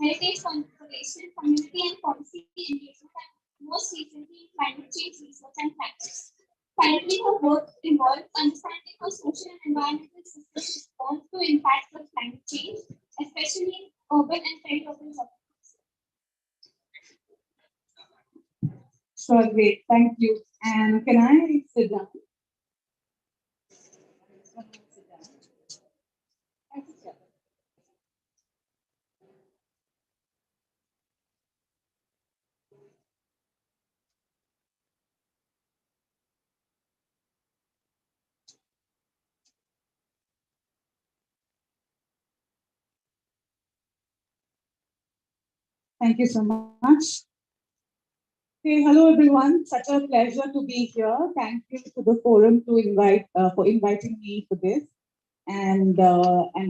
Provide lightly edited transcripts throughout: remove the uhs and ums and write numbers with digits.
Heritage conservation, community and policy engagement, and most recently climate change research and practice. Currently, her work involves understanding how social and environmental systems respond to impacts of climate change, especially in urban and peri-urban zones. Sure, great, thank you. And can I sit down? Thank you so much. Okay, hello everyone. Such a pleasure to be here. Thank you to the forum to for inviting me for this, and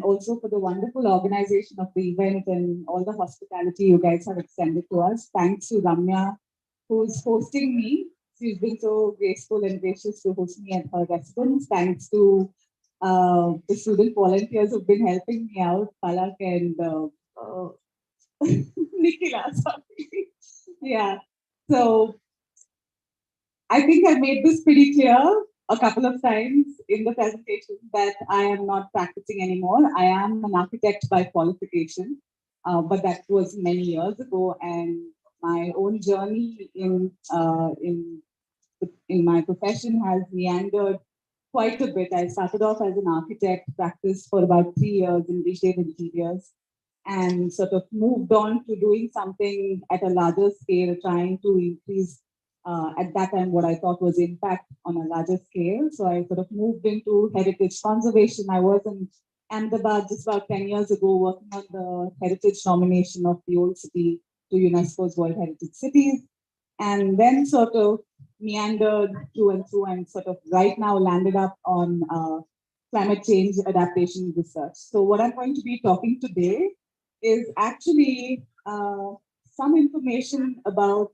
also for the wonderful organization of the event and all the hospitality you guys have extended to us. Thanks to Ramya, who's hosting me. She's been so graceful and gracious to host me at her residence. Thanks to the student volunteers who've been helping me out, Palak and Nikhila. Sorry. Yeah. So I think I made this pretty clear a couple of times in the presentation that I am not practicing anymore. I am an architect by qualification, but that was many years ago. And my own journey in my profession has meandered quite a bit. I started off as an architect, practiced for about 3 years in retail interiors, and sort of moved on to doing something at a larger scale, trying to increase at that time what I thought was impact on a larger scale. So I sort of moved into heritage conservation. I was in Ahmedabad just about 10 years ago working on the heritage nomination of the old city to UNESCO's World Heritage Cities, and then sort of meandered through and through and sort of right now landed up on climate change adaptation research. So what I'm going to be talking today is actually some information about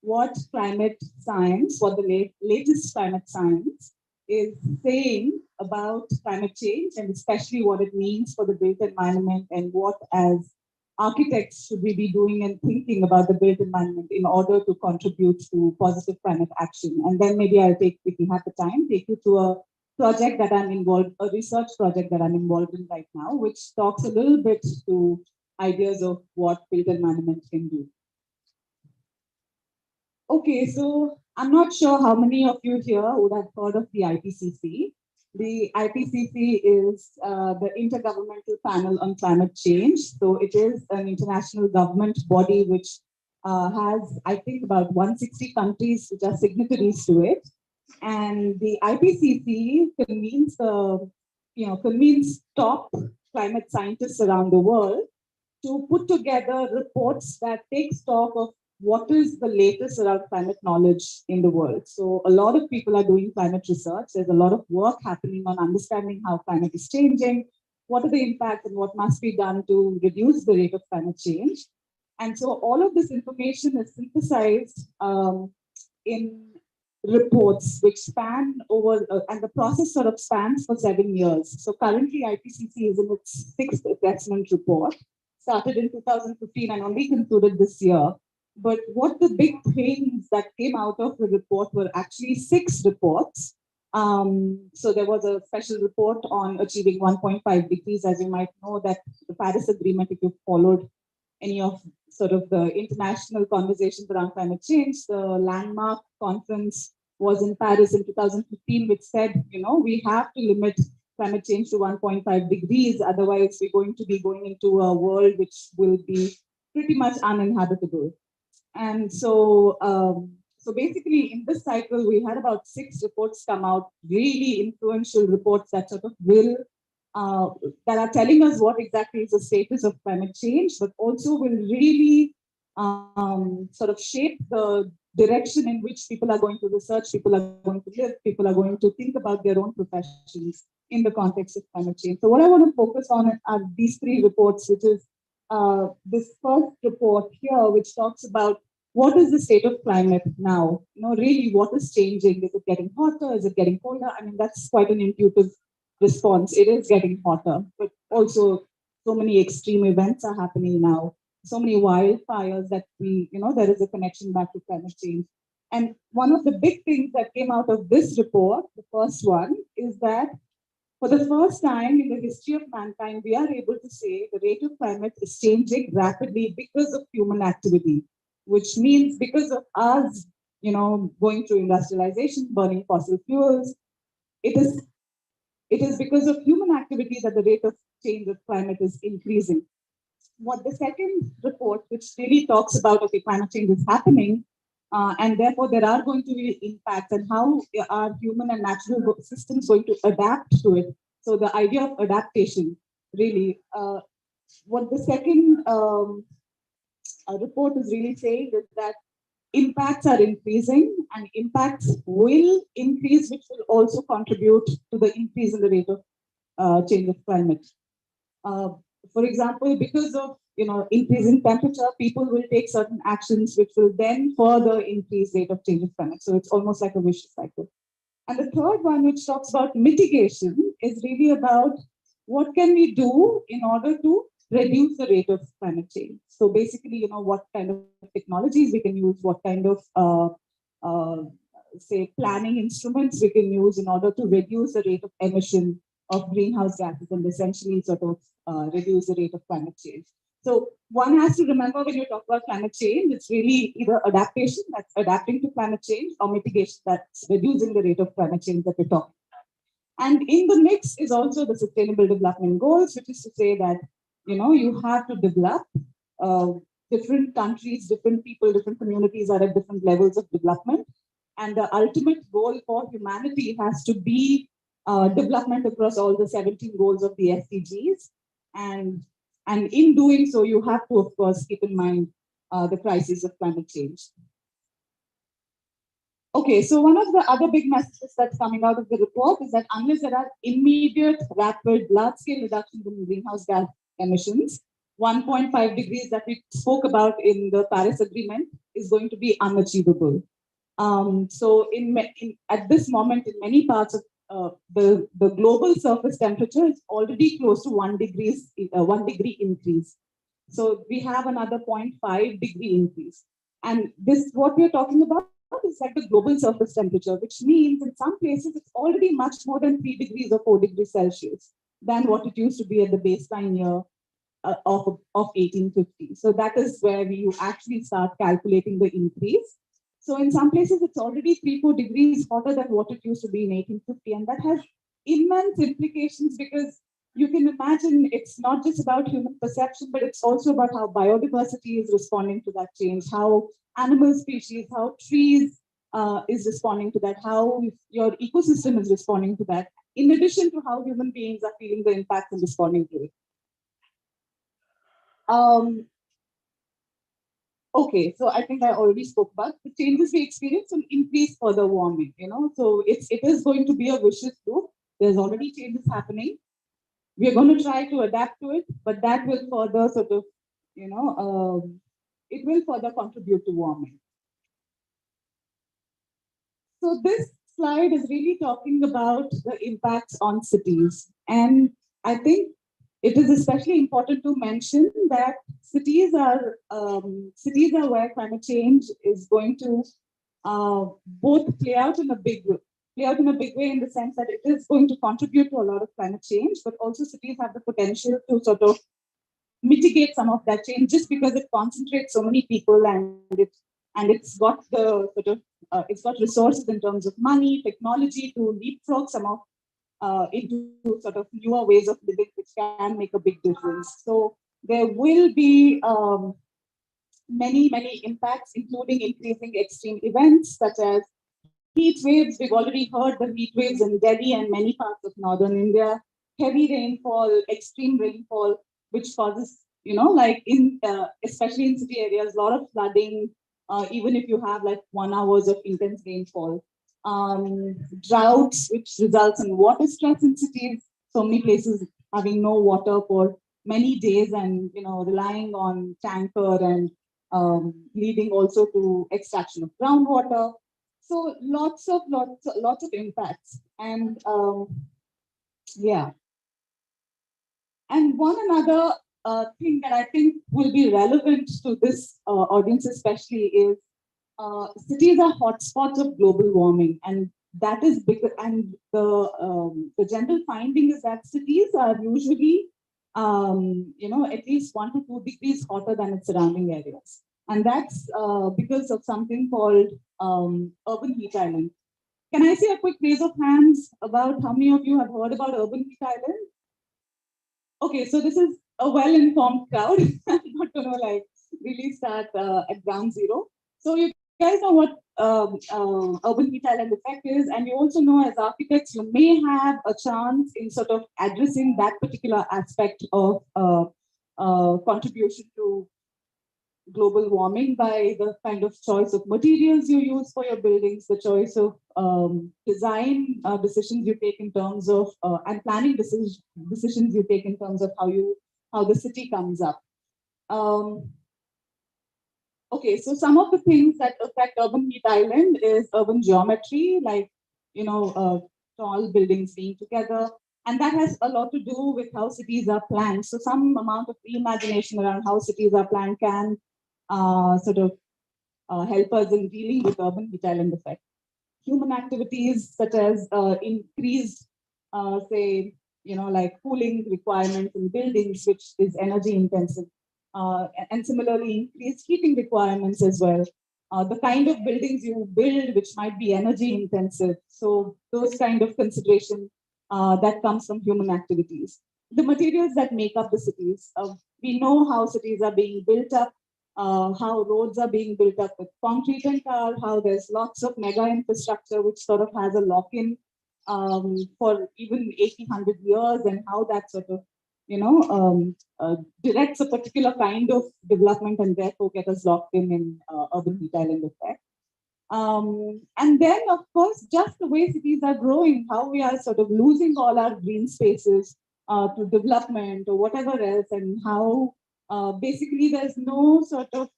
what climate science, what the latest climate science is saying about climate change, and especially what it means for the built environment, and what as architects should we be doing and thinking about the built environment in order to contribute to positive climate action. And then maybe I'll take, if we have the time, take you to a project that I'm involved, a research project that I'm involved in right now, which talks a little bit to ideas of what built environment can do. Okay, so I'm not sure how many of you here would have heard of the IPCC. The IPCC is the Intergovernmental Panel on Climate Change. So it is an international government body which has, I think, about 160 countries which are signatories to it. And the IPCC convenes top climate scientists around the world to put together reports that take stock of what is the latest around climate knowledge in the world. So a lot of people are doing climate research. There's a lot of work happening on understanding how climate is changing, what are the impacts and what must be done to reduce the rate of climate change. And so all of this information is synthesized in reports which span over, and the process sort of spans for 7 years. So currently IPCC is in its 6th assessment report, started in 2015 and only concluded this year. But what the big things that came out of the report were actually 6 reports. So there was a special report on achieving 1.5 degrees. As you might know, that the Paris Agreement, if you've followed any of sort of the international conversations around climate change, the landmark conference was in Paris in 2015, which said, we have to limit climate change to 1.5 degrees. Otherwise, we're going to be going into a world which will be pretty much uninhabitable. And so, so basically in this cycle, we had about 6 reports come out, really influential reports that sort of that are telling us what exactly is the status of climate change, but also will really sort of shape the direction in which people are going to research, people are going to live, people are going to think about their own professions in the context of climate change. So what I want to focus on are these 3 reports, which is this first report here, which talks about what is the state of climate now? Really, what is changing? Is it getting hotter? Is it getting colder? I mean, that's quite an intuitive response. It is getting hotter, but also so many extreme events are happening now. So many wildfires that there is a connection back to climate change. And one of the big things that came out of this report, the first one, is that for the first time in the history of mankind, we are able to say the rate of climate is changing rapidly because of human activity, which means because of us, going through industrialization, burning fossil fuels, it is because of human activity that the rate of change of climate is increasing. What the second report, which really talks about, okay, climate change is happening, and therefore there are going to be impacts, and how are human and natural systems going to adapt to it. So the idea of adaptation, really, what the second report is really saying is that impacts are increasing and impacts will increase, which will also contribute to the increase in the rate of change of climate. Uh, for example, because of increasing temperature, people will take certain actions which will then further increase rate of change of climate. So it's almost like a vicious cycle. And the third one, which talks about mitigation, is really about what can we do in order to reduce the rate of climate change. So basically, what kind of technologies we can use, what kind of uh, say planning instruments we can use in order to reduce the rate of emission of greenhouse gases and essentially sort of reduce the rate of climate change. So one has to remember when you talk about climate change, it's really either adaptation, that's adapting to climate change, or mitigation, that's reducing the rate of climate change that we're talking about. And in the mix is also the Sustainable Development Goals, which is to say that, you have to develop uh, different countries, different people, different communities are at different levels of development. And the ultimate goal for humanity has to be development across all the 17 goals of the SDGs. And in doing so, you have to, of course, keep in mind the crisis of climate change. Okay, so one of the other big messages that's coming out of the report is that unless there are immediate, rapid, large-scale reductions in greenhouse gas emissions, 1.5 degrees that we spoke about in the Paris Agreement is going to be unachievable. So at this moment, in many parts of the global surface temperature is already close to 1 degree increase. So we have another 0.5 degree increase. And this, what we're talking about is like the global surface temperature, which means in some places it's already much more than 3 degrees or 4 degrees Celsius than what it used to be at the baseline year of 1850. So that is where you actually start calculating the increase. So in some places, it's already 3-4 degrees hotter than what it used to be in 1850. And that has immense implications because you can imagine it's not just about human perception, but it's also about how biodiversity is responding to that change, how animal species, how trees is responding to that, how your ecosystem is responding to that, in addition to how human beings are feeling the impacts and responding to it. Okay, so I think I already spoke about the changes we experience will increase further warming, so it is going to be a vicious loop. There's already changes happening. We're going to try to adapt to it, but that will further sort of, it will further contribute to warming. So this slide is really talking about the impacts on cities. And I think it is especially important to mention that cities are where climate change is going to both play out in a big way in the sense that it is going to contribute to a lot of climate change, but also cities have the potential to sort of mitigate some of that change just because it concentrates so many people and it's got the sort of it's got resources in terms of money, technology to leapfrog some of into sort of newer ways of living, which can make a big difference. So there will be many impacts, including increasing extreme events such as heat waves. We've already heard the heat waves in Delhi and many parts of northern India. Heavy rainfall, extreme rainfall, which causes, like especially in city areas, a lot of flooding, even if you have like 1 hours of intense rainfall. Droughts, which results in water stress in cities. So many places having no water for many days and, relying on tanker and leading also to extraction of groundwater. So lots of impacts. And yeah. And one another thing that I think will be relevant to this audience especially is cities are hotspots of global warming, and that is because, and the general finding is that cities are usually at least 1 to 2 degrees hotter than its surrounding areas, and that's because of something called urban heat island. Can I see a quick raise of hands about how many of you have heard about urban heat island? Okay, so this is a well-informed crowd. I'm not going to like really start at ground zero. So you guys know what urban heat island effect is, and you also know as architects you may have a chance in sort of addressing that particular aspect of contribution to global warming by the kind of choice of materials you use for your buildings, the choice of design decisions you take in terms of and planning decisions you take in terms of how the city comes up. Okay, so some of the things that affect urban heat island is urban geometry, like tall buildings being together, and that has a lot to do with how cities are planned. So some amount of reimagination around how cities are planned can sort of help us in dealing with urban heat island effect. Human activities such as increased, say, like cooling requirements in buildings, which is energy intensive, and similarly increased heating requirements as well. The kind of buildings you build, which might be energy intensive. So those kind of consideration that comes from human activities. The materials that make up the cities. We know how cities are being built up, how roads are being built up with concrete and tar, how there's lots of mega infrastructure which sort of has a lock-in for even 80, 100 years, and how that sort of, directs a particular kind of development and therefore get us locked in urban heat island effect. And then, of course, just the way cities are growing, how we are sort of losing all our green spaces to development or whatever else, and how basically there's no sort of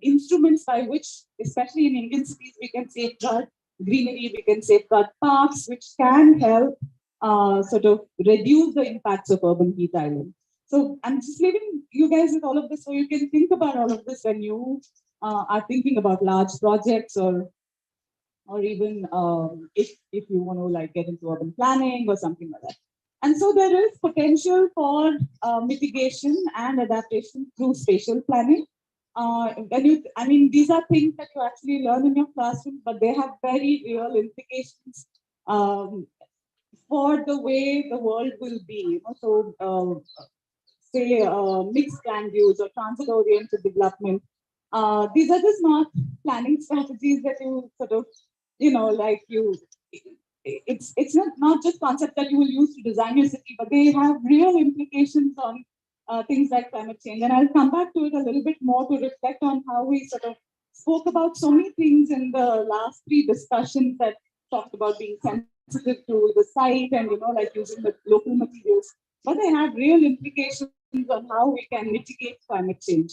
instruments by which, especially in Indian cities, we can safeguard greenery, we can safeguard parks, which can help sort of reduce the impacts of urban heat island. So I'm just leaving you guys with all of this so you can think about all of this when you are thinking about large projects, or even if you want to like get into urban planning or something like that. And so there is potential for mitigation and adaptation through spatial planning. These are things that you actually learn in your classroom, but they have very real implications for the way the world will be. So say mixed land use or transit-oriented development. These are just not planning strategies that you sort of, it's not just concepts that you will use to design your city, but they have real implications on things like climate change. And I'll come back to it a little bit more to reflect on how we sort of spoke about so many things in the last three discussions that talked about being sensitive to the site and, like using the local materials. But they have real implications on how we can mitigate climate change.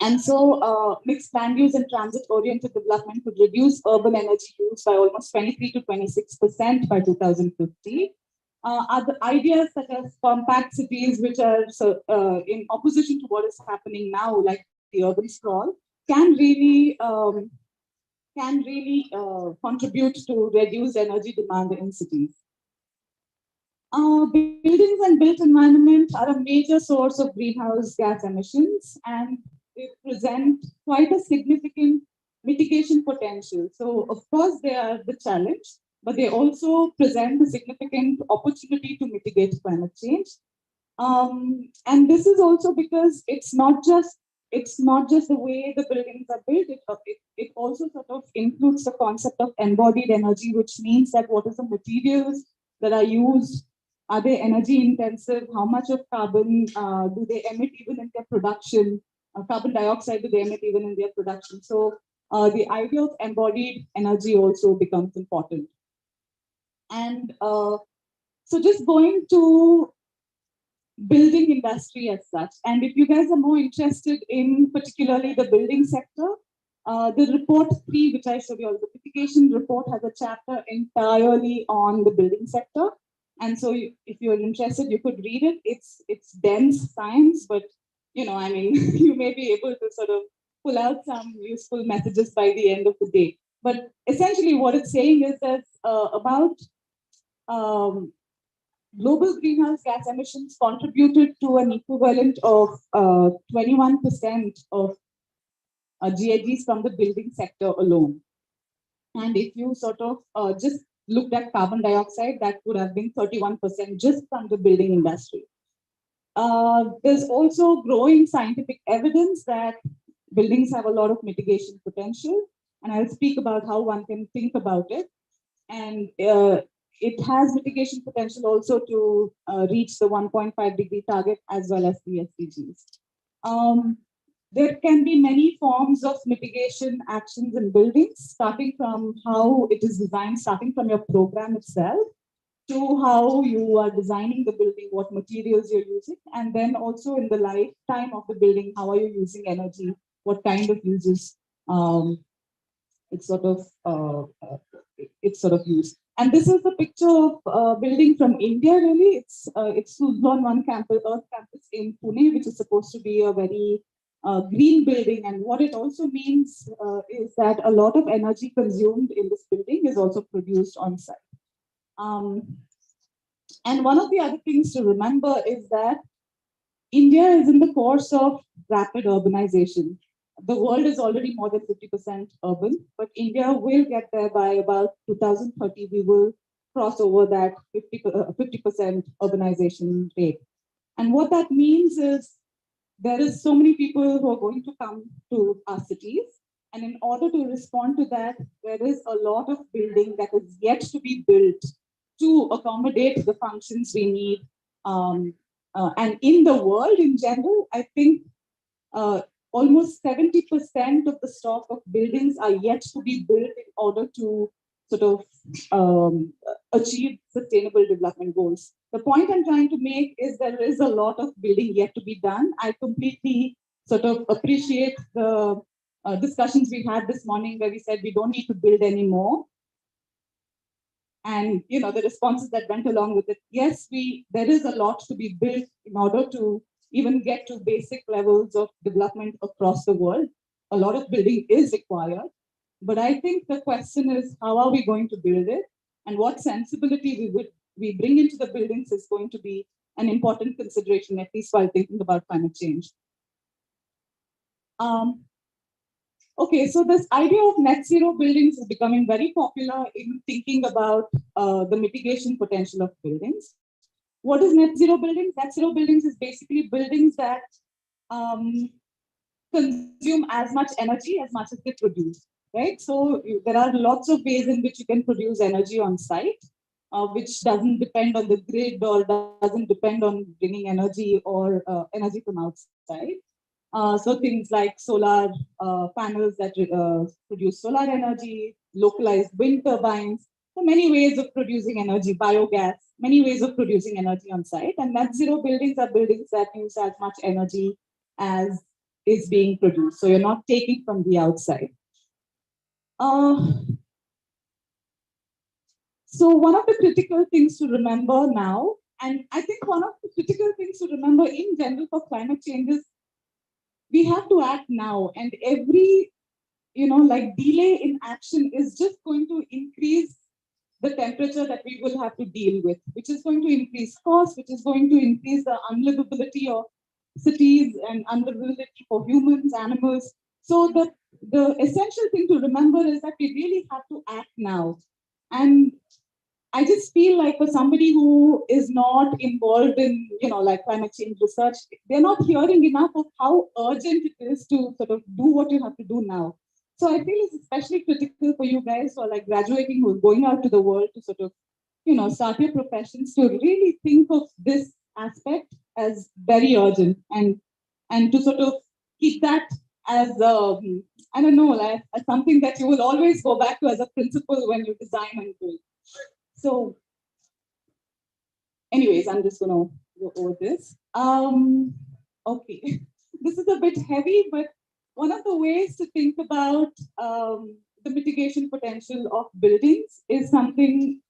And so mixed land use and transit-oriented development could reduce urban energy use by almost 23 to 26% by 2050. Other ideas such as compact cities, which are in opposition to what is happening now, like the urban sprawl, can really contribute to reduce energy demand in cities. Buildings and built environment are a major source of greenhouse gas emissions, and they present quite a significant mitigation potential. So, of course, they are the challenge, but they also present a significant opportunity to mitigate climate change. And this is also because it's not just the way the buildings are built. It also sort of includes the concept of embodied energy, which means that what is the materials that are used, are they energy intensive? How much of carbon do they emit even in their production? Carbon dioxide do they emit even in their production? So the idea of embodied energy also becomes important. And so just going to building industry as such. And if you guys are more interested in particularly the building sector, the report 3, which I showed you, the mitigation report, has a chapter entirely on the building sector. And so if you're interested, you could read it. It's dense science, but I mean, you may be able to sort of pull out some useful messages by the end of the day. But essentially what it's saying is that about global greenhouse gas emissions contributed to an equivalent of 21% of GHGs from the building sector alone. And if you sort of just looked at carbon dioxide, that would have been 31% just from the building industry. There's also growing scientific evidence that buildings have a lot of mitigation potential. And I'll speak about how one can think about it. And it has mitigation potential also to reach the 1.5 degree target as well as the SDGs. There can be many forms of mitigation actions in buildings, starting from how it is designed, starting from your program itself, to how you are designing the building, what materials you're using, and then also in the lifetime of the building, how are you using energy, what kind of uses it's sort of used. And this is a picture of a building from India, really. It's Suzlon 1 campus, Earth campus in Pune, which is supposed to be a very green building. And what it also means is that a lot of energy consumed in this building is also produced on site. And one of the other things to remember is that India is in the course of rapid urbanization. The world is already more than 50% urban, but India will get there by about 2030. We will cross over that 50% urbanization rate. And what that means is there is so many people who are going to come to our cities. And in order to respond to that, there is a lot of building that is yet to be built to accommodate the functions we need. And in the world in general, I think almost 70% of the stock of buildings are yet to be built in order to sort of achieve sustainable development goals. The point I'm trying to make is there is a lot of building yet to be done. I completely sort of appreciate the discussions we had this morning where we said we don't need to build anymore. And the responses that went along with it. Yes, there is a lot to be built in order to even get to basic levels of development across the world. A lot of building is required. But I think the question is, how are we going to build it? And what sensibility we bring into the buildings is going to be an important consideration, at least while thinking about climate change. Okay, so this idea of net zero buildings is becoming very popular in thinking about the mitigation potential of buildings. What is net zero buildings? Net zero buildings is basically buildings that consume as much energy as much as they produce, right? So there are lots of ways in which you can produce energy on site, which doesn't depend on the grid or doesn't depend on bringing energy or energy from outside. So things like solar panels that produce solar energy, localized wind turbines, so many ways of producing energy, biogas, many ways of producing energy on site. And net zero buildings are buildings that use as much energy as is being produced. So you're not taking from the outside. So one of the critical things to remember now, and I think one of the critical things to remember in general for climate change is we have to act now, and every delay in action is just going to increase the temperature that we will have to deal with, which is going to increase cost, which is going to increase the unlivability of cities and unlivability for humans, animals. So the essential thing to remember is that we really have to act now. And I just feel like for somebody who is not involved in, climate change research, they're not hearing enough of how urgent it is to sort of do what you have to do now. So I feel it's especially critical for you guys who are like graduating, who are going out to the world to sort of, start your professions, to really think of this aspect as very urgent and to sort of keep that as I don't know, like as something that you will always go back to as a principle when you design and build. So anyways, I'm just going to go over this. Okay, this is a bit heavy, but one of the ways to think about the mitigation potential of buildings is something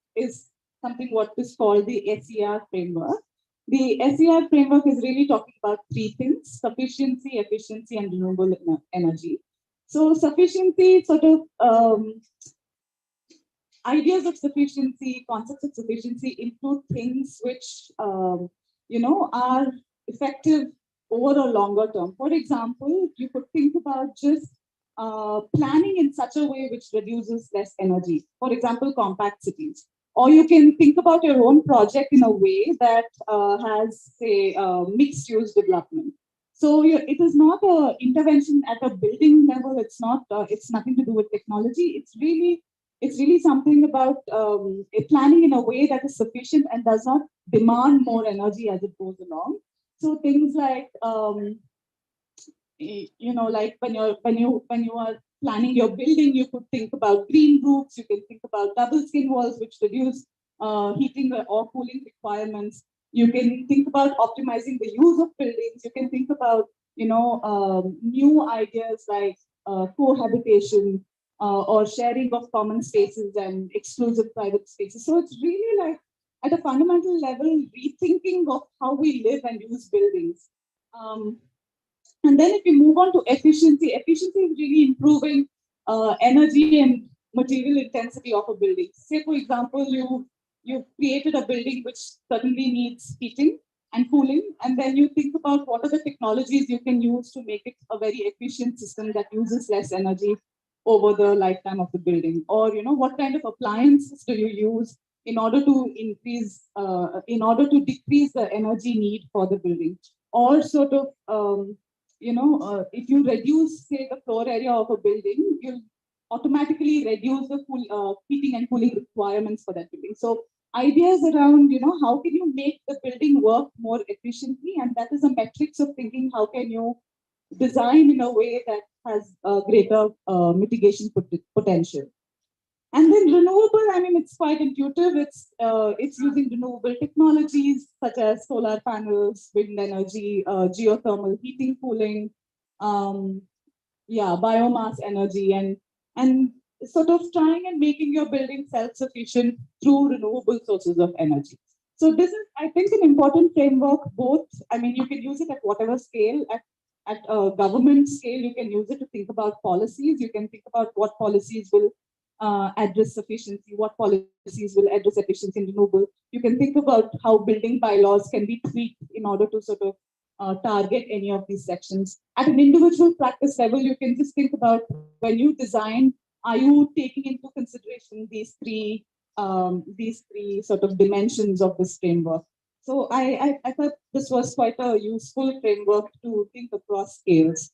what is called the SER framework. The SER framework is really talking about three things: sufficiency, efficiency, and renewable energy. So sufficiency sort of ideas of sufficiency, concepts of sufficiency include things which are effective over a longer term. For example, you could think about just planning in such a way which reduces less energy. For example, compact cities. Or you can think about your own project in a way that has, say, mixed use development. So it is not a intervention at a building level. It's not. It's nothing to do with technology. It's really something about planning in a way that is sufficient and does not demand more energy as it goes along. So things like like when you are planning your building, you could think about green roofs. You can think about double skin walls, which reduce heating or cooling requirements. You can think about optimizing the use of buildings. You can think about new ideas like cohabitation or sharing of common spaces and exclusive private spaces. So it's really like at a fundamental level, rethinking of how we live and use buildings. Um, and then if you move on to efficiency, efficiency is really improving energy and material intensity of a building. Say, for example, you've created a building which certainly needs heating and cooling, and then you think about what are the technologies you can use to make it a very efficient system that uses less energy over the lifetime of the building, or what kind of appliances do you use in order to decrease the energy need for the building, or sort of if you reduce, say, the floor area of a building, you'll automatically reduce the heating and cooling requirements for that building. So ideas around, how can you make the building work more efficiently? And that is a metrics of thinking, how can you design in a way that has greater mitigation potential. And then renewable, I mean, it's quite intuitive. It's using renewable technologies such as solar panels, wind energy, geothermal heating, cooling, um, biomass energy, and sort of trying and making your building self-sufficient through renewable sources of energy. So this is, I think, an important framework. Both, I mean, you can use it at whatever scale. At a government scale, you can use it to think about policies. You can think about what policies will address sufficiency, what policies will address efficiency and renewable. You can think about how building bylaws can be tweaked in order to sort of target any of these sections. At an individual practice level, you can just think about when you design, are you taking into consideration these three sort of dimensions of this framework? So I thought this was quite a useful framework to think across scales.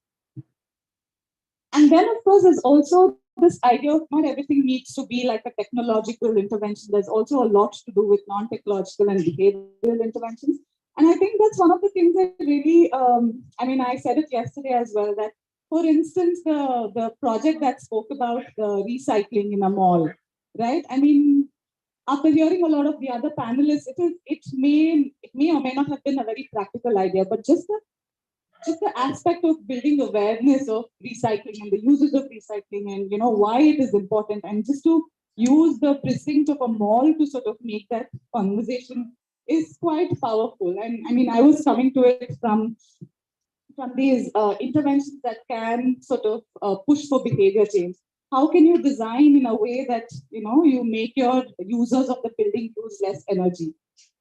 And then, of course, there's also this idea of not everything needs to be like a technological intervention. There's also a lot to do with non-technological and behavioral interventions. And I think that's one of the things that really, I mean, I said it yesterday as well, that, for instance, the project that spoke about recycling in a mall, right? I mean, after hearing a lot of the other panelists, it may or may not have been a very practical idea, but just the aspect of building awareness of recycling and the uses of recycling, and why it is important, and just to use the precinct of a mall to sort of make that conversation is quite powerful. And I mean, I was coming to it from these interventions that can sort of push for behavior change. How can you design in a way that you make your users of the building use less energy?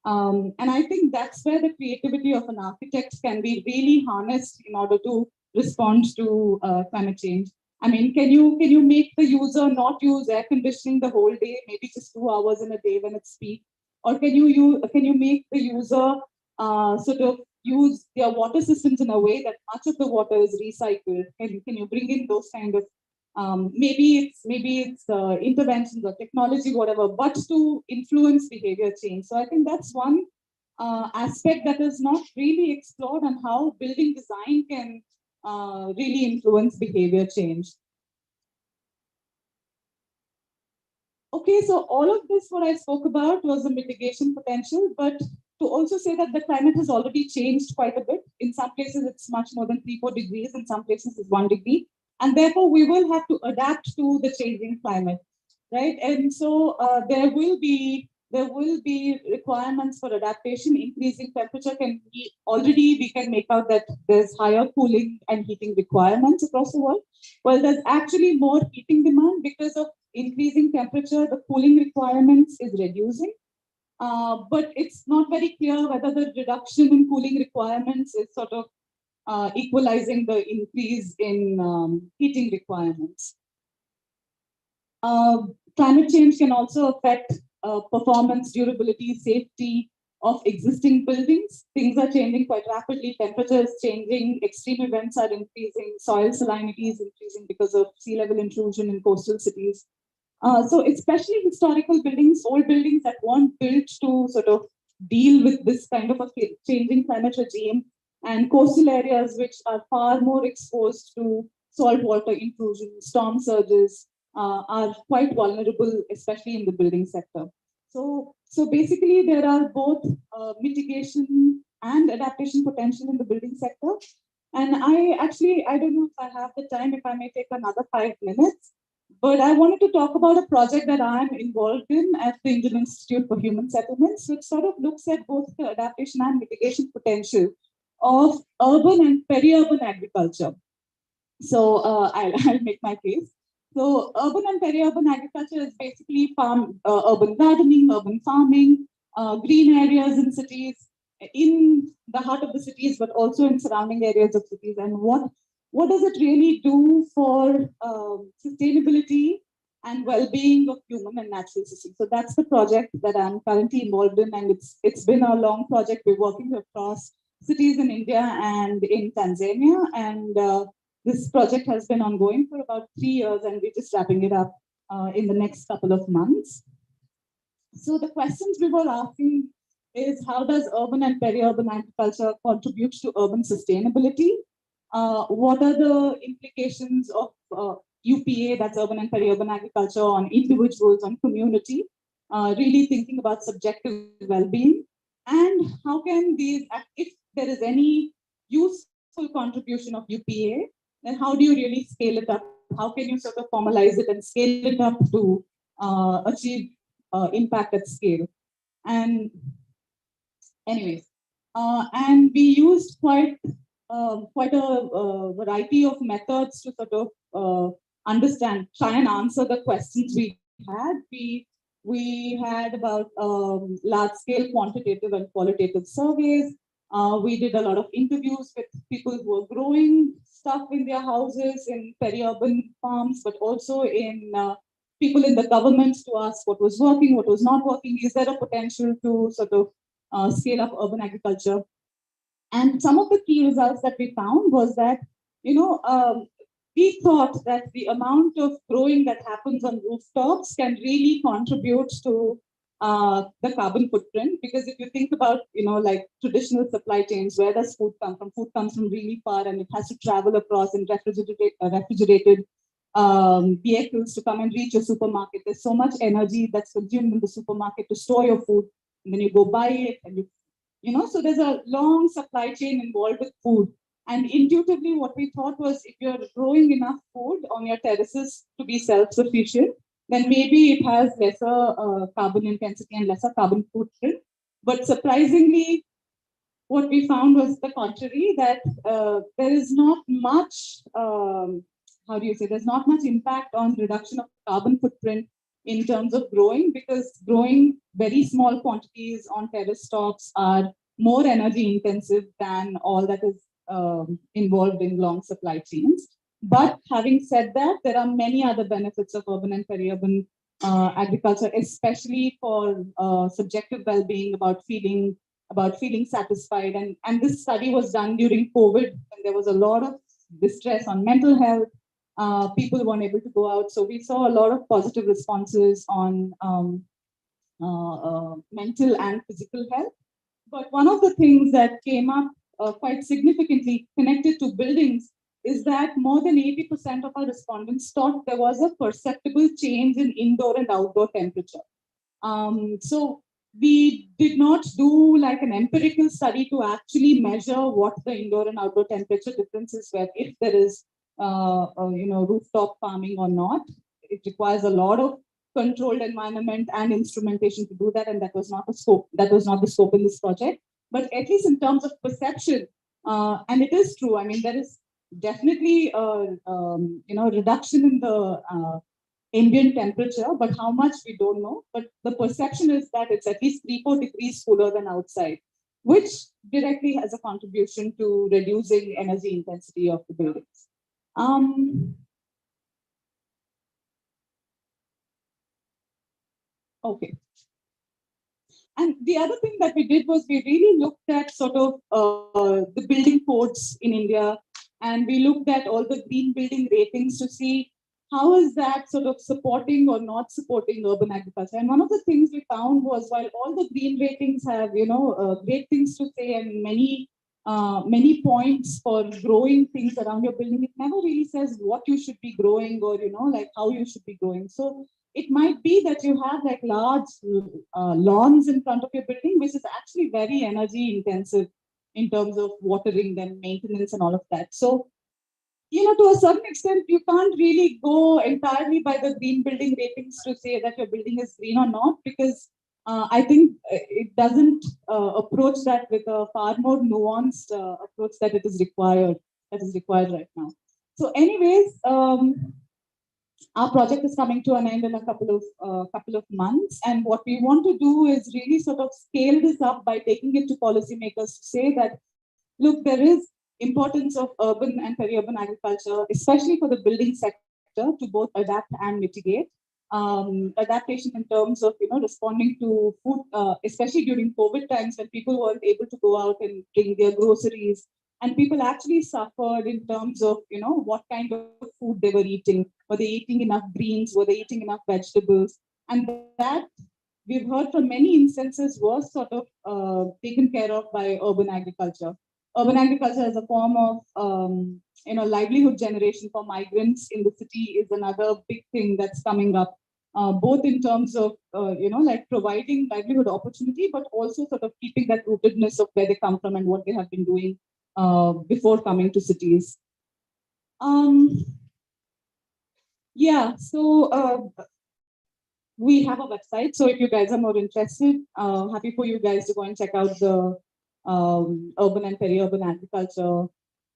And I think that's where the creativity of an architect can be really harnessed in order to respond to climate change. I mean, can you make the user not use air conditioning the whole day, maybe just 2 hours in a day when it's peak, or can you make the user sort of use their water systems in a way that much of the water is recycled? Can you bring in those kind of maybe it's interventions or technology, whatever, but to influence behavior change. So I think that's one aspect that is not really explored, and how building design can really influence behavior change. Okay, so all of this, what I spoke about, was the mitigation potential, but to also say that the climate has already changed quite a bit. In some places, it's much more than 3, 4 degrees. In some places, it's 1 degree. And therefore, we will have to adapt to the changing climate, right? And so there will be requirements for adaptation. Increasing temperature can be already we can make out that there's higher cooling and heating requirements across the world. Well, there's actually more heating demand because of increasing temperature. The cooling requirements is reducing. But it's not very clear whether the reduction in cooling requirements is sort of equalizing the increase in heating requirements. Climate change can also affect performance, durability, safety of existing buildings. Things are changing quite rapidly. Temperature is changing. Extreme events are increasing. Soil salinity is increasing because of sea level intrusion in coastal cities. So especially historical buildings, old buildings that weren't built to sort of deal with this kind of a changing climate regime, and coastal areas which are far more exposed to saltwater intrusion, storm surges, are quite vulnerable, especially in the building sector. So basically, there are both mitigation and adaptation potential in the building sector. And I don't know if I have the time, if I may take another 5 minutes. But I wanted to talk about a project that I'm involved in at the Indian Institute for Human Settlements, which sort of looks at both the adaptation and mitigation potential of urban and peri-urban agriculture. So I'll make my case. So urban and peri-urban agriculture is basically urban gardening, urban farming, green areas in cities, in the heart of the cities, but also in surrounding areas of cities. And what does it really do for sustainability and well-being of human and natural systems? So that's the project that I'm currently involved in, and it's been a long project. We're working across cities in India and in Tanzania, and this project has been ongoing for about 3 years, and we're just wrapping it up in the next couple of months. So the questions we were asking is, how does urban and peri-urban agriculture contribute to urban sustainability? What are the implications of UPA, that's urban and peri-urban agriculture, on individuals, on community, really thinking about subjective well-being? And how can these, if there is any useful contribution of UPA, then how do you really scale it up? How can you sort of formalize it and scale it up to achieve impact at scale? And anyways, and we used quite a variety of methods to sort of try and answer the questions we had. We had about large-scale quantitative and qualitative surveys. We did a lot of interviews with people who are growing stuff in their houses in peri-urban farms, but also in people in the government to ask what was working, what was not working. Is there a potential to sort of scale up urban agriculture? And some of the key results that we found was that, we thought that the amount of growing that happens on rooftops can really contribute to the carbon footprint. Because if you think about, like traditional supply chains, where does food come from? Food comes from really far, and it has to travel across in refrigerated vehicles to come and reach your supermarket. There's so much energy that's consumed in the supermarket to store your food, and then you go buy it, and so there's a long supply chain involved with food. And intuitively, what we thought was, if you're growing enough food on your terraces to be self-sufficient, then maybe it has lesser carbon intensity and lesser carbon footprint. But surprisingly, what we found was the contrary, that there is not much, there's not much impact on reduction of carbon footprint in terms of growing, because growing very small quantities on terrace tops are more energy intensive than all that is involved in long supply chains. But having said that, there are many other benefits of urban and peri-urban agriculture, especially for subjective well-being, about feeling satisfied. And this study was done during COVID, and there was a lot of distress on mental health. People weren't able to go out. So we saw a lot of positive responses on mental and physical health. But one of the things that came up quite significantly connected to buildings is that more than 80% of our respondents thought there was a perceptible change in indoor and outdoor temperature. So we did not do like an empirical study to actually measure what the indoor and outdoor temperature differences were, if there is, rooftop farming or not. It requires a lot of controlled environment and instrumentation to do that, and that was not the scope. That was not the scope in this project. But at least in terms of perception, and it is true. I mean, there is definitely a reduction in the ambient temperature, but how much we don't know. But the perception is that it's at least 3-4 degrees cooler than outside, which directly has a contribution to reducing energy intensity of the buildings. Okay. And the other thing that we did was we really looked at sort of the building codes in India, and we looked at all the green building ratings to see how is that sort of supporting or not supporting urban agriculture. And one of the things we found was while all the green ratings have, great things to say and many points for growing things around your building, it never really says what you should be growing or, like how you should be growing. So it might be that you have like large lawns in front of your building, which is actually very energy intensive in terms of watering and maintenance and all of that. So, to a certain extent, you can't really go entirely by the green building ratings to say that your building is green or not, because I think it doesn't approach that with a far more nuanced approach that is required right now. So, anyways, our project is coming to an end in a couple of months, and what we want to do is really sort of scale this up by taking it to policymakers to say that, look, there is importance of urban and peri-urban agriculture, especially for the building sector, to both adapt and mitigate. Adaptation in terms of responding to food, especially during COVID times when people weren't able to go out and bring their groceries, and people actually suffered in terms of what kind of food they were eating. Were they eating enough greens? Were they eating enough vegetables? And that we've heard from many instances was sort of taken care of by urban agriculture. Urban agriculture as a form of livelihood generation for migrants in the city is another big thing that's coming up, both in terms of like providing livelihood opportunity, but also sort of keeping that rootedness of where they come from and what they have been doing before coming to cities. Um, yeah, so we have a website. So if you guys are more interested, happy for you guys to go and check out the urban and peri-urban agriculture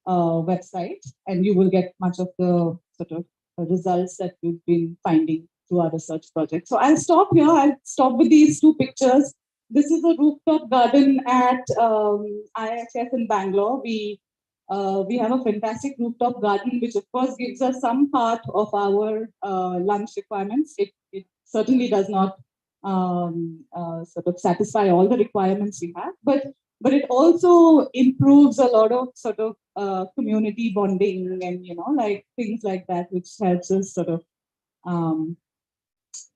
website, and you will get much of the sort of results that we've been finding through our research project. So I'll stop here. I'll stop with these two pictures. This is a rooftop garden at IHS in Bangalore. We have a fantastic rooftop garden, which of course gives us some part of our lunch requirements. It certainly does not sort of satisfy all the requirements we have, but it also improves a lot of sort of community bonding and like things like that, which helps us sort of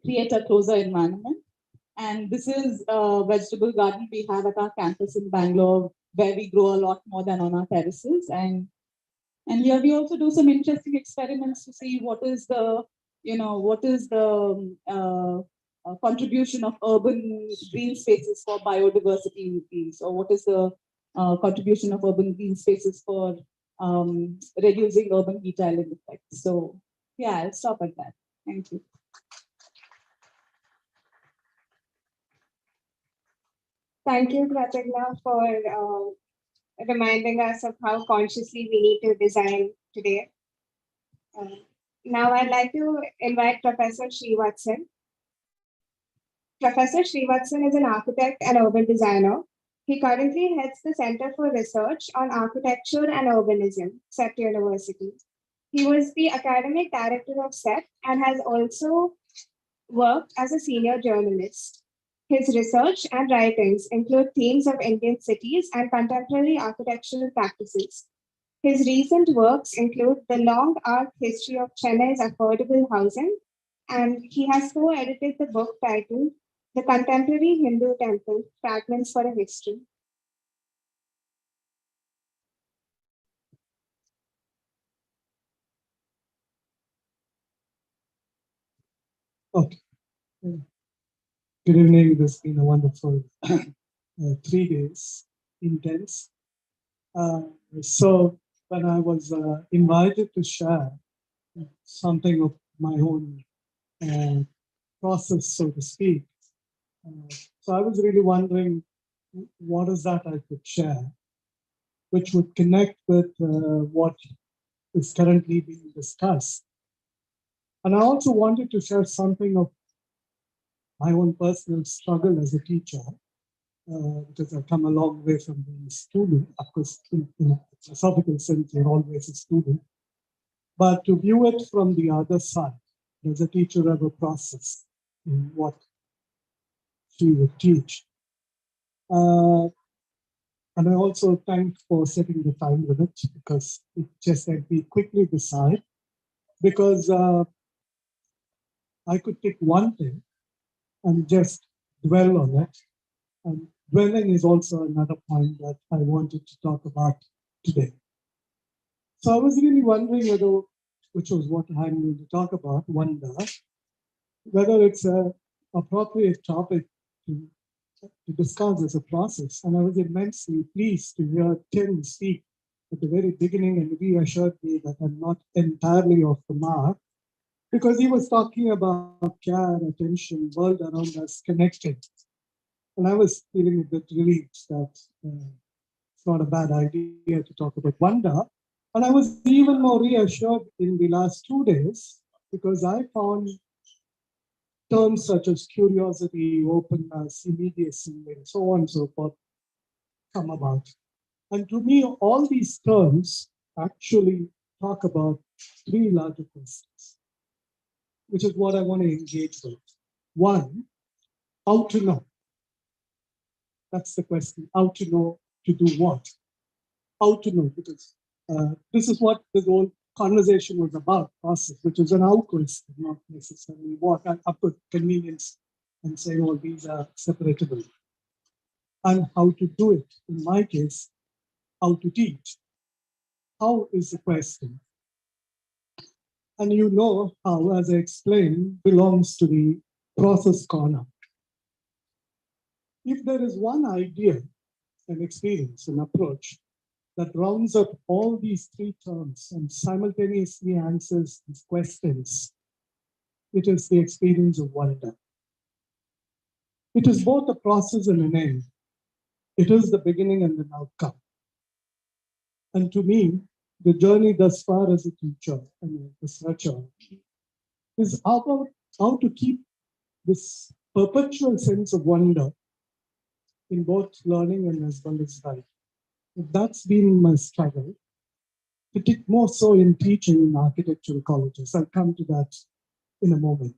create a closer environment. And this is a vegetable garden we have at our campus in Bangalore, where we grow a lot more than on our terraces. And here we also do some interesting experiments to see what is the contribution of urban green spaces for biodiversity increase, or what is the contribution of urban green spaces for reducing urban heat island effects. So yeah, I'll stop at that. Thank you. Thank you, Prathijna, for reminding us of how consciously we need to design today. Now I'd like to invite Professor Srivathsan. Professor Srivathsan is an architect and urban designer. He currently heads the Center for Research on Architecture and Urbanism, CET University. He was the academic director of CET and has also worked as a senior journalist. His research and writings include themes of Indian cities and contemporary architectural practices. His recent works include the long art history of Chennai's affordable housing, and he has co-edited the book titled The Contemporary Hindu Temple, Fragments for a History. Okay. Good evening. This has been a wonderful 3 days, intense. So when I was invited to share something of my own uh, process, so to speak, so I was really wondering what is that I could share, which would connect with what is currently being discussed. And I also wanted to share something of my own personal struggle as a teacher, because I've come a long way from being a student. Of course, in a philosophical sense, you're always a student. But to view it from the other side, does a teacher have a process in what she would teach? And I also thank for setting the time limit, because it just let me quickly decide, because I could pick one thing and just dwell on it. And dwelling is also another point that I wanted to talk about today. So I was really wondering whether, which was what I'm going to talk about, wonder, whether it's an appropriate topic to discuss as a process. And I was immensely pleased to hear Tim speak at the very beginning and reassured me that I'm not entirely off the mark, because he was talking about care, attention, world around us connected. And I was feeling a bit relieved that it's not a bad idea to talk about wonder. And I was even more reassured in the last 2 days, because I found terms such as curiosity, openness, immediacy, and so on and so forth come about. And to me, all these terms actually talk about three larger questions, which is what I want to engage with. One, how to know. That's the question. How to know to do what? How to know, because this is what the whole conversation was about, process, which is an how question, not necessarily what. I put convenience and saying all these are separatable. And how to do it. In my case, how to teach. How is the question? And you know how, as I explained, belongs to the process corner. If there is one idea, an experience, an approach that rounds up all these three terms and simultaneously answers these questions, it is the experience of wonder. It is both a process and an end. It is the beginning and an outcome. And to me, the journey thus far as a teacher and a researcher is about how to keep this perpetual sense of wonder in both learning and as well as life. That's been my struggle, particularly more so in teaching in architectural colleges. I'll come to that in a moment.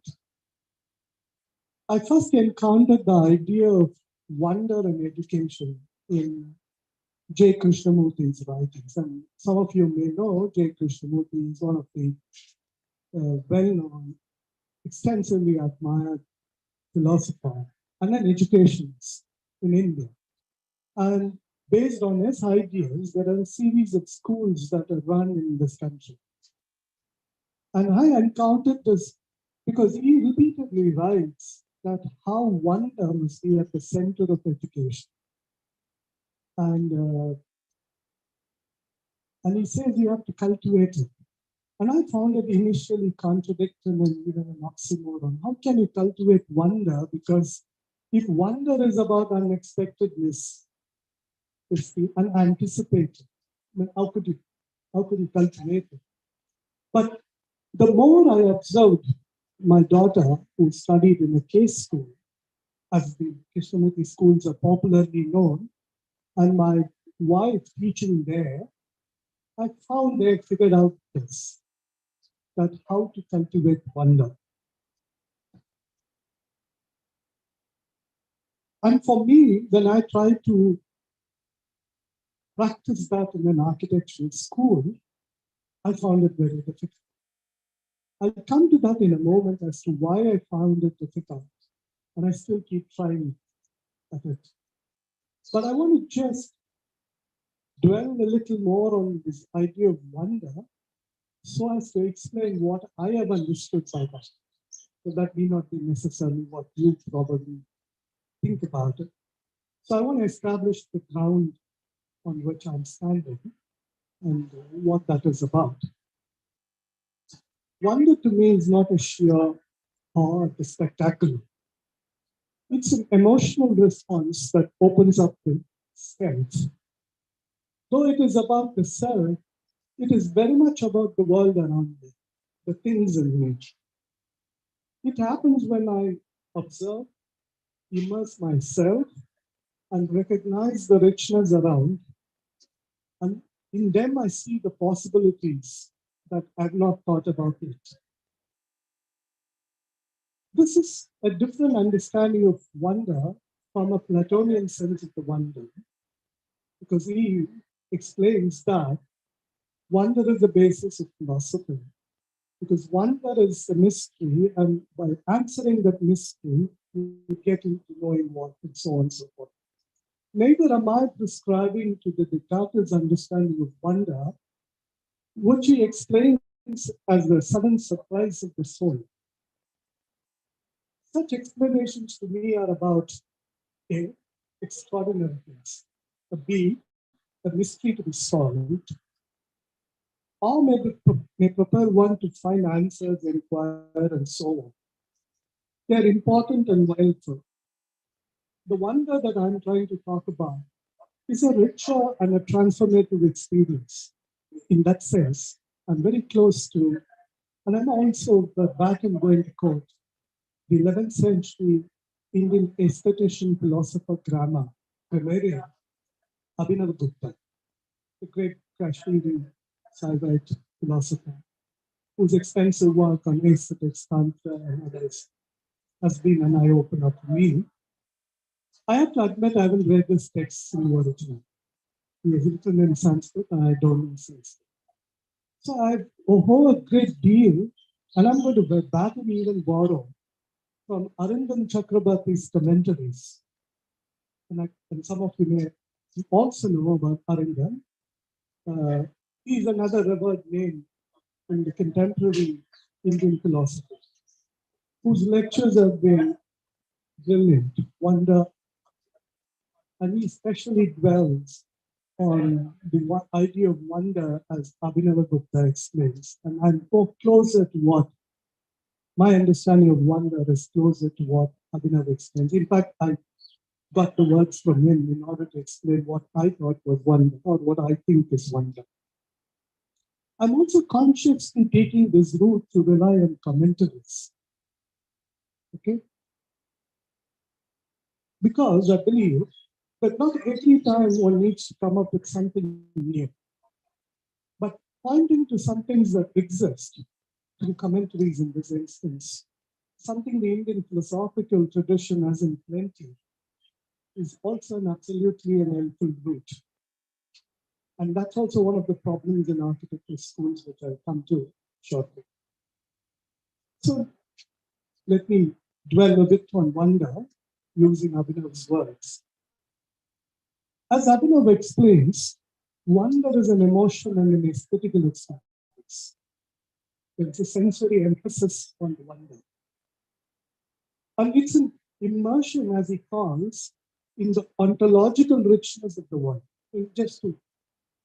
I first encountered the idea of wonder and education in J. Krishnamurti's writings. And some of you may know J. Krishnamurti is one of the well-known, extensively admired philosopher and an educationist in India. And based on his ideas, there are a series of schools that are run in this country. And I encountered this because he repeatedly writes that how wonder must be at the center of education. And he says you have to cultivate it. And I found it initially contradictory and even an oxymoron. How can you cultivate wonder? Because if wonder is about unexpectedness, it's the unanticipated. I mean, how could you cultivate it? But the more I observed my daughter, who studied in a case school, as the Krishnamurti schools are popularly known, and my wife teaching there, I found they had figured out this, that how to cultivate wonder. And for me, when I tried to practice that in an architectural school, I found it very difficult. I'll come to that in a moment as to why I found it difficult, and I still keep trying at it. But I want to just dwell a little more on this idea of wonder so as to explain what I have understood by that. So that may not be necessarily what you probably think about it. So I want to establish the ground on which I'm standing and what that is about. Wonder to me is not a sheer awe at the spectacular. It's an emotional response that opens up the self. Though it is about the self, it is very much about the world around me, the things in me. It happens when I observe, immerse myself, and recognize the richness around. And in them, I see the possibilities that I've not thought about it. This is a different understanding of wonder from a Platonian sense of the wonder, because he explains that wonder is the basis of philosophy, because wonder is a mystery, and by answering that mystery, you get into knowing what, and so on and so forth. Neither am I prescribing to the Descartes' understanding of wonder, which he explains as the sudden surprise of the soul. Such explanations to me are about A, extraordinary things, a B, a mystery to be solved, or may prepare one to find answers, inquire, and so on. They are important and helpful. The wonder that I'm trying to talk about is a richer and a transformative experience. In that sense, I'm very close to, and I'm also back and going to quote the 11th century Indian aesthetician, philosopher, grammarian, Abhinav Gupta, the great Kashmiri Saivite philosopher, whose extensive work on aesthetics, tantra, and others has been an eye-opener for me. I have to admit I haven't read this text in the original. It was written in Sanskrit and I don't know Sanskrit. So I've a great deal, and I'm going to back and even borrow from Arindam Chakrabarty's commentaries. And some of you may also know about Arindam. He's another revered name in the contemporary Indian philosophy, whose lectures have been brilliant, wonder, and he especially dwells on the idea of wonder as Abhinav Gupta explains. And I'm closer to what my understanding of wonder is closer to what Abhinav explains. In fact, I got the words from him in order to explain what I thought was wonder, or what I think is wonder. I'm also consciously taking this route to rely on commentaries. Okay? Because I believe that not every time one needs to come up with something new, but pointing to some things that exist through commentaries in this instance, something the Indian philosophical tradition has in plenty, is also an absolutely an helpful route. And that's also one of the problems in architecture schools, which I'll come to shortly. So let me dwell a bit on wonder using Abhinav's words. As Abhinav explains, wonder is an emotion and an aesthetical experience. There's a sensory emphasis on the wonder. And it's an immersion, as he calls, in the ontological richness of the world. Just to,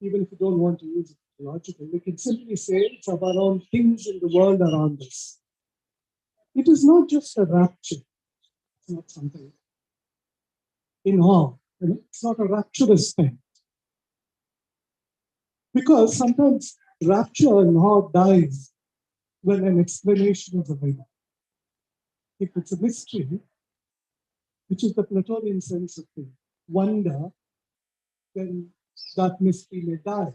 even if you don't want to use it logical, we can simply say it's around things in the world around us. It is not just a rapture. It's not something in awe. It's not a rapturous thing. Because sometimes rapture and awe dies when an explanation is available. If it's a mystery, which is the Platonian sense of thing, wonder, then that mystery may die.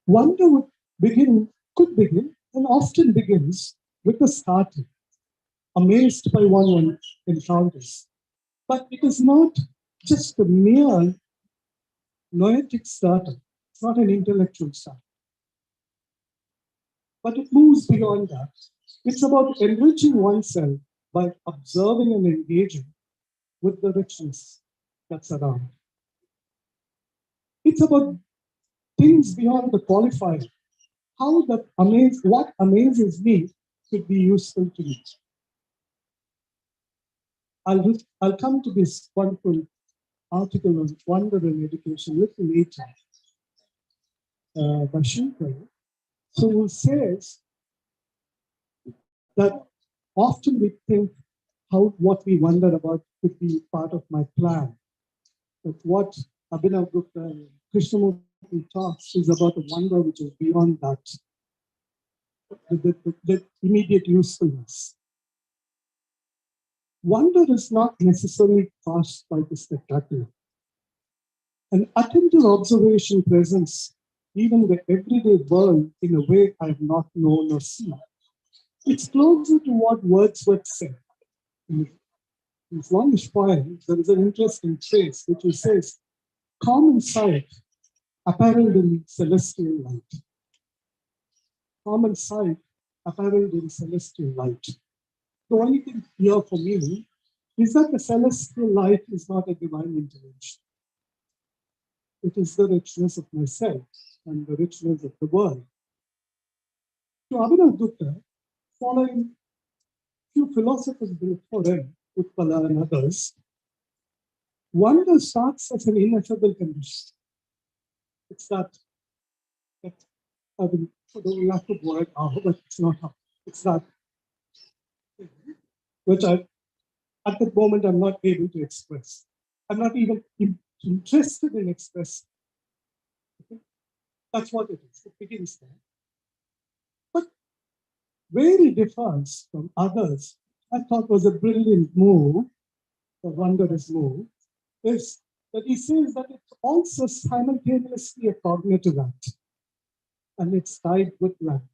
Wonder could begin, and often begins with the starting, amazed by one encounters. But it is not just a mere noetic starter. It's not an intellectual starter. But it moves beyond that. It's about enriching oneself by observing and engaging with the richness that's around. It's about things beyond the qualifier. How what amazes me could be useful to me. I'll come to this wonderful article on wonder in education a little later by Shinkai. So who says that often we think what we wonder about could be part of my plan. But what Abhinav Gupta and Krishnamurti talks is about a wonder which is beyond that, the immediate usefulness. Wonder is not necessarily caused by the spectacular. An attentive observation presents even the everyday world in a way I have not known or seen. It's closer to what Wordsworth said. In his longish poem, there is an interesting phrase which he says, common sight apparelled in celestial light. Common sight apparelled in celestial light. The only thing here for me is that the celestial light is not a divine intervention. It is the richness of myself and the richness of the world. To Abhinav Gupta, following few philosophers before him, Utpala and others, wonder starts as an ineffable condition. It's that I will lack of word how, but it's not how. It's that which at that moment I'm not able to express. I'm not even interested in expressing. Okay? That's what it is. It begins there. But where it differs from others, I thought was a brilliant move, a wondrous move, is that he says that it's also simultaneously a cognitive act, and it's tied with language.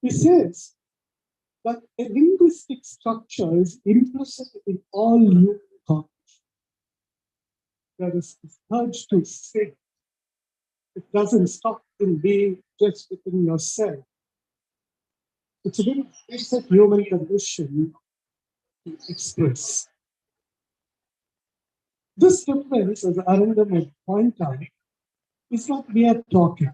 He says that a linguistic structure is implicit in all human cognition. There is this urge to say. It doesn't stop in being just within yourself. It's a very basic human condition to express. This difference, as Arindam would point out, is not mere talking.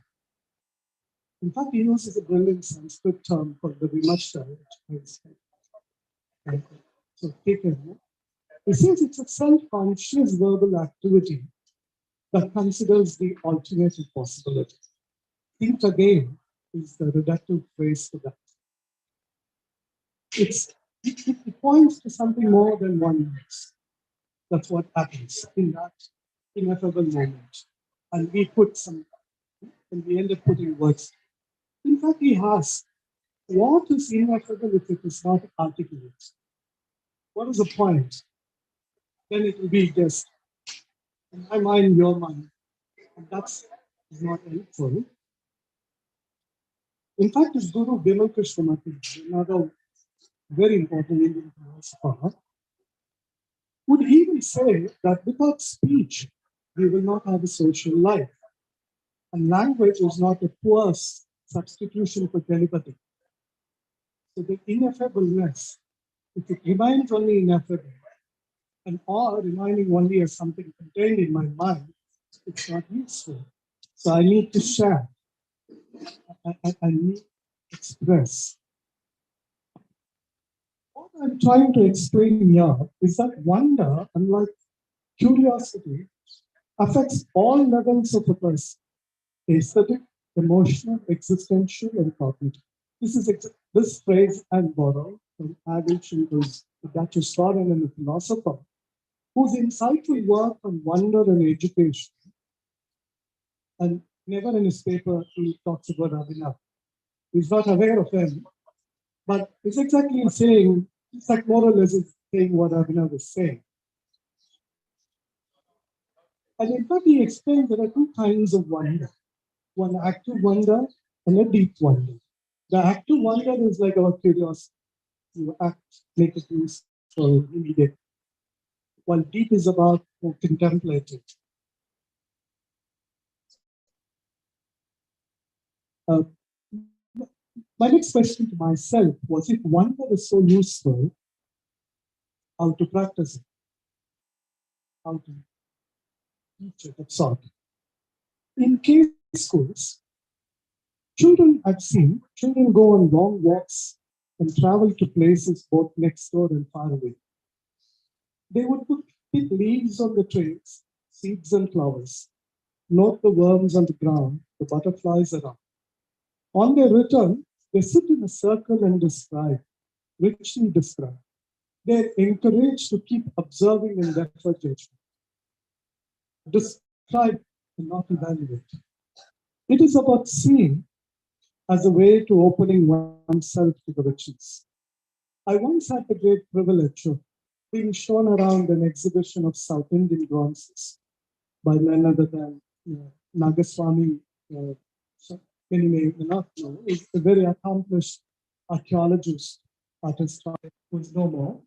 In fact, he uses a brilliant Sanskrit term called the vimarsha, which is so taken. He says it's a self-conscious verbal activity that considers the alternative possibility. Think again is the reductive phrase to that. It points to something more than one use. That's what happens in that ineffable moment. And we end up putting words. In fact, he asks, what is ineffable if it is not articulate? What is the point? Then it will be just in my mind, your mind. And that's not helpful. In fact, his guru, Bimal Krishnamurti, another very important Indian philosopher, would even say that without speech, we will not have a social life. And language is not a poor substitution for telepathy. So the ineffableness, if it remains only ineffable, and or remaining only as something contained in my mind, it's not useful. So I need to share. I need to express. What I'm trying to explain here is that wonder, unlike curiosity, affects all levels of a person: aesthetic, emotional, existential, and cognitive. This phrase I borrow from Adil Shinto's the Dutch historian and a philosopher, whose insightful work on wonder and education, and never in his paper he talks about Abhinav. He's not aware of him, but it's exactly saying, it's like more or less saying what Abhinav is saying. And in fact, he explains there are two kinds of wonder: one active wonder and a deep wonder. The active wonder is like our curiosity. You act, make it useful, immediate. While deep is about contemplative. Uh, my next question to myself was, if wonder is so useful, how to practice it? How to teach it, of sort. In case schools, children go on long walks and travel to places both next door and far away. They would pick leaves on the trees, seeds and flowers, note the worms on the ground, the butterflies around. On their return, they sit in a circle and describe, richly describe. They're encouraged to keep observing and defer judgment. Describe and not evaluate. It is about seeing as a way to opening oneself to the richness. I once had the great privilege of being shown around an exhibition of South Indian bronzes by none other than Nagaswamy. Any may not know, is a very accomplished archaeologist, artist, who's no more.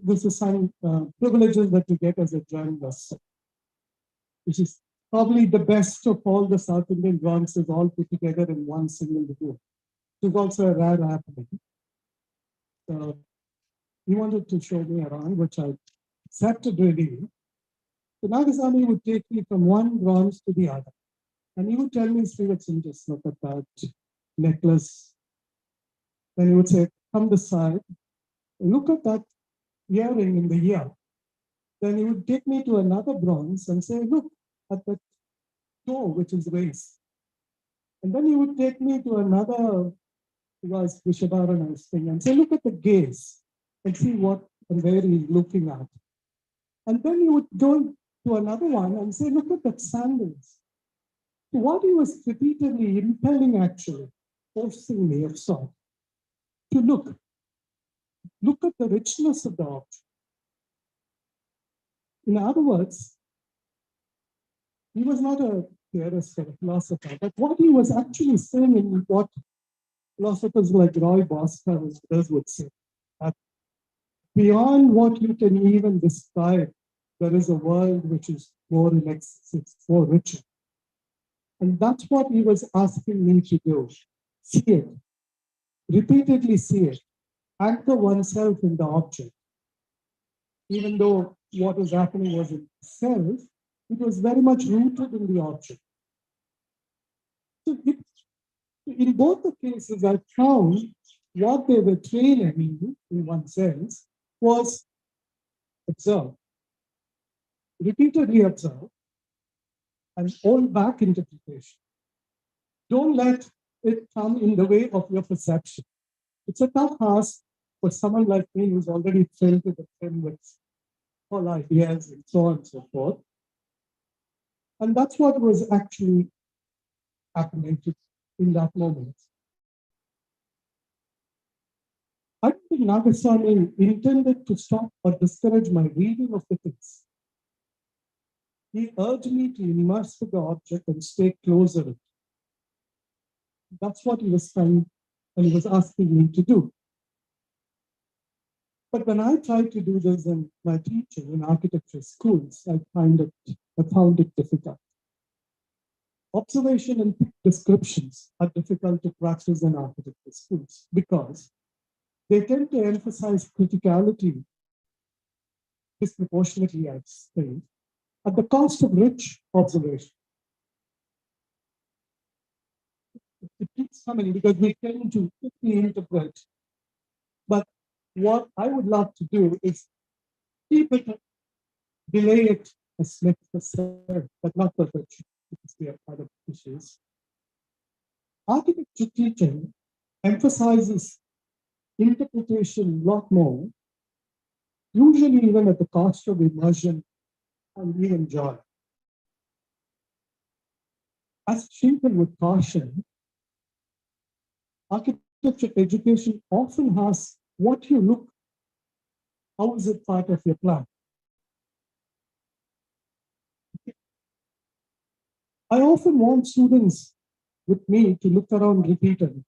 This is some privileges that you get as a journalist, which is probably the best of all the South Indian bronzes all put together in one single room. It is also a rare happening. He wanted to show me around, which I accepted readily. So Nagaswamy would take me from one bronze to the other. And he would tell me, Srivathsan, just look at that necklace. Then he would say, come this side, look at that earring in the ear. Then he would take me to another bronze and say, look at that toe, which is raised. And then he would take me to another, was Vishabharana's thing, and say, look at the gaze and see what and where he's looking at. And then he would go to another one and say, look at that sandals. What he was repeatedly impelling, actually, forcing me of sort, to look at the richness of the object. In other words, he was not a theorist or a philosopher, but what he was actually saying in what philosophers like Roy Bosca would say, that beyond what you can even describe, there is a world which is more in excess, it's more richer. And that's what he was asking me to do. See it, repeatedly see it, anchor oneself in the object. Even though what was happening was in self, it was very much rooted in the object. So in both the cases, I found what they were training me, in one sense, was observe, repeatedly observe, and hold back interpretation. Don't let it come in the way of your perception. It's a tough task for someone like me who's already filled to the brim with all ideas and so on and so forth. And that's what was actually happening in that moment. I don't think Nagaswamy intended to stop or discourage my reading of the things. He urged me to immerse with the object and stay closer. That's what he was trying and he was asking me to do. But when I tried to do this in my teaching in architecture schools, I found it difficult. Observation and descriptions are difficult to practice in architecture schools because they tend to emphasize criticality disproportionately, I'd say, at the cost of rich observation. It keeps coming because we tend to quickly interpret. But what I would love to do is keep it, delay it as much as necessary, but not perfection, because we have other issues. Architecture teaching emphasizes interpretation a lot more, usually even at the cost of immersion and even joy. As Shinkan would caution, architecture education often has what you look, how is it part of your plan? I often want students with me to look around repeatedly.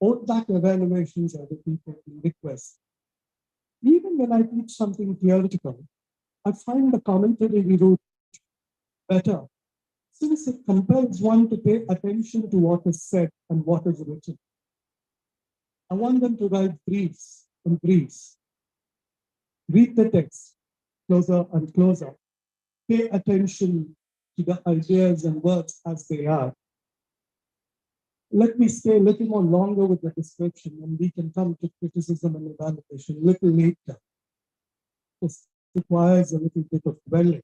Hold back evaluations are repeated requests. Even when I teach something theoretical, I find the commentary we wrote better, since it compels one to pay attention to what is said and what is written. I want them to write briefs and briefs. Read the text closer and closer. Pay attention to the ideas and words as they are. let me stay a little more longer with the description, and we can come to criticism and evaluation a little later. This requires a little bit of dwelling.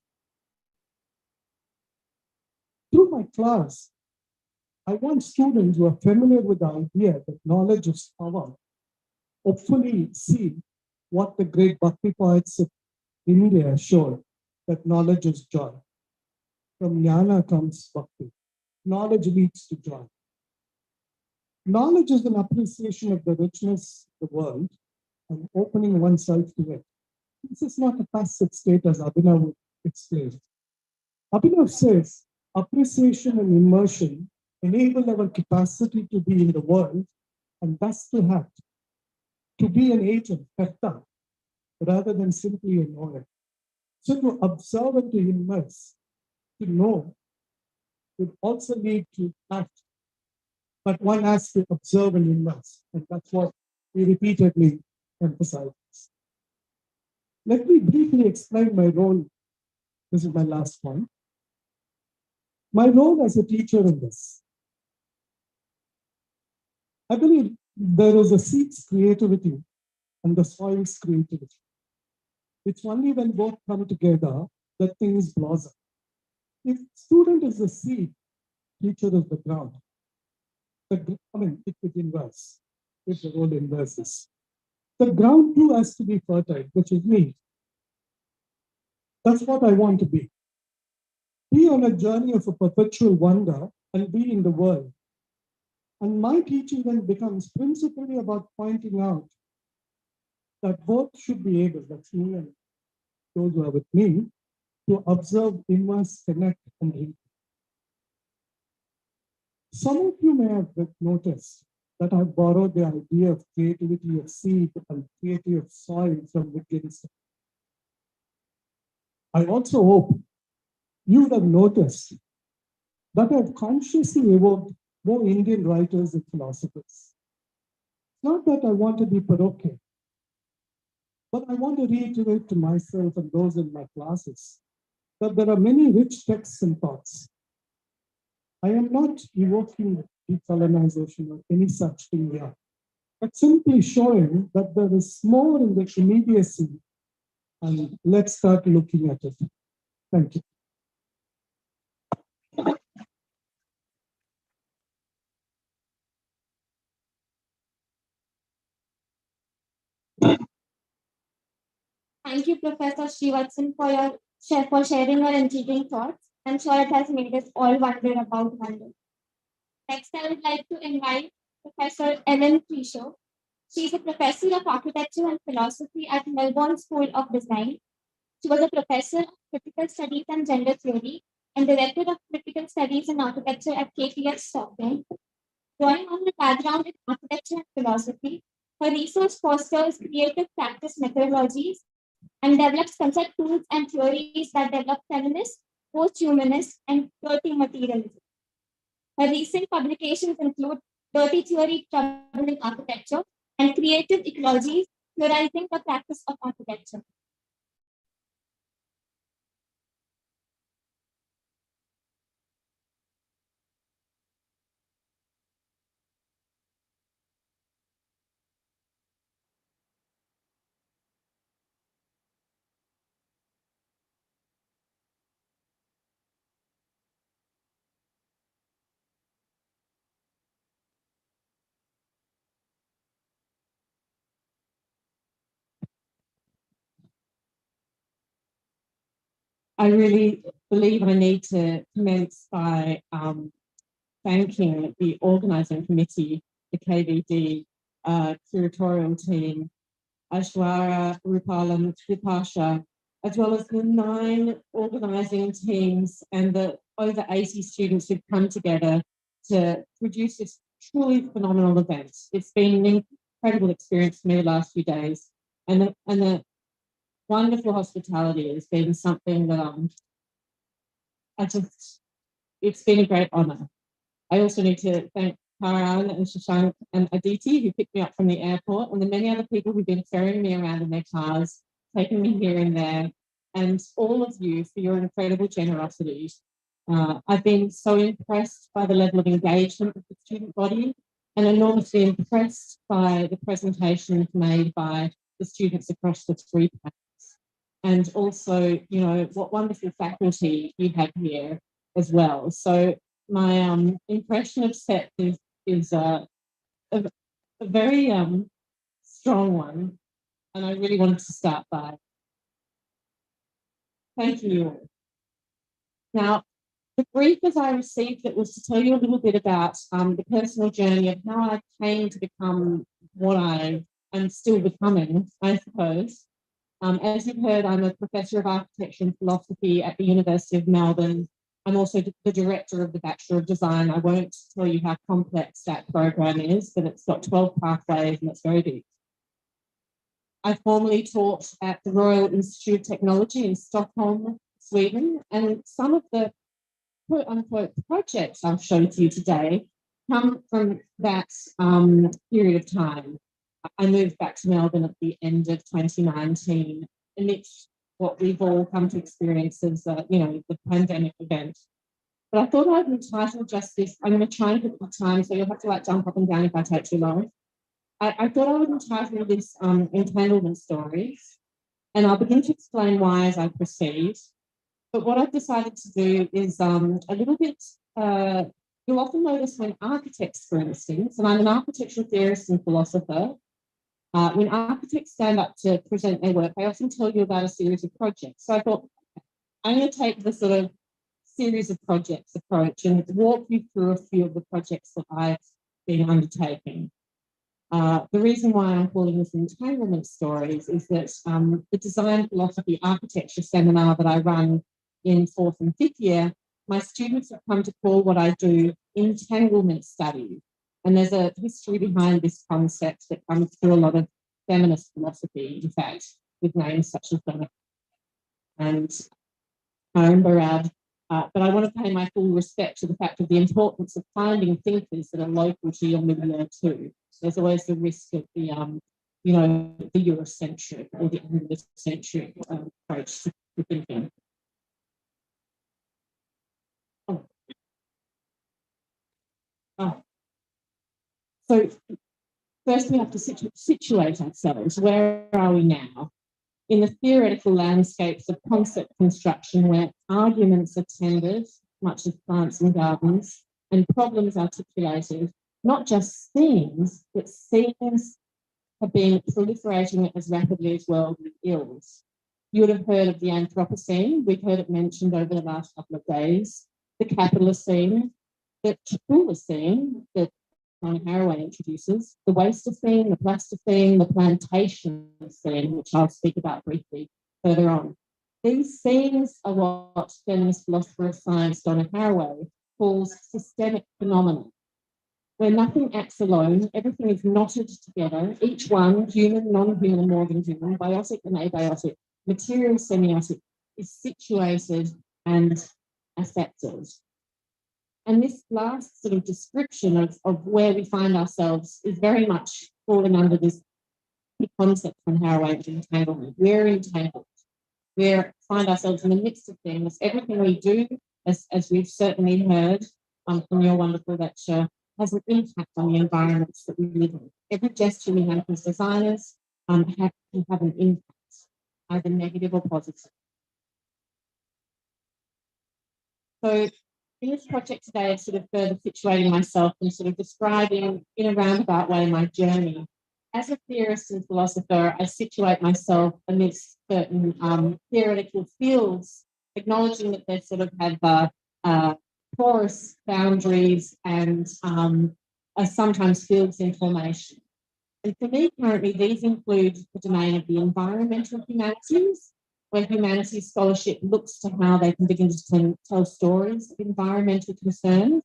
Through my class, I want students who are familiar with the idea that knowledge is power, hopefully see what the great Bhakti poets of India showed, that knowledge is joy. From jnana comes bhakti. Knowledge leads to joy. Knowledge is an appreciation of the richness of the world and opening oneself to it. This is not a passive state, as Abhinav explained. Abhinav says appreciation and immersion enable our capacity to be in the world and thus to act, to be an agent, karta, rather than simply a knower. So to observe and to immerse, to know, would also lead to act. But one has to observe and immerse, and that's what we repeatedly emphasize. Let me briefly explain my role. This is my last point. My role as a teacher in this. I believe there is a seed's creativity and the soil's creativity. It's only when both come together that things blossom. If student is the seed, teacher is the ground. It could inverse, if the role inverses. The ground too has to be fertile, which is me. That's what I want to be. Be on a journey of a perpetual wonder and be in the world. And my teaching then becomes principally about pointing out that both should be able, that's me and those who are with me, to observe, immerse, connect, and read. Some of you may have noticed that I've borrowed the idea of creativity of seed and creativity of soil from Wittgenstein. I also hope you would have noticed that I've consciously evoked more Indian writers and philosophers. Not that I want to be parochial, but I want to reiterate to myself and those in my classes that there are many rich texts and thoughts. I am not evoking decolonization or any such thing here, but simply showing that there is more in the immediacy, and let's start looking at it. Thank you. Thank you, Professor A.Srivathsan, for sharing your intriguing thoughts. I'm sure it has made us all wonder about wonder. Next, I would like to invite Professor Helene Frichot. She is a professor of architecture and philosophy at Melbourne School of Design. She was a professor of critical studies and gender theory and director of critical studies and architecture at KPS Stockholm. Drawing on her background in architecture and philosophy, her research fosters creative practice methodologies and develops concept tools and theories that develop feminist, post-humanist, and dirty materialism. Her recent publications include Dirty Theory, Trouble in Architecture, and Creative Ecologies, Theorizing the Practice of Architecture. I really believe I need to commence by thanking the organising committee, the KVD curatorial team, Aishwarya, Rupalam, Vipasha, as well as the 9 organising teams and the over 80 students who've come together to produce this truly phenomenal event. It's been an incredible experience for me the last few days, and the wonderful hospitality has been something that it's been a great honour. I also need to thank Karan and Shashank and Aditi, who picked me up from the airport, and the many other people who've been ferrying me around in their cars, taking me here and there, and all of you for your incredible generosity. I've been so impressed by the level of engagement of the student body and enormously impressed by the presentations made by the students across the 3 panels. And also, you know, what wonderful faculty you have here as well. So my impression of SET is a very strong one, and I really wanted to start by thanking you all. Now, the brief as I received it was to tell you a little bit about the personal journey of how I came to become what I am still becoming, I suppose. As you've heard, I'm a professor of architecture and philosophy at the University of Melbourne. I'm also the director of the Bachelor of Design. I won't tell you how complex that program is, but it's got 12 pathways and it's very big. I formerly taught at the Royal Institute of Technology in Stockholm, Sweden, and some of the quote-unquote projects I'll show to you today come from that period of time. I moved back to Melbourne at the end of 2019, amidst what we've all come to experience as, you know, the pandemic event. But I thought I'd entitle just this. I'm going to try and hit the time, so you'll have to like jump up and down if I take too long. I thought I would entitle this Entanglement Stories, and I'll begin to explain why as I proceed. But what I've decided to do is a little bit, you'll often notice when architects, for instance, and I'm an architectural theorist and philosopher, when architects stand up to present their work, they often tell you about a series of projects. So I thought, I'm going to take the sort of series of projects approach and walk you through a few of the projects that I've been undertaking. The reason why I'm calling this Entanglement Stories is that the Design Philosophy Architecture seminar that I run in 4th and 5th year, my students have come to call what I do entanglement studies. And there's a history behind this concept that comes through a lot of feminist philosophy, in fact, with names such as Poonacha and Barad. But I want to pay my full respect to the fact of the importance of finding thinkers that are local to your milieu too. There's always the risk of the, you know, the Eurocentric or the Anglocentric approach to thinking. So first we have to situate ourselves. Where are we now? In the theoretical landscapes of concept construction where arguments are tendered, much as plants and gardens, and problems articulated, not just themes, but themes have been proliferating as rapidly as worldly ills. You would have heard of the Anthropocene. We've heard it mentioned over the last couple of days. The Capitalocene, the Chipulocene that Donna Haraway introduces, the Wasteocene, the Plasticene, the Plantationocene, which I'll speak about briefly further on. These themes are what feminist philosopher of science Donna Haraway calls systemic phenomena, where nothing acts alone, everything is knotted together, each one, human, non-human, more than human, biotic and abiotic, material, semiotic, is situated and affected. And this last sort of description of where we find ourselves is very much falling under this concept from Haraway of entanglement. We're entangled. We find ourselves in the midst of things. Everything we do, as we've certainly heard from your wonderful lecture, has an impact on the environments that we live in. Every gesture we have as designers can have an impact, either negative or positive. So in this project today, I'm sort of further situating myself and sort of describing in a roundabout way my journey. As a theorist and philosopher, I situate myself amidst certain theoretical fields, acknowledging that they sort of have porous boundaries and are sometimes fields in formation. And for me, currently, these include the domain of the environmental humanities, where humanities scholarship looks to how they can begin to tell stories of environmental concern.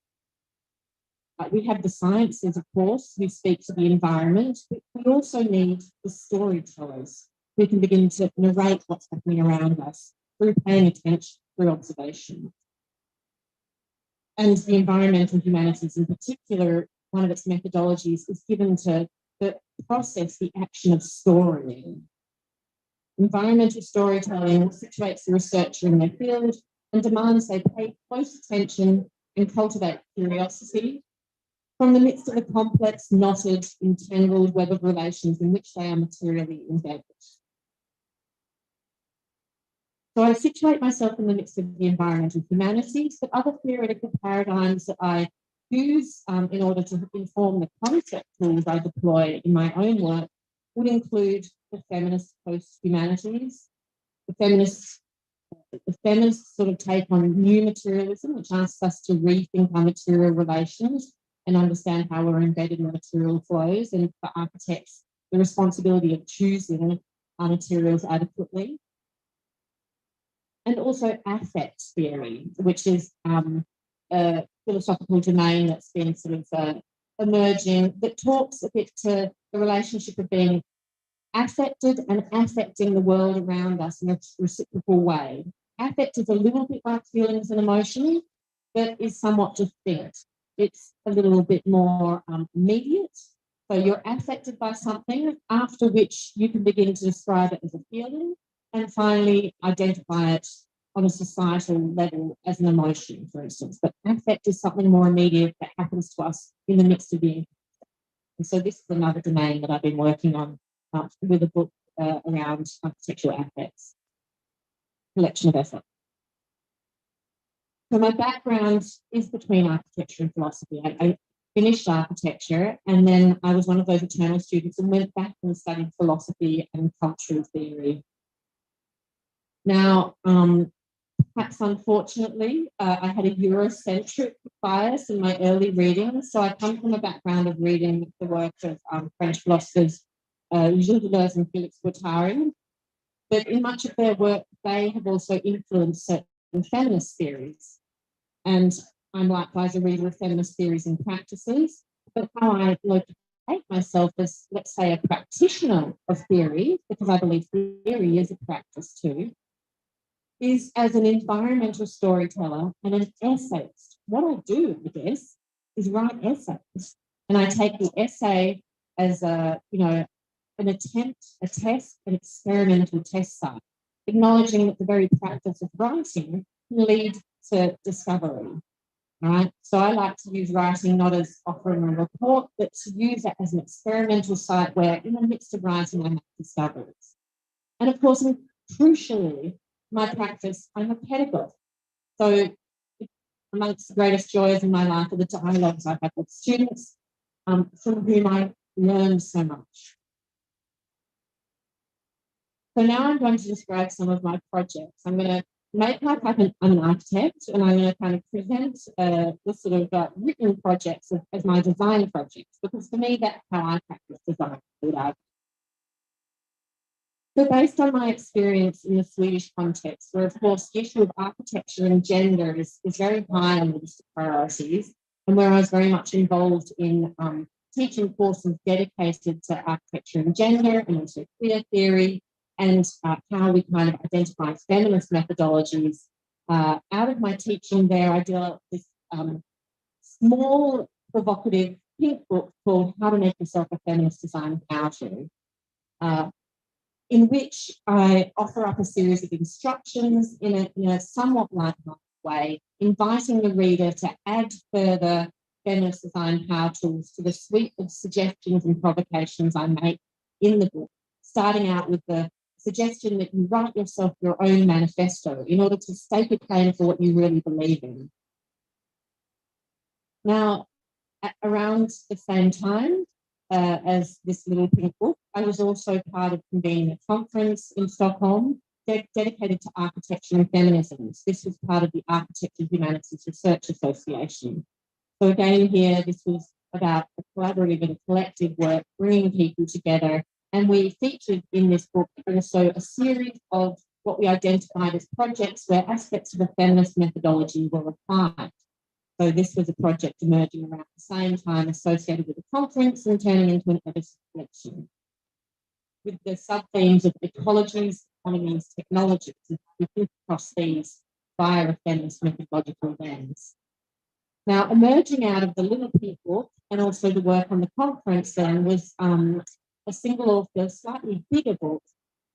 We have the sciences, of course, who speak to the environment, but we also need the storytellers who can begin to narrate what's happening around us through paying attention, through observation. And the environmental humanities in particular, one of its methodologies is given to the process, the action of storying. Environmental storytelling situates the researcher in their field and demands they pay close attention and cultivate curiosity from the midst of a complex, knotted, entangled web of relations in which they are materially embedded. So I situate myself in the midst of the environmental humanities, but other theoretical paradigms that I use in order to inform the concept tools I deploy in my own work would include the feminist post-humanities, the feminist sort of take on new materialism, which asks us to rethink our material relations and understand how we're embedded in material flows, and for architects, the responsibility of choosing our materials adequately. And also affect theory, which is a philosophical domain that's been sort of emerging, that talks a bit to the relationship of being affected and affecting the world around us in a reciprocal way. Affect is a little bit like feelings and emotions, but is somewhat distinct. It's a little bit more immediate. So you're affected by something, after which you can begin to describe it as a feeling, and finally identify it on a societal level as an emotion, for instance. But affect is something more immediate that happens to us in the midst of being. And so this is another domain that I've been working on with a book around architectural affects, collection of essays. So my background is between architecture and philosophy. I finished architecture, and then I was one of those eternal students and went back and studied philosophy and cultural theory. Now, perhaps unfortunately, I had a Eurocentric bias in my early reading. So I come from a background of reading the works of French philosophers, Gilles Deleuze and Félix Guattari. But in much of their work, they have also influenced certain feminist theories. And I'm likewise a reader of feminist theories and practices. But how I locate myself as, let's say, a practitioner of theory, because I believe theory is a practice too, is as an environmental storyteller and an essayist. What I do, I guess, is write essays. And I take the essay as a, an attempt, a test, an experimental test site, acknowledging that the very practice of writing can lead to discovery. Right? So I like to use writing not as offering a report, but to use it as an experimental site where in the midst of writing I make discoveries. And of course, crucially, my practice, I'm a pedagogue. So amongst the greatest joys in my life are the dialogues I've had with students, from whom I learned so much. So now I'm going to describe some of my projects. I'm going to make like I'm an architect, and I'm going to kind of present the sort of written projects as my design projects, because for me, that's how I practice design. So based on my experience in the Swedish context, where of course the issue of architecture and gender is very high on the list of priorities, and where I was very much involved in teaching courses dedicated to architecture and gender and also queer theory, and how we kind of identify feminist methodologies. Out of my teaching there, I developed this small, provocative pink book called How to Make Yourself a Feminist Design How-To, in which I offer up a series of instructions in a somewhat light-hearted way, inviting the reader to add further feminist design power tools to the suite of suggestions and provocations I make in the book, starting out with the suggestion that you write yourself your own manifesto in order to stake a claim for what you really believe in. Now, around the same time as this little pink book, I was also part of convening a conference in Stockholm dedicated to architecture and feminisms. This was part of the Architecture Humanities Research Association. So again here, this was about a collaborative and collective work, bringing people together. And we featured in this book also a series of what we identified as projects where aspects of a feminist methodology were applied. So this was a project emerging around the same time associated with the conference and turning into an edited collection, with the sub-themes of ecologies, economies, technologies, we think across these via a feminist methodological lens. Now, emerging out of the little pink book and also the work on the conference then was a single author, slightly bigger book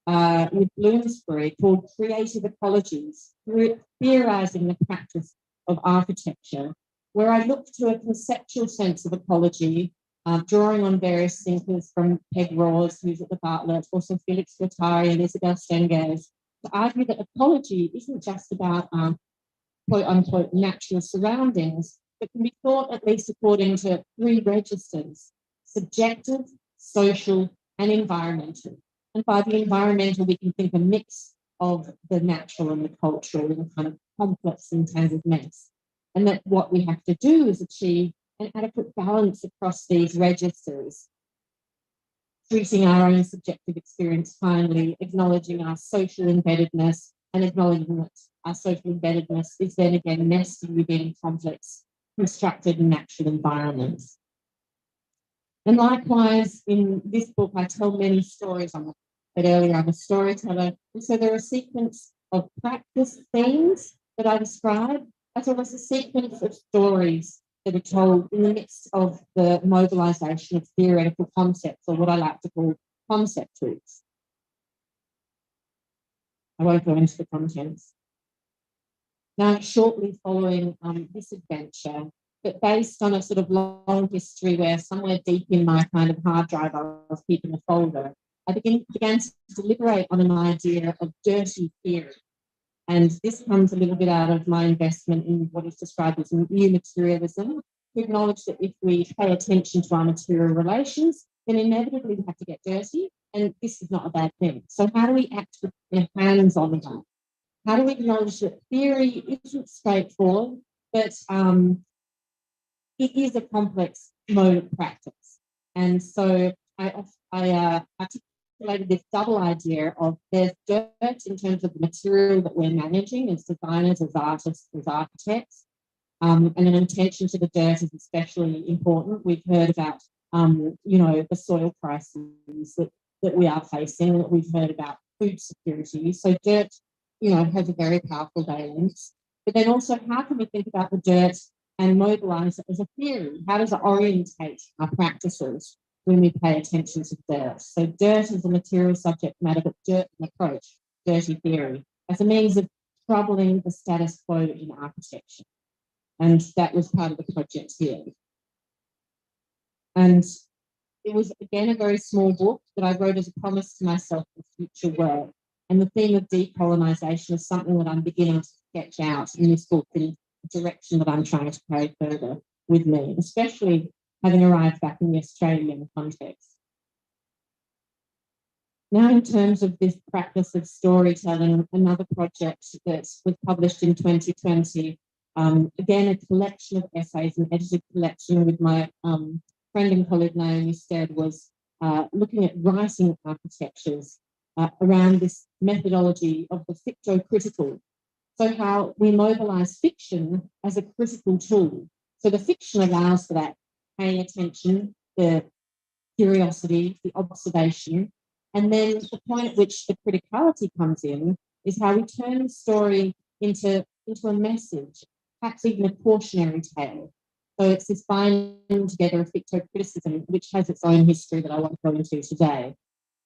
with Bloomsbury called Creative Ecologies, theorising the practice of architecture, where I looked to a conceptual sense of ecology, drawing on various thinkers from Peg Rawls, who's at the Bartlett, also Felix Guattari and Isabel Stengers, to argue that ecology isn't just about quote unquote natural surroundings, but can be thought at least according to three registers: subjective, social, and environmental. And by the environmental, we can think a mix of the natural and the cultural in kind of complex and tangled mess. And that what we have to do is achieve an adequate balance across these registers, treating our own subjective experience kindly, acknowledging our social embeddedness, and acknowledging that our social embeddedness is then again nested within complex, constructed and natural environments. And likewise, in this book, I tell many stories. I said earlier, I'm a storyteller. And so there are a sequence of practice themes that I describe, as well as a sequence of stories that are told in the midst of the mobilisation of theoretical concepts, or what I like to call concept truths. I won't go into the contents. Now, shortly following this adventure, but based on a sort of long history where somewhere deep in my kind of hard drive I was keeping a folder, I began to deliberate on an idea of dirty theory. And this comes a little bit out of my investment in what is described as new materialism, to acknowledge that if we pay attention to our material relations, then inevitably we have to get dirty, and this is not a bad thing. So how do we act with our hands on that? How do we acknowledge that theory isn't straightforward, but it is a complex mode of practice? And so I articulated this double idea of there's dirt in terms of the material that we're managing as designers, as artists, as architects, and an intention to the dirt is especially important. We've heard about, the soil crises that we are facing. We've heard about food security. So dirt, has a very powerful valence. But then also, how can we think about the dirt and mobilise it as a theory? How does it orientate our practices when we pay attention to dirt? So dirt is a material subject matter, but dirt and approach, dirty theory, as a means of troubling the status quo in architecture. And that was part of the project here. And it was, again, a very small book that I wrote as a promise to myself for future work. And the theme of decolonisation is something that I'm beginning to sketch out in this book in the direction that I'm trying to carry further with me, especially having arrived back in the Australian context. Now, in terms of this practice of storytelling, another project that was published in 2020, again, a collection of essays, an edited collection with my friend and colleague Naomi Stead, was looking at writing architectures around this methodology of the ficto-critical. So how we mobilise fiction as a critical tool. So the fiction allows for that paying attention, the curiosity, the observation, and then the point at which the criticality comes in is how we turn the story into a message, perhaps even a cautionary tale. So it's this binding together of ficto-criticism, which has its own history that I won't go into today.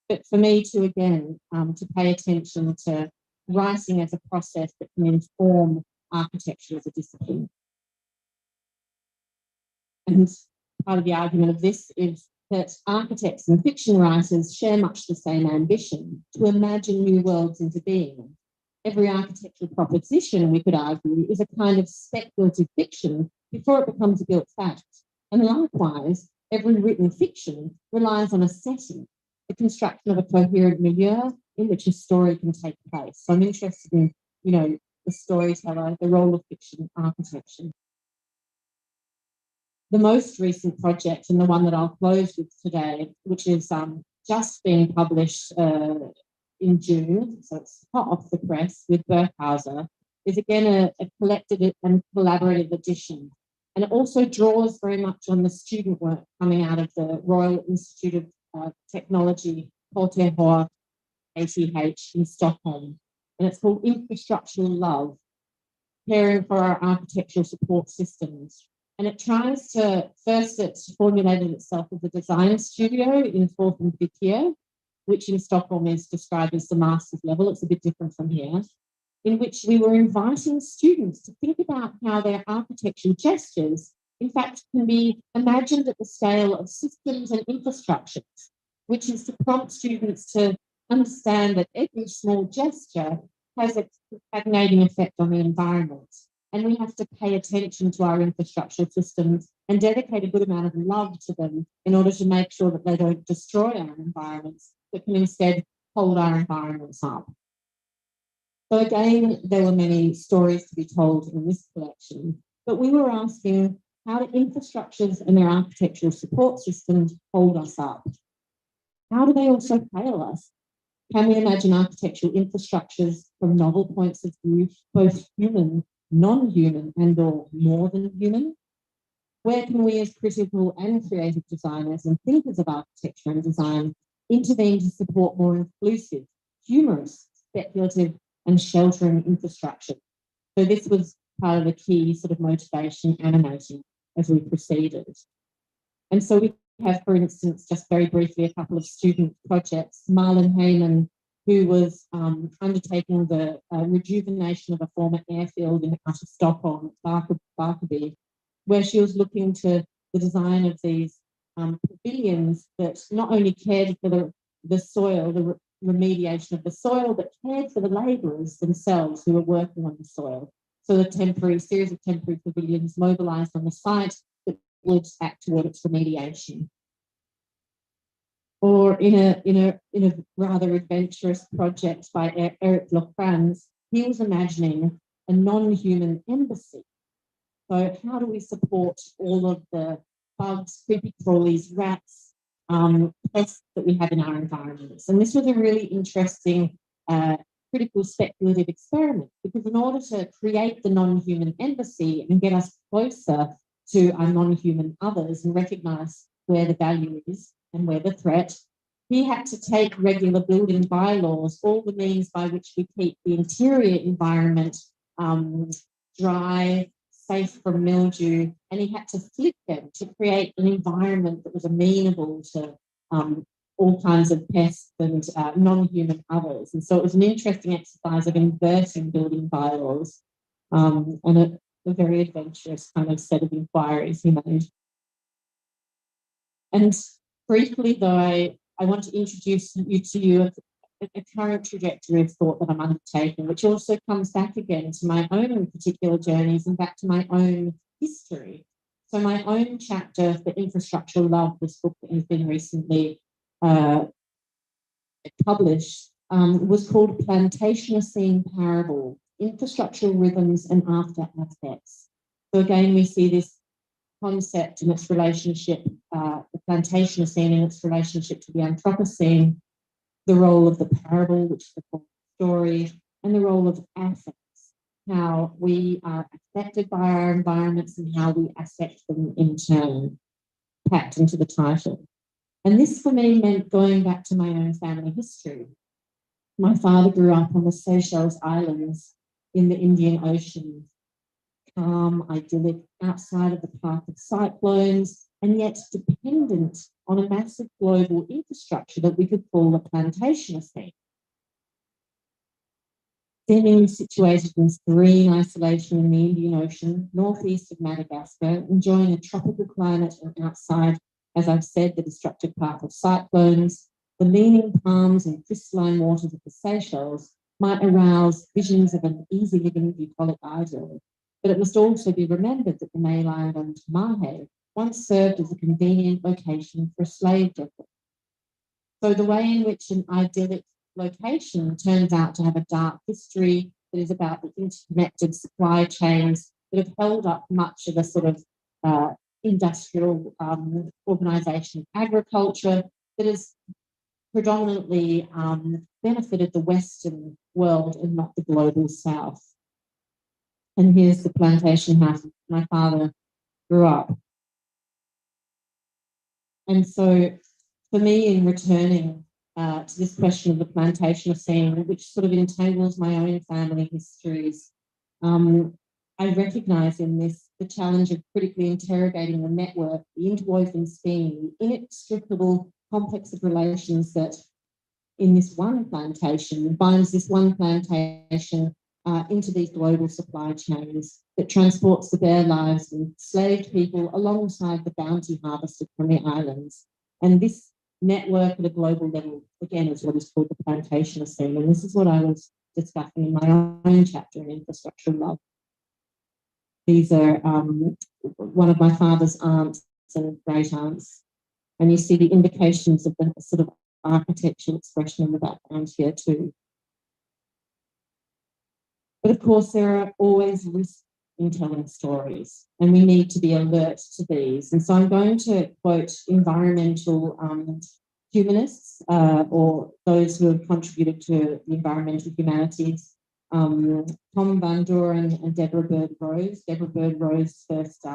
But for me to, again, to pay attention to writing as a process that can inform architecture as a discipline. And part of the argument of this is that architects and fiction writers share much the same ambition to imagine new worlds into being. Every architectural proposition, we could argue, is a kind of speculative fiction before it becomes a built fact. And likewise, every written fiction relies on a setting, the construction of a coherent milieu in which a story can take place. So I'm interested in, the storyteller, the role of fiction architecture. The most recent project, and the one that I'll close with today, which is just being published in June, so it's hot off the press with Berkhauser, is again a collected and collaborative edition. And it also draws very much on the student work coming out of the Royal Institute of Technology, KTH in Stockholm. And it's called Infrastructural Love, Caring for Our Architectural Support Systems. And it tries to, first it's formulated itself as a design studio in fourth and fifth year, which in Stockholm is described as the master's level. It's a bit different from here, in which we were inviting students to think about how their architectural gestures, in fact, can be imagined at the scale of systems and infrastructures, which is to prompt students to understand that every small gesture has a propagating effect on the environment. And we have to pay attention to our infrastructural systems and dedicate a good amount of love to them in order to make sure that they don't destroy our environments, but can instead hold our environments up. So again, there were many stories to be told in this collection, but we were asking, how do infrastructures and their architectural support systems hold us up? How do they also fail us? Can we imagine architectural infrastructures from novel points of view, both human, non-human, and or more than human? Where can we as critical and creative designers and thinkers of architecture and design intervene to support more inclusive, humorous, speculative, and sheltering infrastructure? So this was part of the key sort of motivation animating as we proceeded. And so we have, for instance, just very briefly, a couple of student projects. Marlon Heyman, who was undertaking the rejuvenation of a former airfield in outer Stockholm, Barkarby, where she was looking to the design of these pavilions that not only cared for the soil, the remediation of the soil, but cared for the labourers themselves who were working on the soil. So the series of temporary pavilions mobilised on the site that would act toward its remediation. Or in a rather adventurous project by Eric Lofrans, he was imagining a non-human embassy. So how do we support all of the bugs, creepy crawlies, rats, pests that we have in our environments? And this was a really interesting critical speculative experiment, because in order to create the non-human embassy and get us closer to our non-human others and recognise where the value is and where the threat, he had to take regular building bylaws, all the means by which we keep the interior environment dry, safe from mildew, and he had to flip them to create an environment that was amenable to all kinds of pests and non-human others. And so it was an interesting exercise of inverting building bylaws and a very adventurous kind of set of inquiries he made. And briefly, though, I want to introduce you a current trajectory of thought that I'm undertaking, which also comes back again to my own particular journeys and back to my own history. So my own chapter for Infrastructural Love, this book that has been recently published, was called Plantationocene Parable, Infrastructural Rhythms and After Effects. So again, we see this concept and its relationship, the Plantationocene and its relationship to the Anthropocene, the role of the parable, which is the story, and the role of affects, how we are affected by our environments and how we affect them in turn, packed into the title. And this for me meant going back to my own family history. My father grew up on the Seychelles Islands in the Indian Ocean, calm, idyllic, outside of the path of cyclones, and yet dependent on a massive global infrastructure that we could call the Plantationocene. Seemingly situated in serene isolation in the Indian Ocean, northeast of Madagascar, enjoying a tropical climate and outside, as I've said, the destructive path of cyclones, the leaning palms and crystalline waters of the Seychelles might arouse visions of an easy living bucolic idyll. But it must also be remembered that the mainland on Poonacha once served as a convenient location for a slave depot. So the way in which an idyllic location turns out to have a dark history that is about the interconnected supply chains that have held up much of a sort of industrial organisation of agriculture that has predominantly benefited the Western world and not the global South. And here's the plantation house my father grew up. And so for me, in returning to this question of the Plantationocene, which sort of entangles my own family histories, I recognise in this the challenge of critically interrogating the network, the interwoven scheme, the inextricable complex of relations that in this one plantation, binds this one plantation into these global supply chains that transports the bare lives of enslaved people alongside the bounty harvested from the islands. And this network at a global level, again, is what is called the plantation scene. And this is what I was discussing in my own chapter in Infrastructural Love. These are one of my father's aunts and great aunts. And you see the indications of the sort of architectural expression in the background here too. But of course, there are always risks in telling stories, and we need to be alert to these. And so I'm going to quote environmental humanists or those who have contributed to the environmental humanities, Tom Van Doren and Deborah Bird Rose. Deborah Bird Rose first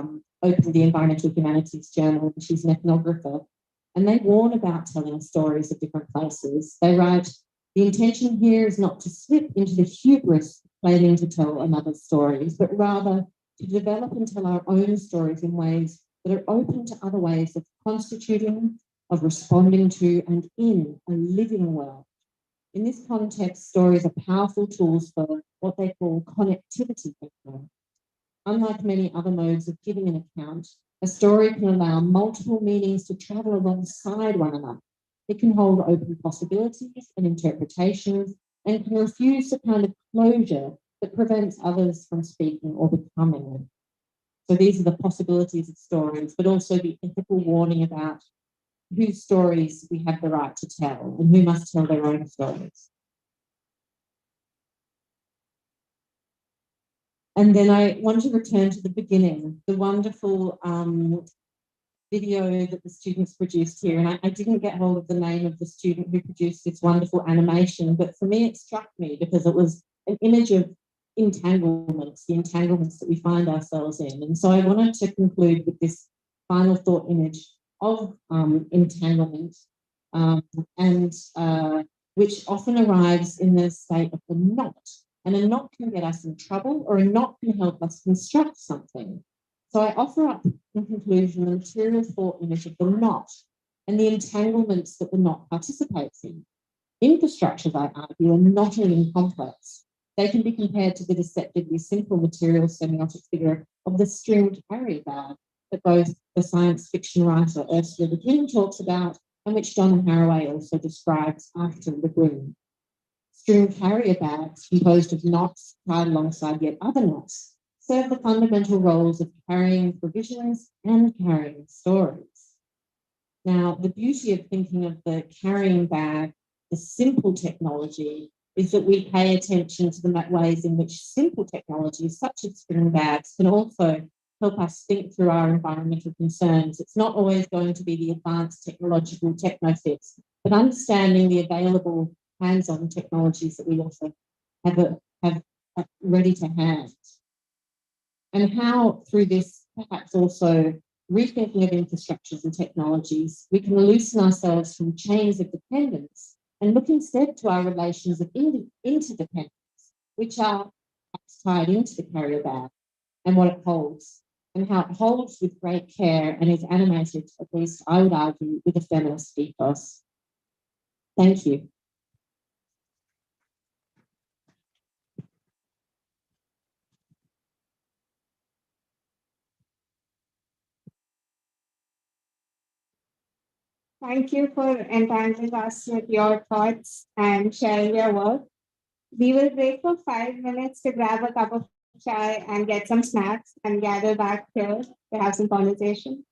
opened the Environmental Humanities Journal, and she's an ethnographer. And they warn about telling stories of different places. They write, the intention here is not to slip into the hubris of claiming to tell another's stories, but rather to develop and tell our own stories in ways that are open to other ways of constituting, of responding to, and in a living world. In this context, stories are powerful tools for what they call connectivity thinking. Unlike many other modes of giving an account, a story can allow multiple meanings to travel alongside one another. It can hold open possibilities and interpretations and can refuse the kind of closure that prevents others from speaking or becoming. So these are the possibilities of stories, but also the ethical warning about whose stories we have the right to tell and who must tell their own stories. And then I want to return to the beginning, the wonderful video that the students produced here. And I didn't get hold of the name of the student who produced this wonderful animation, but for me, it struck me because it was an image of entanglements, the entanglements that we find ourselves in. And so I wanted to conclude with this final thought image of entanglement, which often arrives in the state of a knot. And a knot can get us in trouble, or a knot can help us construct something. So I offer up in conclusion the material thought image of the knot and the entanglements that the knot participates in. Infrastructures, I argue, are knotty and complex. They can be compared to the deceptively simple material semiotic figure of the string carrier bag that both the science fiction writer Ursula Le Guin talks about and which John Haraway also describes after Le Guin. String carrier bags, composed of knots tied alongside yet other knots, serve the fundamental roles of carrying provisions and carrying stories. Now, the beauty of thinking of the carrying bag, the simple technology, is that we pay attention to the ways in which simple technologies, such as string bags, can also help us think through our environmental concerns. It's not always going to be the advanced technological techno-fix, but understanding the available hands-on technologies that we also have ready to hand. And how, through this, perhaps also rethinking of infrastructures and technologies, we can loosen ourselves from chains of dependence and look instead to our relations of interdependence, which are tied into the carrier bag and what it holds, and how it holds with great care and is animated, at least I would argue, with a feminist ethos. Thank you. Thank you for entangling us with your thoughts and sharing your work. We will break for 5 minutes to grab a cup of chai and get some snacks and gather back here to have some conversation.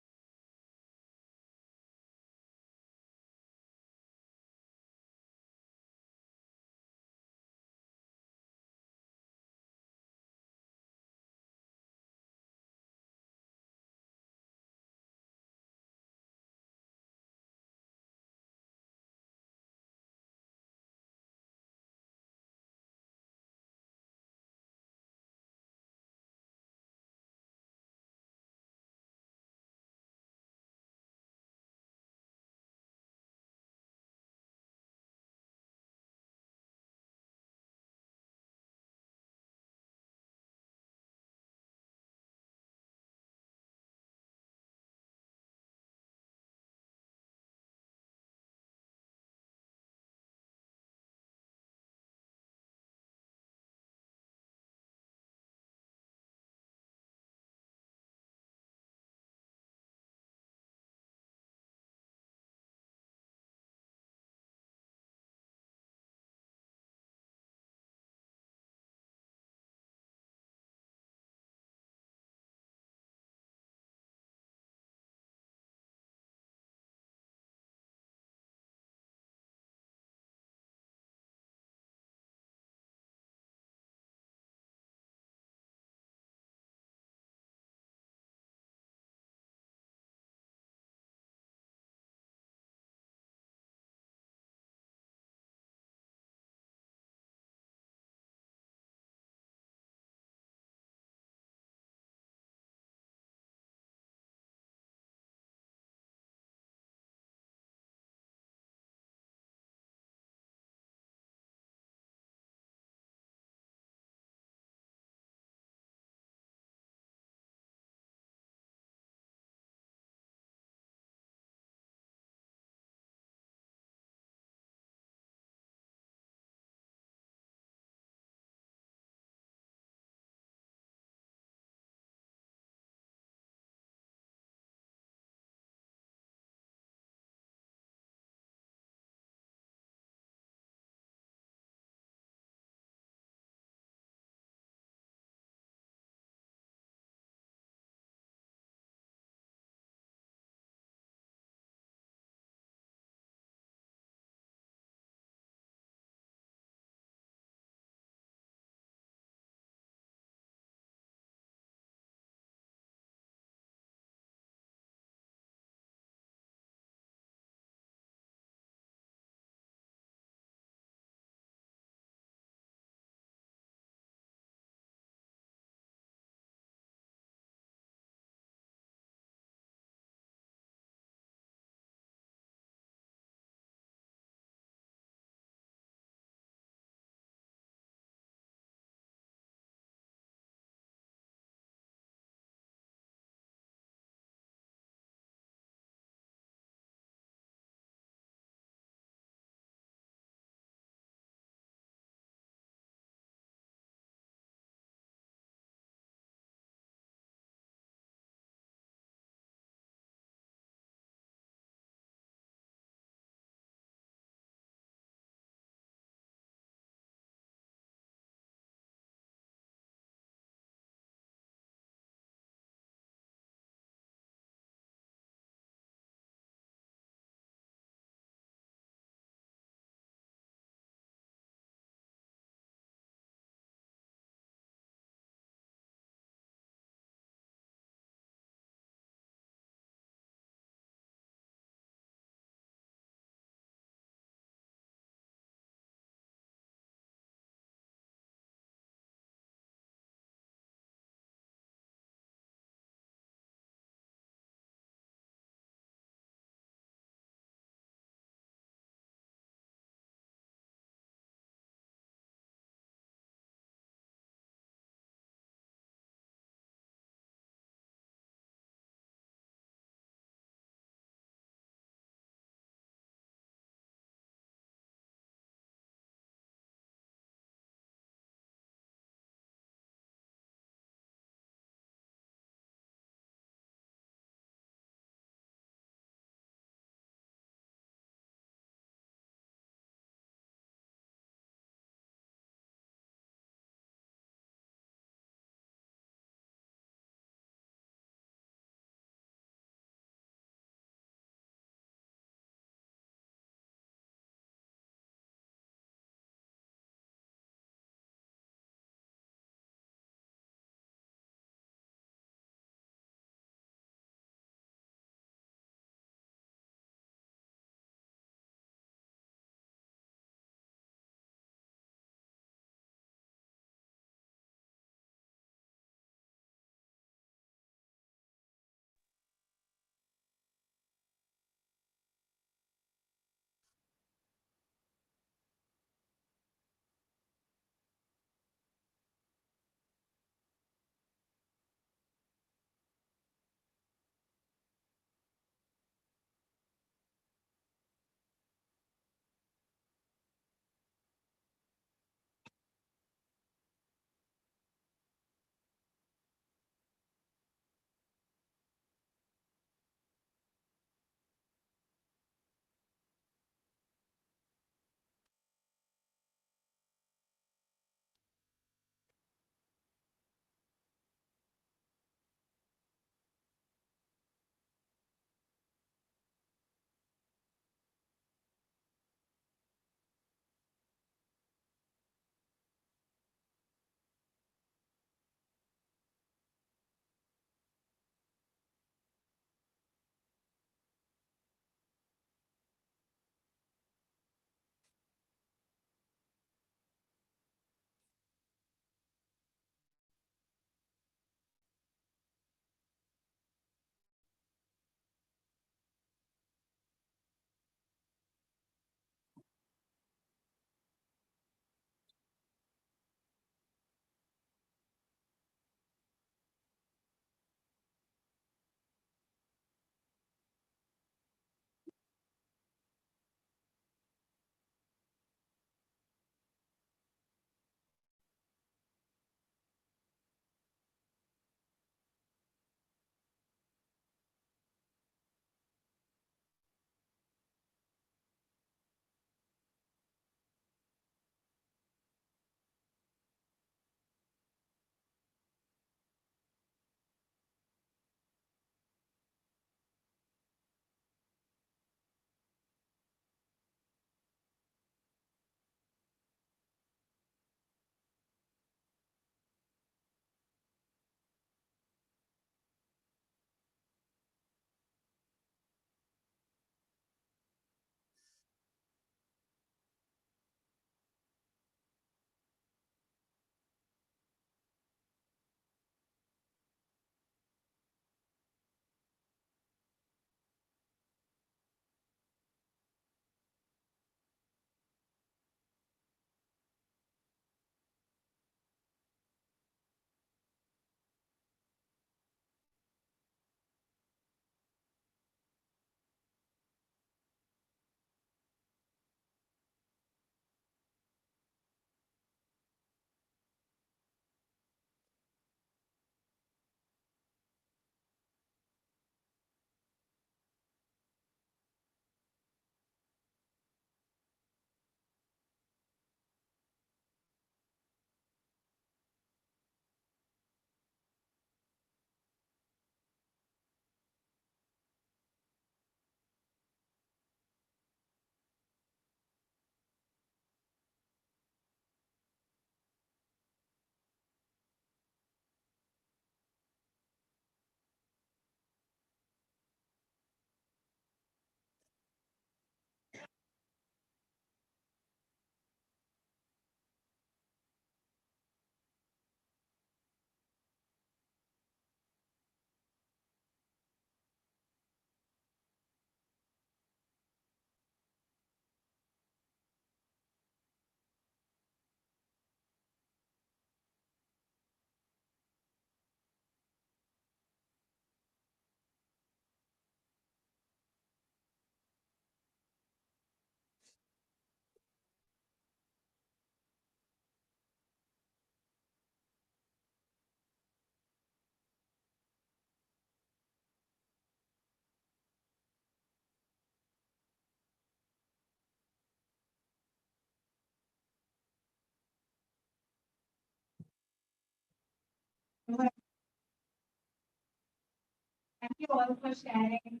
you all for sharing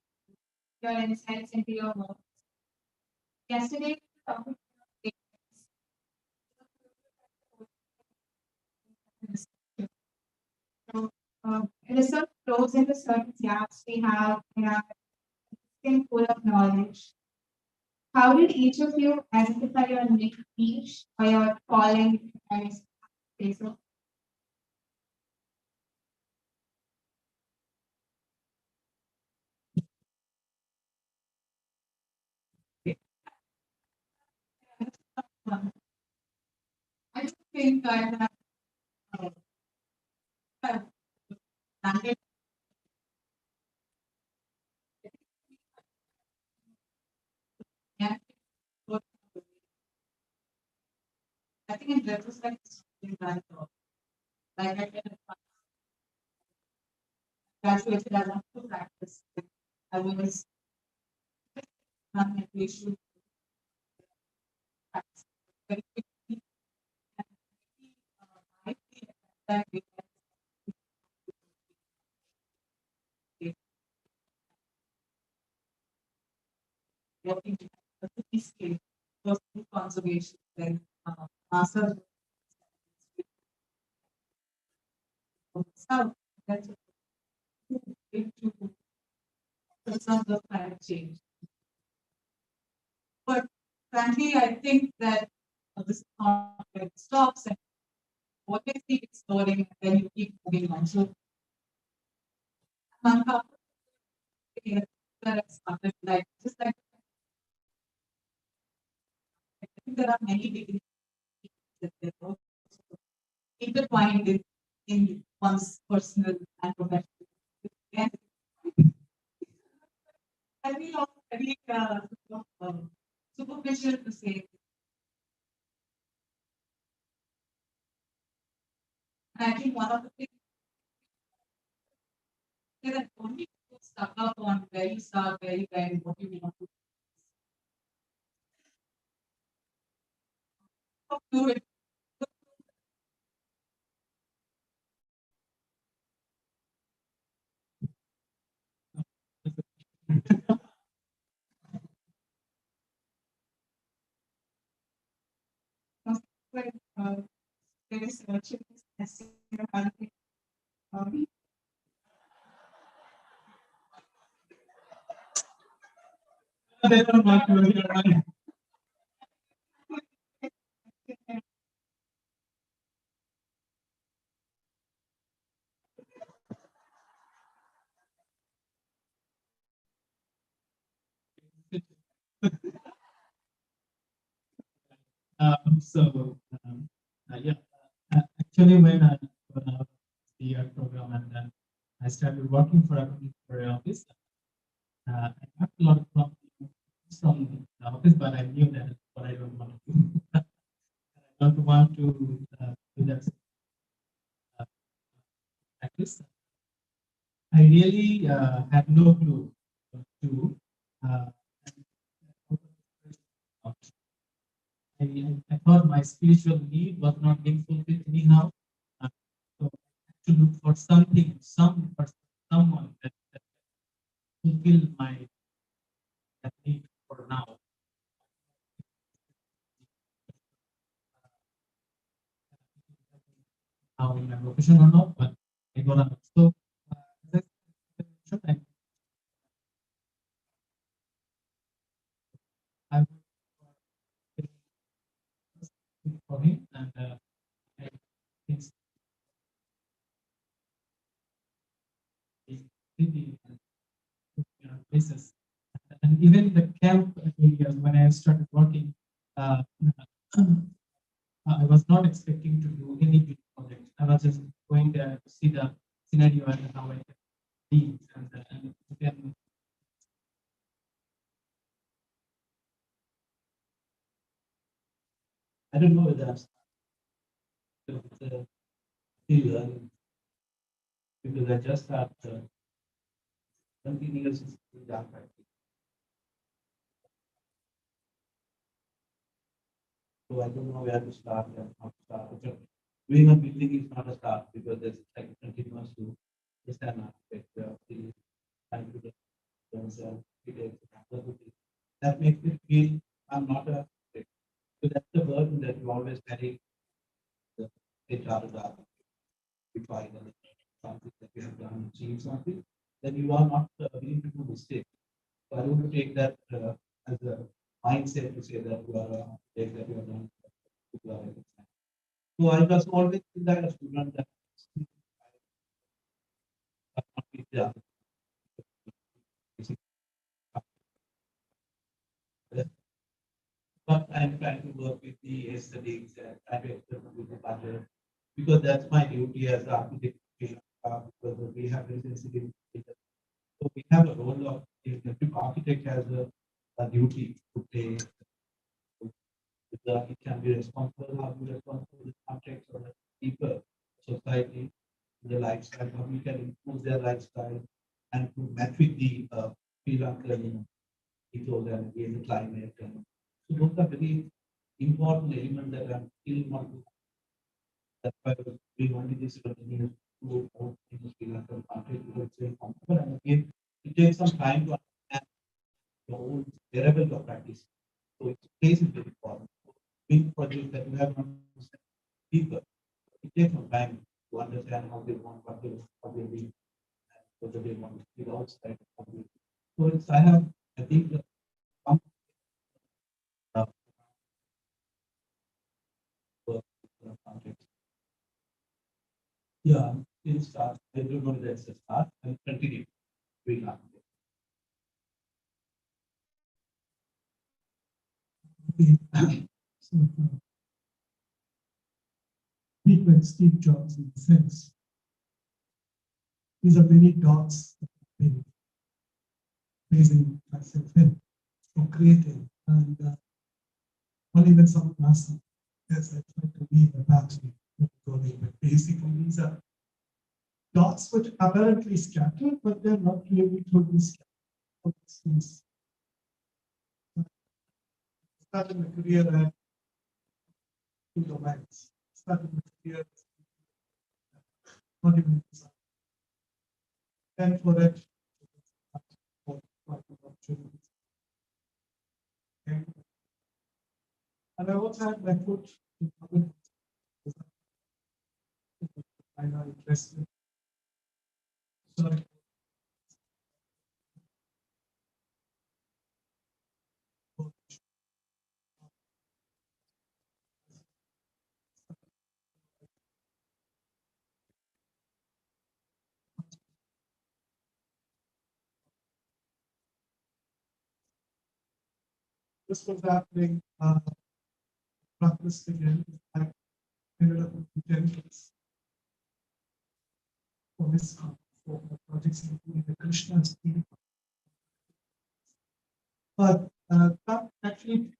your insights into your work. Yesterday, we were talking about so, research flows into certain gaps we have in our existing pool of knowledge. How did each of you identify your niche or your calling? I say so. I don't think I have landed. Yeah, but I think in retrospect, it's been done. Like I said, graduated as a practice. I was not an issue practice very quickly. And I feel that we are working at the city scale, personal conservation, then master south. That's a big to concerns of climate change. But frankly, I think that this is not where it stops and always keep exploring and then you keep moving on. So I'm happy that I started like just like I think there are many beginnings that they're also intertwined in one's personal and professional. And I feel also very superficial to say. And I think one of the things is that only people stuck up on where you start, where you end, what you want to do it. Like, there is So, yeah, actually, when I was the year program and then I started working for a for office, I got a lot of problems from the office, but I knew that is what I don't want to do. I don't want to do that uh, practice. I really had no clue what to do. Uh, I thought my spiritual need was not being fulfilled anyhow. Uh, so I had to look for something, some person, someone that fulfill my that need for now. Now in my profession or not, but I got a so I I for him and I think the places and even the camp areas when I started working. Uh, I was not expecting to do any big project. I was just going there to see the scenario and how I can be. And then I don't know whether I'm still learning because I just had 20 years in that practice. So I don't know where to start and how to start. So doing a building is not a start because there's like continuous to just an aspect of the and to themselves, that makes me feel I'm not a. So that's the burden that you always carry. The HR if I something that you have done, achieved something, then you are not willing to do mistakes. So I want to take that as a mindset to say that you are take that you are done. So I was always feel that a student that yeah, but I'm trying to work with the aesthetics and try to experiment with the budget because that's my duty as an architect. Because we have very sensitive data. So we have a role of every architect has a duty to play. It can be responsible, how we responsible for the context or the people, society, the lifestyle, how we can improve their lifestyle and to match with the Sri Lankan ethos and the climate. And so those are very important elements that I'm still want to. That's why we wanted this continuous to out in the Sri Lankan country because it's very comfortable. And again, it takes some time to understand the whole variable of practice. So its place is very important. Big projects that you have not understand people. It takes some time to understand how they want, what they need, and whether they want to feel outside. So it's I think the some uh, context. Yeah, it starts. I don't know that's the start and continue. We have. Speak like Steve Jobs in the sense. These are many dots that have been raising myself in for creating. And not even some NASA. Yes, I try to read the battery. But basically, these are dots which apparently scattered, but they're not really totally scattered. Started my career at two domains. Started my career not even design. And for that, and I also had my foot in public. I'm not interested. So this was happening. Practiced again. I ended up with credentials for this for projects including the Krishna's theme. But that actually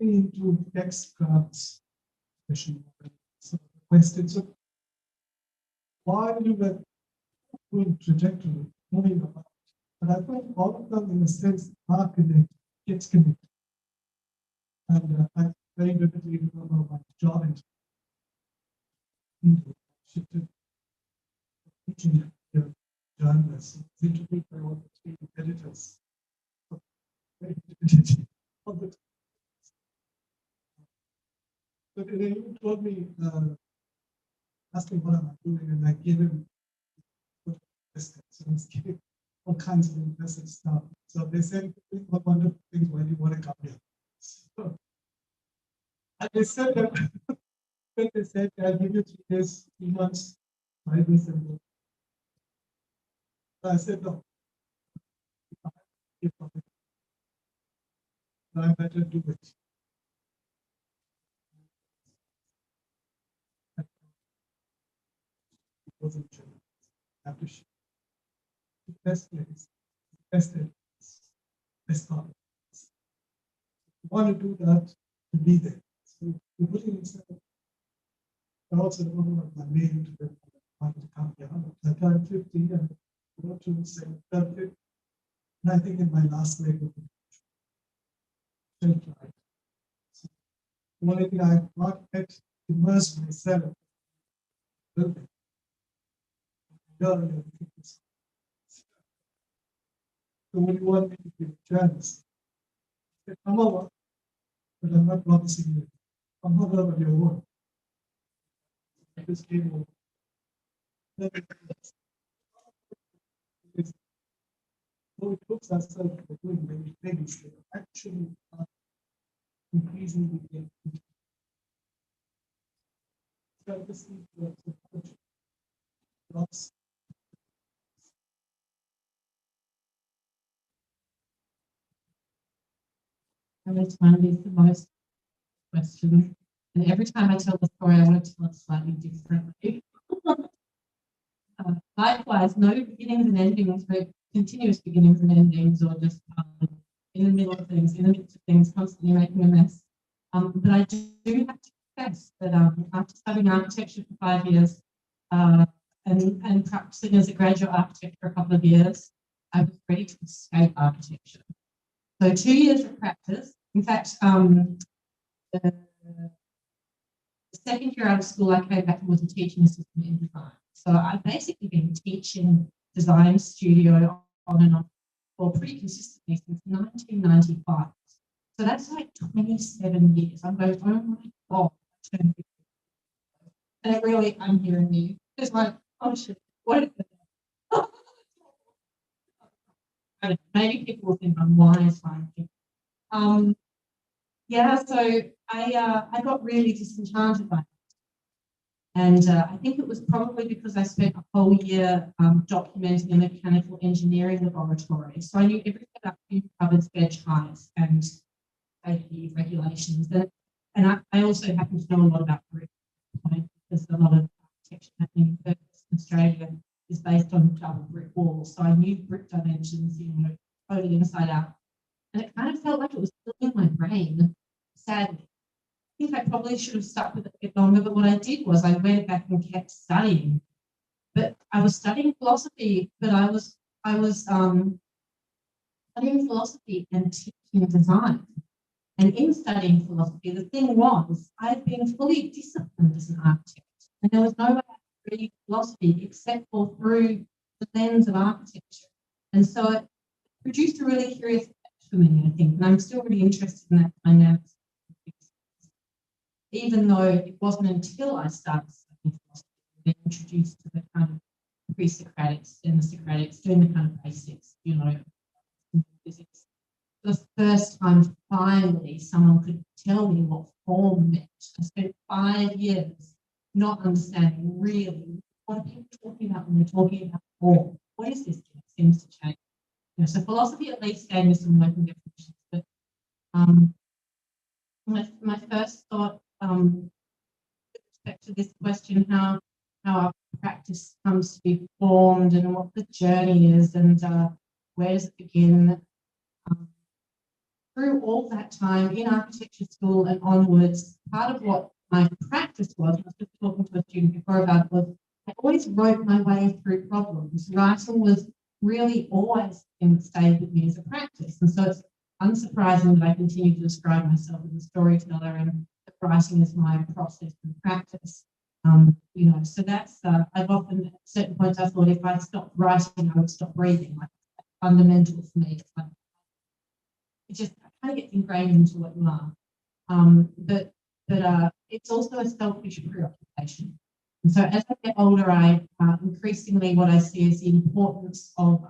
into text crafts, especially. So the question, so while you were doing trajectory, moving about, but I think all of them in a sense are connected, gets connected. And I very vividly remember my job in shifted teaching journalists, interviewed by all the three editors. Very vividly. But then he told me, asked me what am I doing, and I gave him so I was giving all kinds of impressive stuff. So they said, what wonderful things, why do you want to come here? So, and they said that when they said, I'll give you 3 days, 3 months, try this and go. So I said, no. I better do it. It wasn't true. Have to ship. The best place, best place, best part. You want to do that, to be there. So you put it inside. I also remember my mail to them. I wanted to come here. I turned 50 and I wrote to say, and I think in my last leg of the right. So the only thing I have not yet immersed myself in building. So what do you want me to do? Chance. Come over, but I'm not promising you. Come over on your own. This game over. So it looks as though we're doing many things that are actually increasingly getting. So this is the lots. Every time is the most questions. And every time I tell the story, I want to tell it slightly differently. Likewise, no beginnings and endings, no continuous beginnings and endings, or just in the middle of things, in the midst of things, constantly making a mess. But I do have to confess that after studying architecture for 5 years and practicing as a graduate architect for a couple of years, I was ready to escape architecture. So 2 years of practice. In fact, the second year out of school, I came back and was a teaching assistant in design. So I've basically been teaching design studio on and off for pretty consistently since 1995. So that's like 27 years. I'm going, oh my God, I turned 50. And it really, I'm hearing you. It's like, oh shit, what is it? Maybe people will think I'm wise, yeah, so I got really disenchanted by it. And I think it was probably because I spent a whole year documenting a mechanical engineering laboratory. So I knew everything about fume cupboards, bench heights, and safety regulations. And I also happen to know a lot about brick, because a lot of architecture happening in Australia is based on double brick walls. So I knew brick dimensions, totally inside out. And it kind of felt like it was still in my brain, sadly. I think I probably should have stuck with it a bit longer, but what I did was I went back and kept studying. But I was studying philosophy, but I was studying philosophy and teaching design. And in studying philosophy, the thing was I'd been fully disciplined as an architect, and there was no way to read philosophy except for through the lens of architecture. And so it produced a really curious effect for me, I think, and I'm still really interested in that dynamics. Even though it wasn't until I started studying philosophy that I introduced to the kind of pre-Socratics and the Socratics, doing the kind of basics, physics. The first time finally someone could tell me what form meant. I spent 5 years not understanding really what are people talking about when they're talking about form. What is this thing that seems to change? So philosophy at least gave me some working definitions. But my first thought with respect to this question, how our practice comes to be formed and what the journey is and where does it begin. Through all that time in architecture school and onwards, part of what my practice was, I was just talking to a student before about it, was I always wrote my way through problems. Writing was really always in the stayed with me as a practice. And so it's unsurprising that I continue to describe myself as a storyteller and that writing is my process and practice. So that's, I've often at certain points I thought if I stopped writing, I would stop breathing. Like fundamental for me. It's like, it just kind of gets ingrained into what you are. But it's also a selfish preoccupation. And so as I get older, I increasingly what I see is the importance of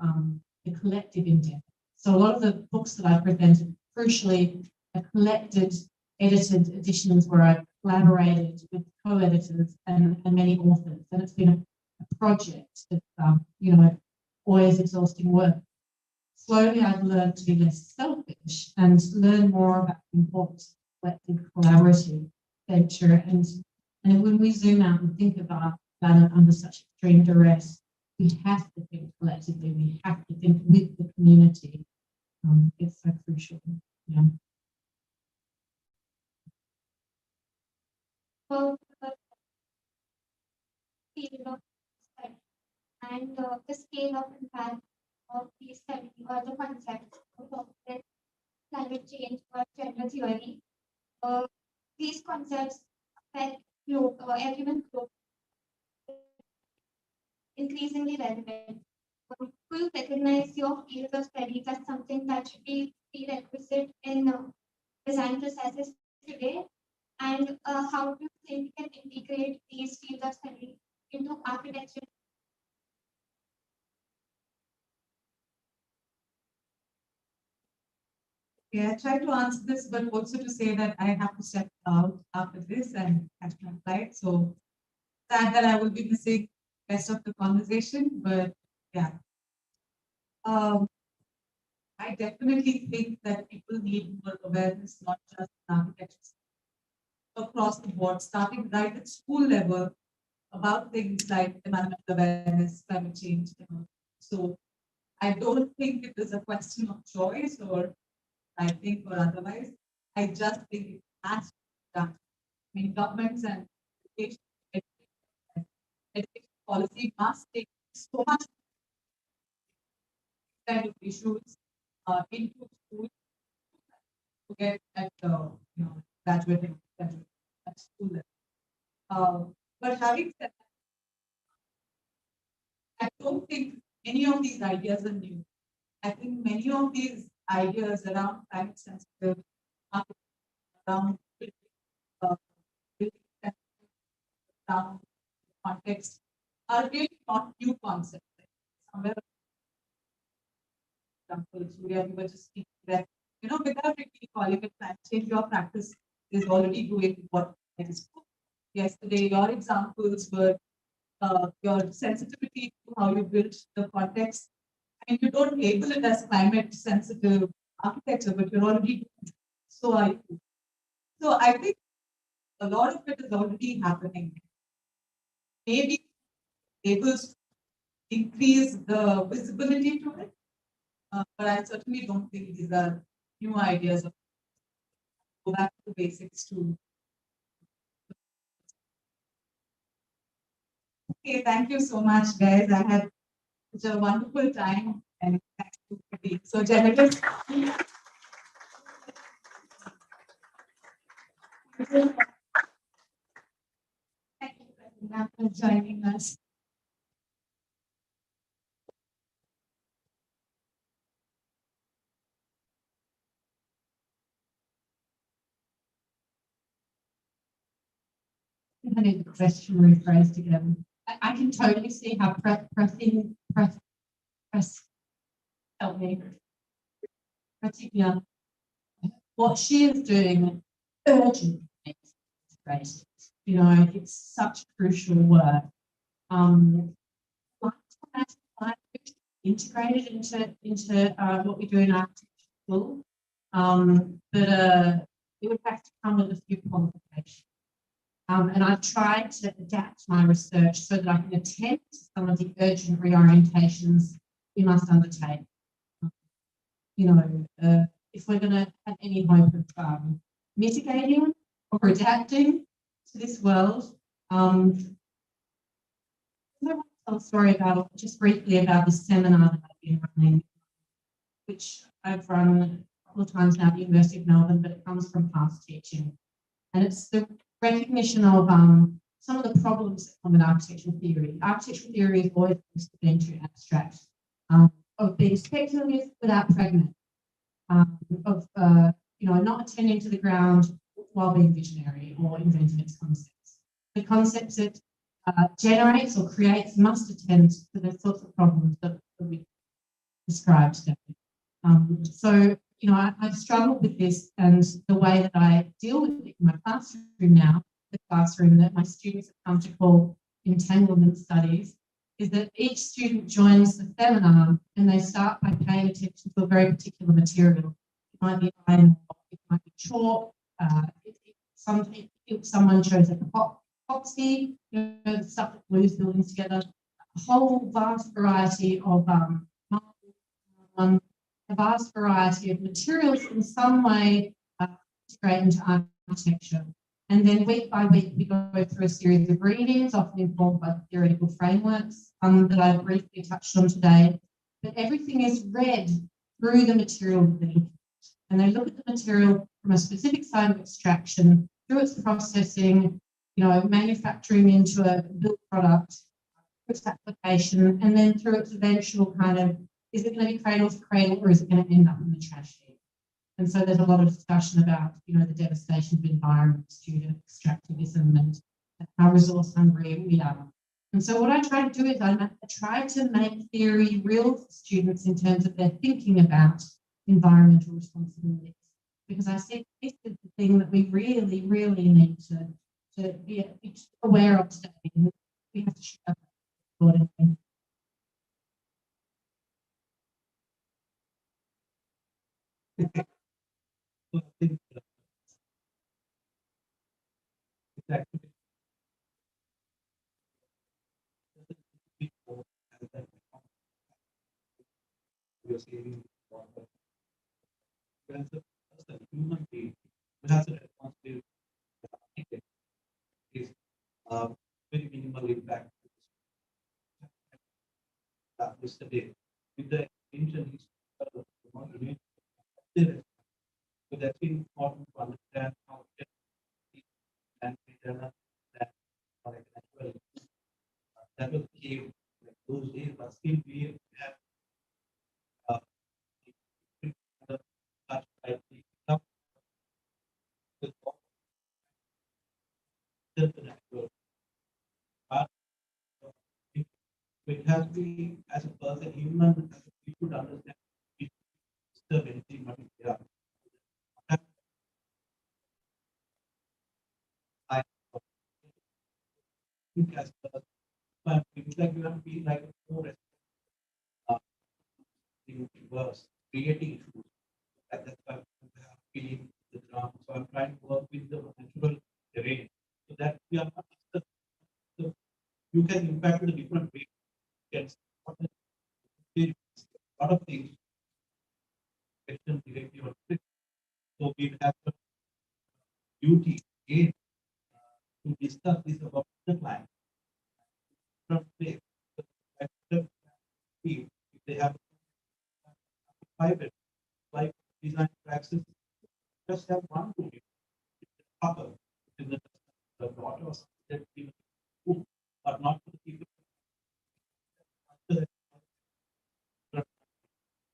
the collective endeavor. So a lot of the books that I presented, crucially, are collected, edited editions where I've collaborated with co-editors and many authors. And it's been a project that's, always exhausting work. Slowly, I've learned to be less selfish and learn more about the importance of collective, collaborative venture. And when we zoom out and think about it under such extreme duress, we have to think collectively. We have to think with the community. It's so crucial. Yeah. So, and the scale of impact of these studies or the concepts of climate change or gender theory. These concepts affect everyone globally, increasingly relevant will recognize your field of studies as something that should be prerequisite in design processes today? And how do you think we can integrate these fields of study into architecture? Yeah, I tried to answer this, but also to say that I have to step out after this and catch my flight. So sad that I will be missing the rest of the conversation, but yeah. I definitely think that people need more awareness, not just in architecture, across the board, starting right at school level about things like environmental awareness, climate change. So I don't think it is a question of choice or I think or otherwise. I just think it has to be done. I mean, governments and education policy must take so much kind of issues into schools to get at graduating at school level. But having said that, I don't think any of these ideas are new. I think many of these ideas around climate sensitive, around uh, around context are really not new concepts. Somewhere, example, Surya, you were just speaking that, without really calling it climate change, your practice is already doing what it is. Yesterday, your examples were your sensitivity to how you build the context. And you don't label it as climate sensitive architecture, but you're already doing it. So are you. So I think a lot of it is already happening. Maybe labels increase the visibility to it, but I certainly don't think these are new ideas. Go back to the basics too. Okay, thank you so much, guys. I had such a wonderful time, and thank you for being so generous. Thank you, Prathijna, for joining us. I need the question rephrased again. I can totally see how Prathijna, help me. Prathijna, what she is doing urgently makes great. It's such crucial work. Integrated into what we do in architecture school, but it would have to come with a few qualifications. And I've tried to adapt my research so that I can attend to some of the urgent reorientations we must undertake. If we're going to have any hope of mitigating or adapting to this world, I want to tell a story just briefly about this seminar that I've been running, which I've run a couple of times now at the University of Melbourne, but it comes from past teaching. And it's the recognition of some of the problems that come with architectural theory. Architectural theory is always been too abstract, of being speculative without pragmatic, of not attending to the ground while being visionary or inventing its concepts. The concepts it generates or creates must attend to the sorts of problems that we described today. I've struggled with this, and the way that I deal with it in my classroom now, the classroom that my students have come to call entanglement studies, is that each student joins the seminar and they start by paying attention to a very particular material. It might be iron, it might be chalk, if someone chose epoxy, the stuff that glues buildings together, a whole vast variety of a vast variety of materials in some way integrate into architecture. And then week by week, we go through a series of readings, often informed by theoretical frameworks that I briefly touched on today. But everything is read through the material that they look at. And they look at the material from a specific side of extraction, through its processing, manufacturing into a built product, its application, and then through its eventual kind of, is it going to be cradle to cradle or is it going to end up in the trash heap? And so there's a lot of discussion about, the devastation of environments due to extractivism and how resource hungry we are. And so what I try to do is I try to make theory real for students in terms of their thinking about environmental responsibilities, because I see this is the thing that we really, really need to be aware of today. We have to show up accordingly. So I think it's actually we are saving water. As a human being, we have the responsibility is very minimal impact. That is the day. With the intention is so that's important to understand how we can and return that that was came like those days, but still we have such like the natural. But it has to be as a person, human, we should understand it disturb anything what is there. I think as a but it's like you have to be like a forest verse, creating issues. And that's why we have feeling the ground. So I'm trying to work with the natural terrain so that we are not so you can impact in a different way. Yes. A lot of things question directly or so we have the duty again to discuss this about the client from place. If they have private like design practices, just have one to it. Upper in the daughter or that but not for the people.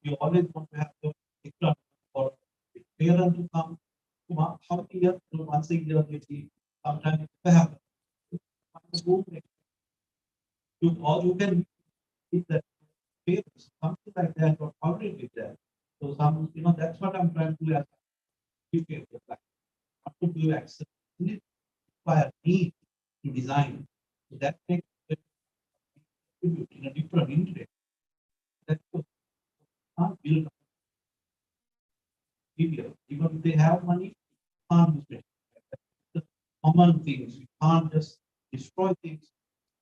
You always want to have the extra or parent to come to how year once a year they see sometimes it happens. You or you can keep that parents, something like that, or already with that. So some, that's what I'm trying to do as educate the class. Not to do access require need to design. So that makes it contribute in a different interest. That's what can't build people. Even if they have money, can't use it. The common things. You can't just destroy things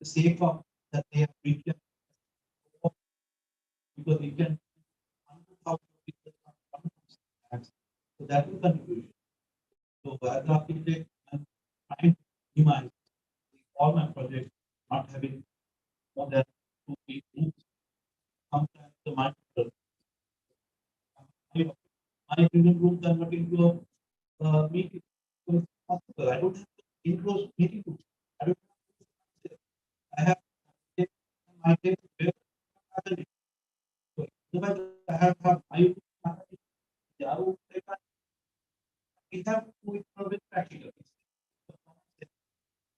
the sake of that they have written because you can so that is contribution. So as architect, I'm trying to minimize all my projects not having more than 2 groups. Sometimes the multiple my student group convert into a meeting. So it's possible. I don't have to enclose meeting groups. I don't have my day where happening. So otherwise I have my we have to do it with practical.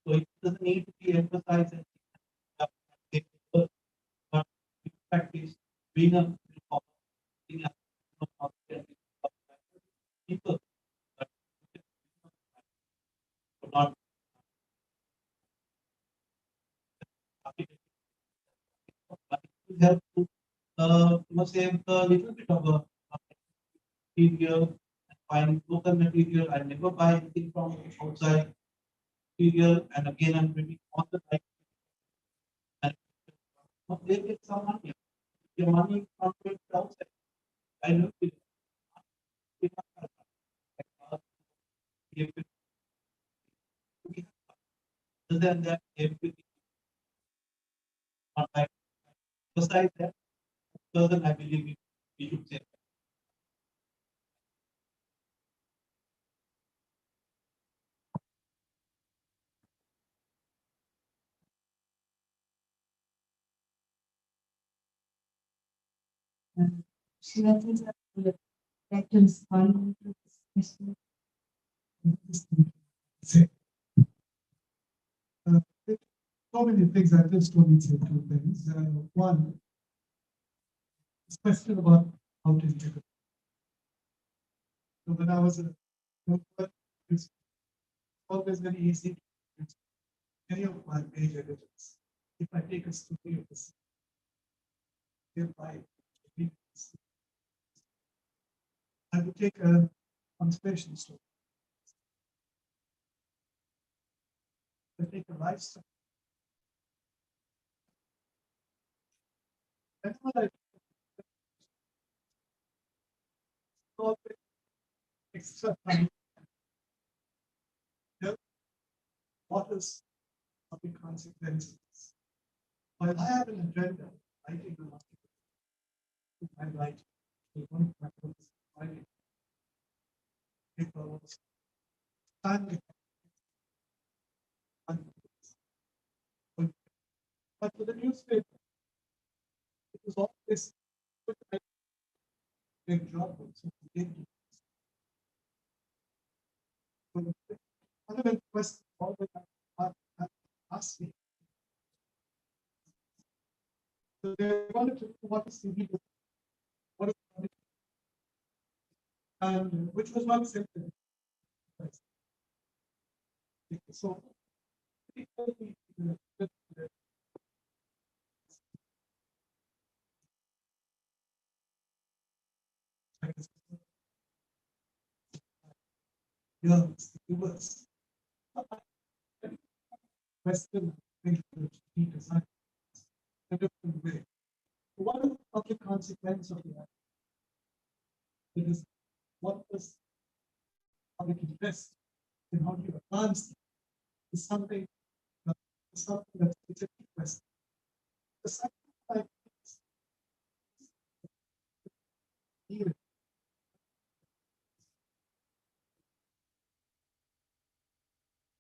So it doesn't need to be emphasized and but practice being a being people not help to must have a little bit of a material and find local material. I never buy anything from outside material and again I'm bringing all the time and they get some money. Your money from outside. I know it. Other than that, everything not like besides that, person I believe we should say Srivathsan, would you like to respond to this question? Say, so many things. I just only say two things. One, this question about how to integrate. So when I was a young, it's always very easy to any of my page editors. If I take a story of this, I would take a conservation story. I take a lifestyle. That's what I thought extra time. What is the consequences? While I have an agenda, I take an article. I write. One practice, writing. Papers, time. But for the newspaper, it was always a big job. So fundamental question always asked me. So they wanted to know what is the legal, what is the, and which was not simple. So yeah, it's the worst. Western thinking design a different way. What is the public consequence of that? It is what does public invest and how do you advance is something that's a key question. The second type is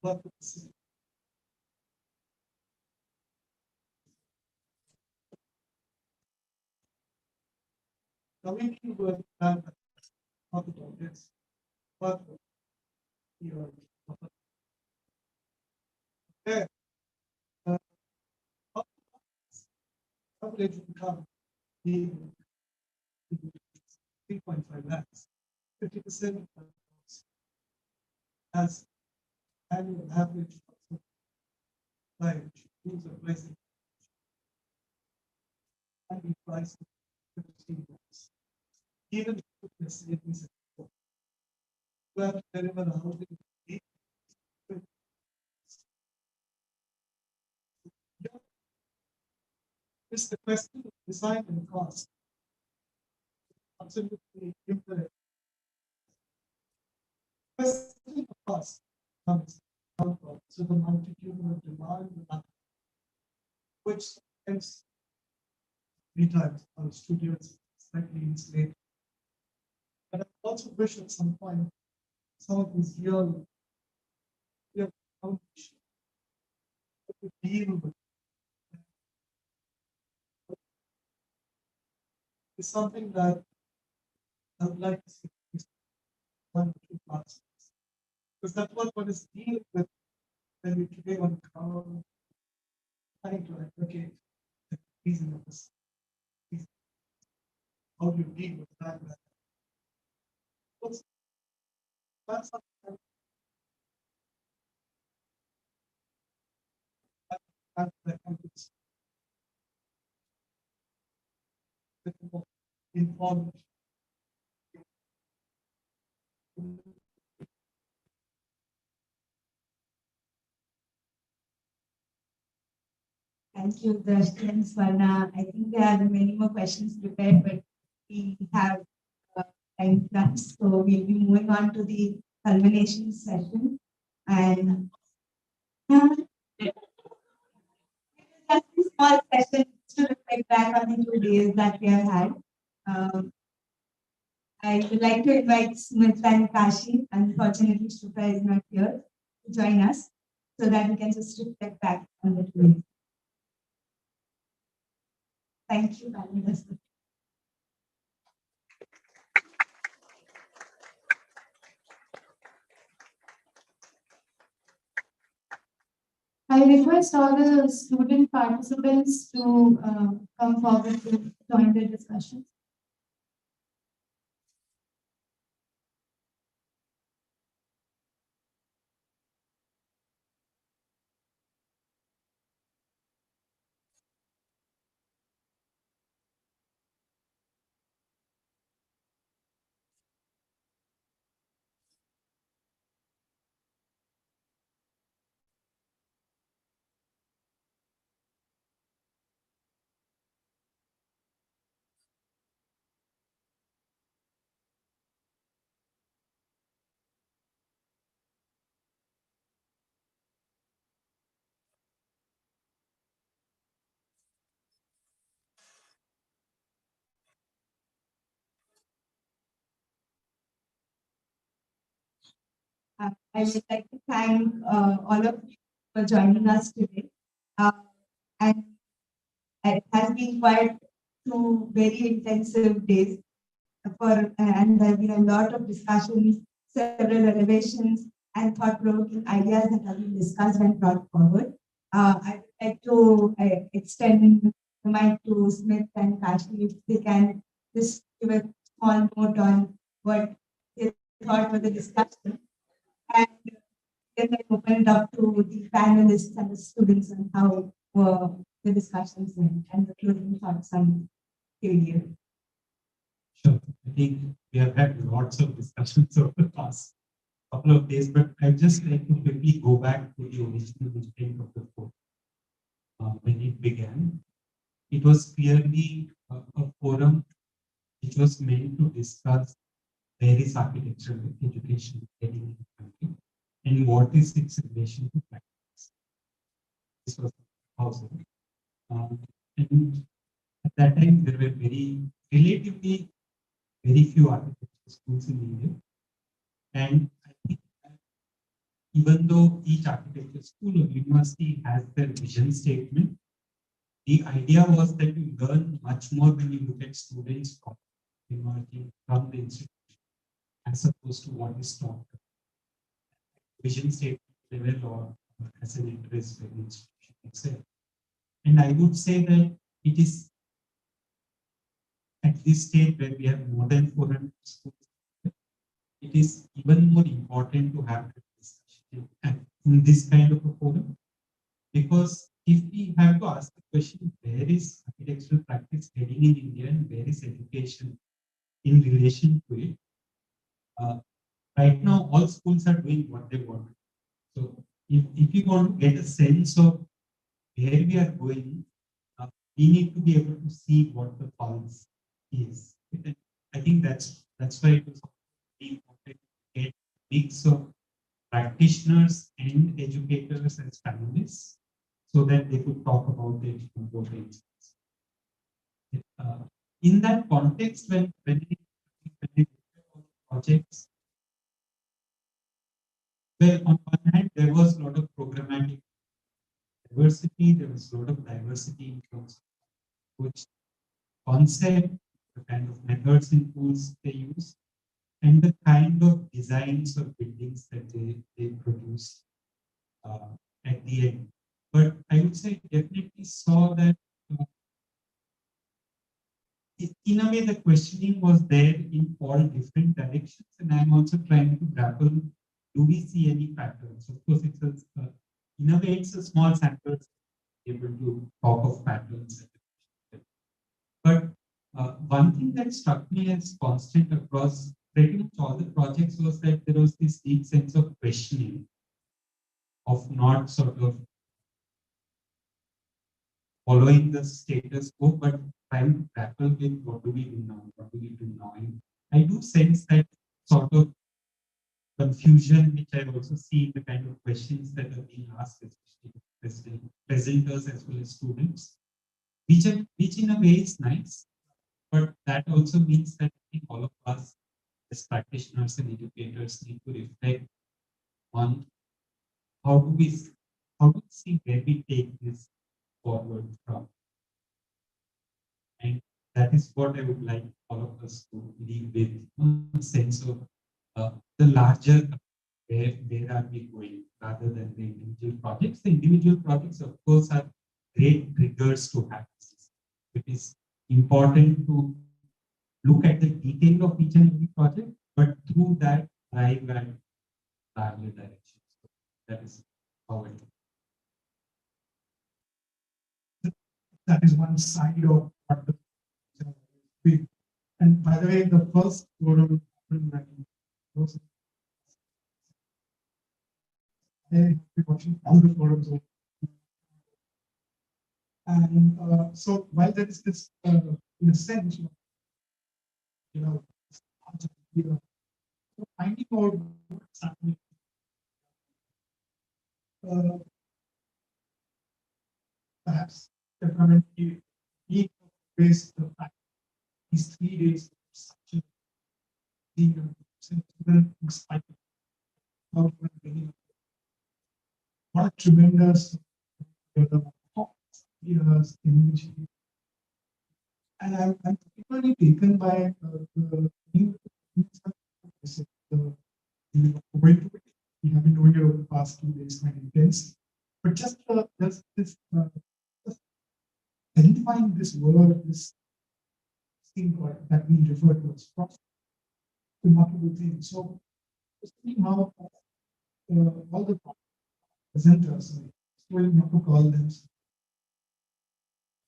what the decision. Now we can work on how to do this, but you there, average income being 3.5 lakhs, 50% as annual average life use of pricing and be priced 15 lakhs. Even if the savings you have to deliver the housing. It's the question of design and cost. Absolutely incorrect. Question of cost comes out of so the multitudinal demand, which ends 3 times our studios slightly insulated. But I also wish at some point some of these real foundation to deal with is something that I would like to see 1 to 2 parts. Because that's what one is dealing with when we today on ground trying to advocate the reason of this. How do you deal with that? That's something that informed. Thank you, Darshana and Swarna. I think there are many more questions prepared, but we have time crunch, so we'll be moving on to the culmination session. And just a small session to reflect back on the 2 days that we have had. I would like to invite Smita and Kashi. Unfortunately, Shruta is not here to join us, so that we can just reflect back on the 2 days. Thank you, panelists. I request all the student participants to come forward to join the discussion. I would like to thank all of you for joining us today. And it has been quite 2 very intensive days and there have been a lot of discussions, several renovations, and thought-provoking ideas that have been discussed and brought forward. I would like to extend the mic to Smith and Kashi if they can just give a small note on what they thought for the discussion. And then I open it up to the panelists and the students and how the discussions went and the closing thoughts on failure. Sure. I think we have had lots of discussions over the past couple of days, but I'd just like to quickly go back to the original intent of the forum. When it began, it was clearly a forum which was meant to discuss various architectural education getting in the country and what is its relation to practice. This was housing. And at that time, there were relatively very few architecture schools in India. And I think that even though each architecture school or university has their vision statement, the idea was that you learn much more when you look at students from emerging from the institution as opposed to what is taught vision statement level or as an interest for the institution itself. And I would say that it is at this stage where we have more than 400 schools, it is even more important to have that discussion in this kind of a forum. Because if we have to ask the question, where is architectural practice heading in India and where is education in relation to it? Right now, all schools are doing what they want. So if you want to get a sense of where we are going, we need to be able to see what the pulse is. And I think that's why it was important to get a mix of practitioners and educators as panelists so that they could talk about it from both ends. In that context, when we look at projects, well, on one hand, there was a lot of programmatic diversity, there was a lot of diversity in terms of which concept, the kind of methods and tools they use, and the kind of designs or buildings that they produce at the end. But I would say definitely saw that in a way the questioning was there in all different directions, and I'm also trying to grapple, do we see any patterns? Of course, in a way it's a small sample able to talk of patterns. But one thing that struck me as constant across pretty much all the projects was that there was this deep sense of questioning, of not sort of following the status quo, but trying to grapple with what do we do now, what do we do now. And I do sense that sort of confusion, which I also see in the kind of questions that are being asked, especially presenters as well as students, which in a way is nice, but that also means that I think all of us as practitioners and educators need to reflect on how do we see where we take this forward from. And that is what I would like all of us to leave with, a sense of the larger where are we going rather than the individual projects. The individual projects, of course, are great triggers to have this. It is important to look at the detail of each and every project, but through that arrive at larger directions. So that is how it. That is one side of what the big. And by the way, the first forum was I have been watching all the forums. And so while there is this, in a sense, you know, so finding out what's happening. Perhaps definitely need to face the fact these 3 days of such a sentiment spike. What a tremendous years, energy. And I'm particularly taken by the new we have been doing it over the past 2 days quite intense. But just this just identifying this word, this thing that we refer to as process, remarkable thing. So seeing how all the presenters, going not to call them,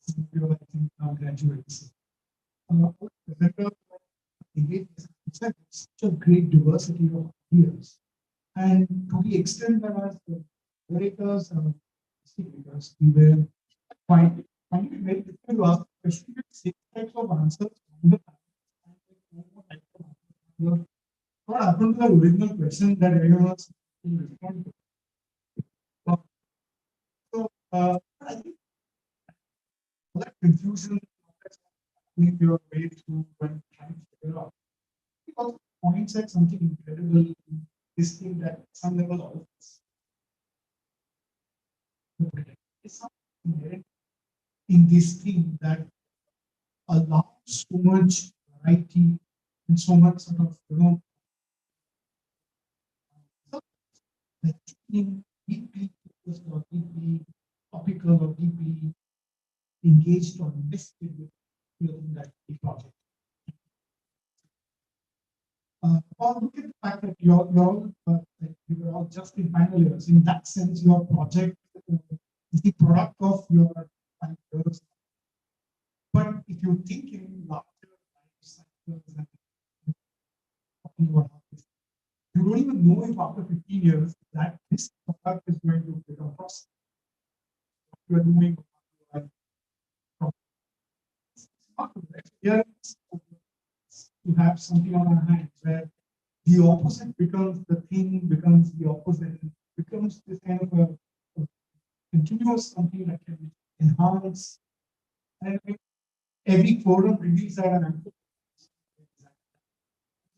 some people I think now graduates. Presenters engage in such a great diversity of ideas. And to the extent that as the narrators and speakers, we were finding it very difficult to ask questions with 6 types of answers from the what happened to the original question that everyone was respond to. So I think that confusion in your way through when trying to figure out. It also points at something incredible in this thing that some level all of us. It's something inherent in this thing that allows so much variety and so much sort of, being deeply focused or deeply topical or deeply engaged or invested with that project. Or look at the fact that you were all just in final years. In that sense, your project is the product of your 5 years. But if you think in larger life cycles and talking about this, you don't even know if after 15 years that this product is going to become process. You are doing here to have something on our hands where the opposite becomes the thing, becomes the opposite, becomes this kind of a continuous something that can enhance. And every forum reveals that, and I'm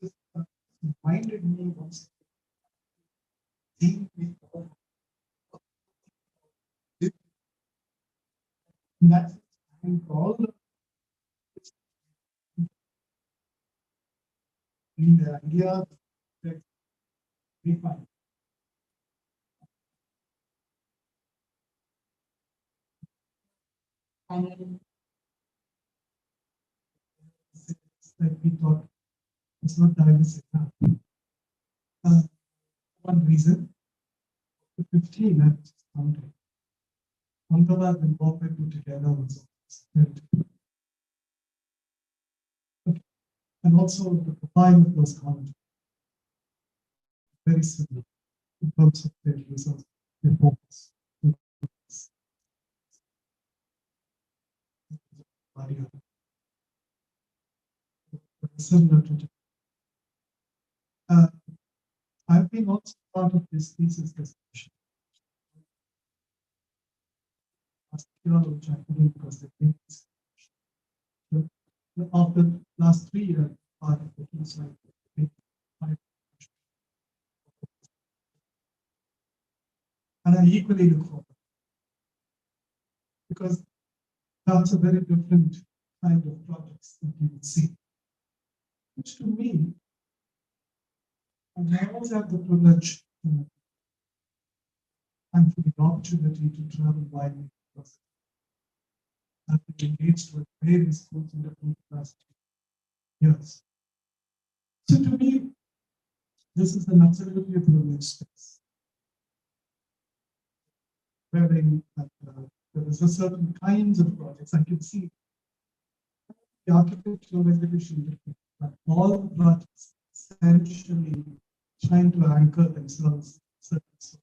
just reminded me once that's all the idea that we find. And like we thought, it's not diverse enough. One reason, the 15 I just counted. Ahmedabad and Bombay put together was and also the profile of those colleges very similar in terms of their results, their focus. Similar to I've been also part of this thesis discussion. Which I couldn't because the things after the last 3 years, part of the things like and I equally look forward because that's a very different kind of projects that you would see. Which to me, and I always have the privilege and for the opportunity to travel widely across the country. I've been engaged with various schools in different capacity years. So to me, this is an absolutely privileged space, wherein there is a certain kinds of projects. I can see the architectural exhibition different, but all the projects essentially trying to anchor themselves in certain social.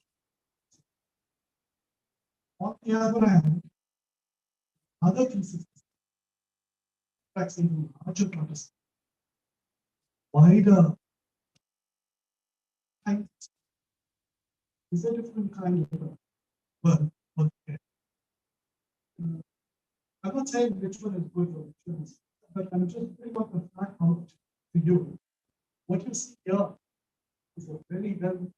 On the other hand, other pieces reflects into larger context, wider kind. Is a different kind of work. Okay. I'm not saying which one is good or which one is, but I'm just putting up the fact out to you. What you see here is a very well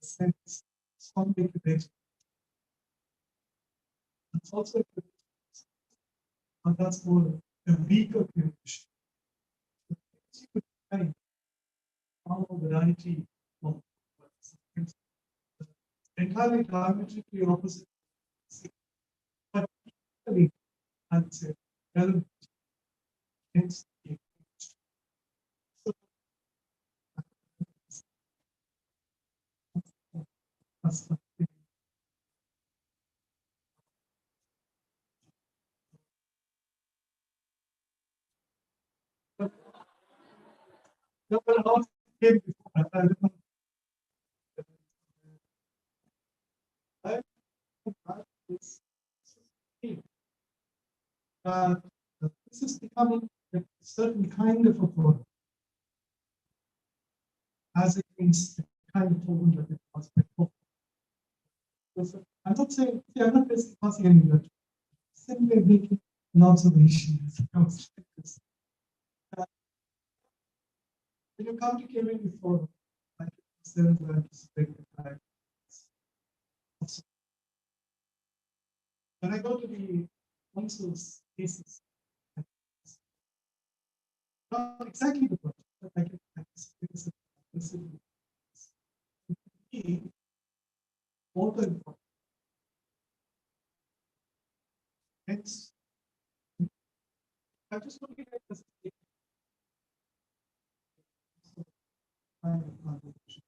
sense, strongly connected. It's also a good, but that's more a weaker connection. You could find a variety of entirely diametrically opposite, but equally, I'd say, relevant. Hence, so that's the thing. No, but how it came before that, I don't know. I think that is key. This is becoming a certain kind of a problem, as against the kind of problem that it was before. So I'm not saying, I'm not discussing any of that. Simply making an observation as it comes like this. When you come to Kevin before, like there to anticipate the fact. When I go to the council's cases, not exactly the project, but I can anticipate this. More than important. Hence, I'm just looking at this kind of conversation.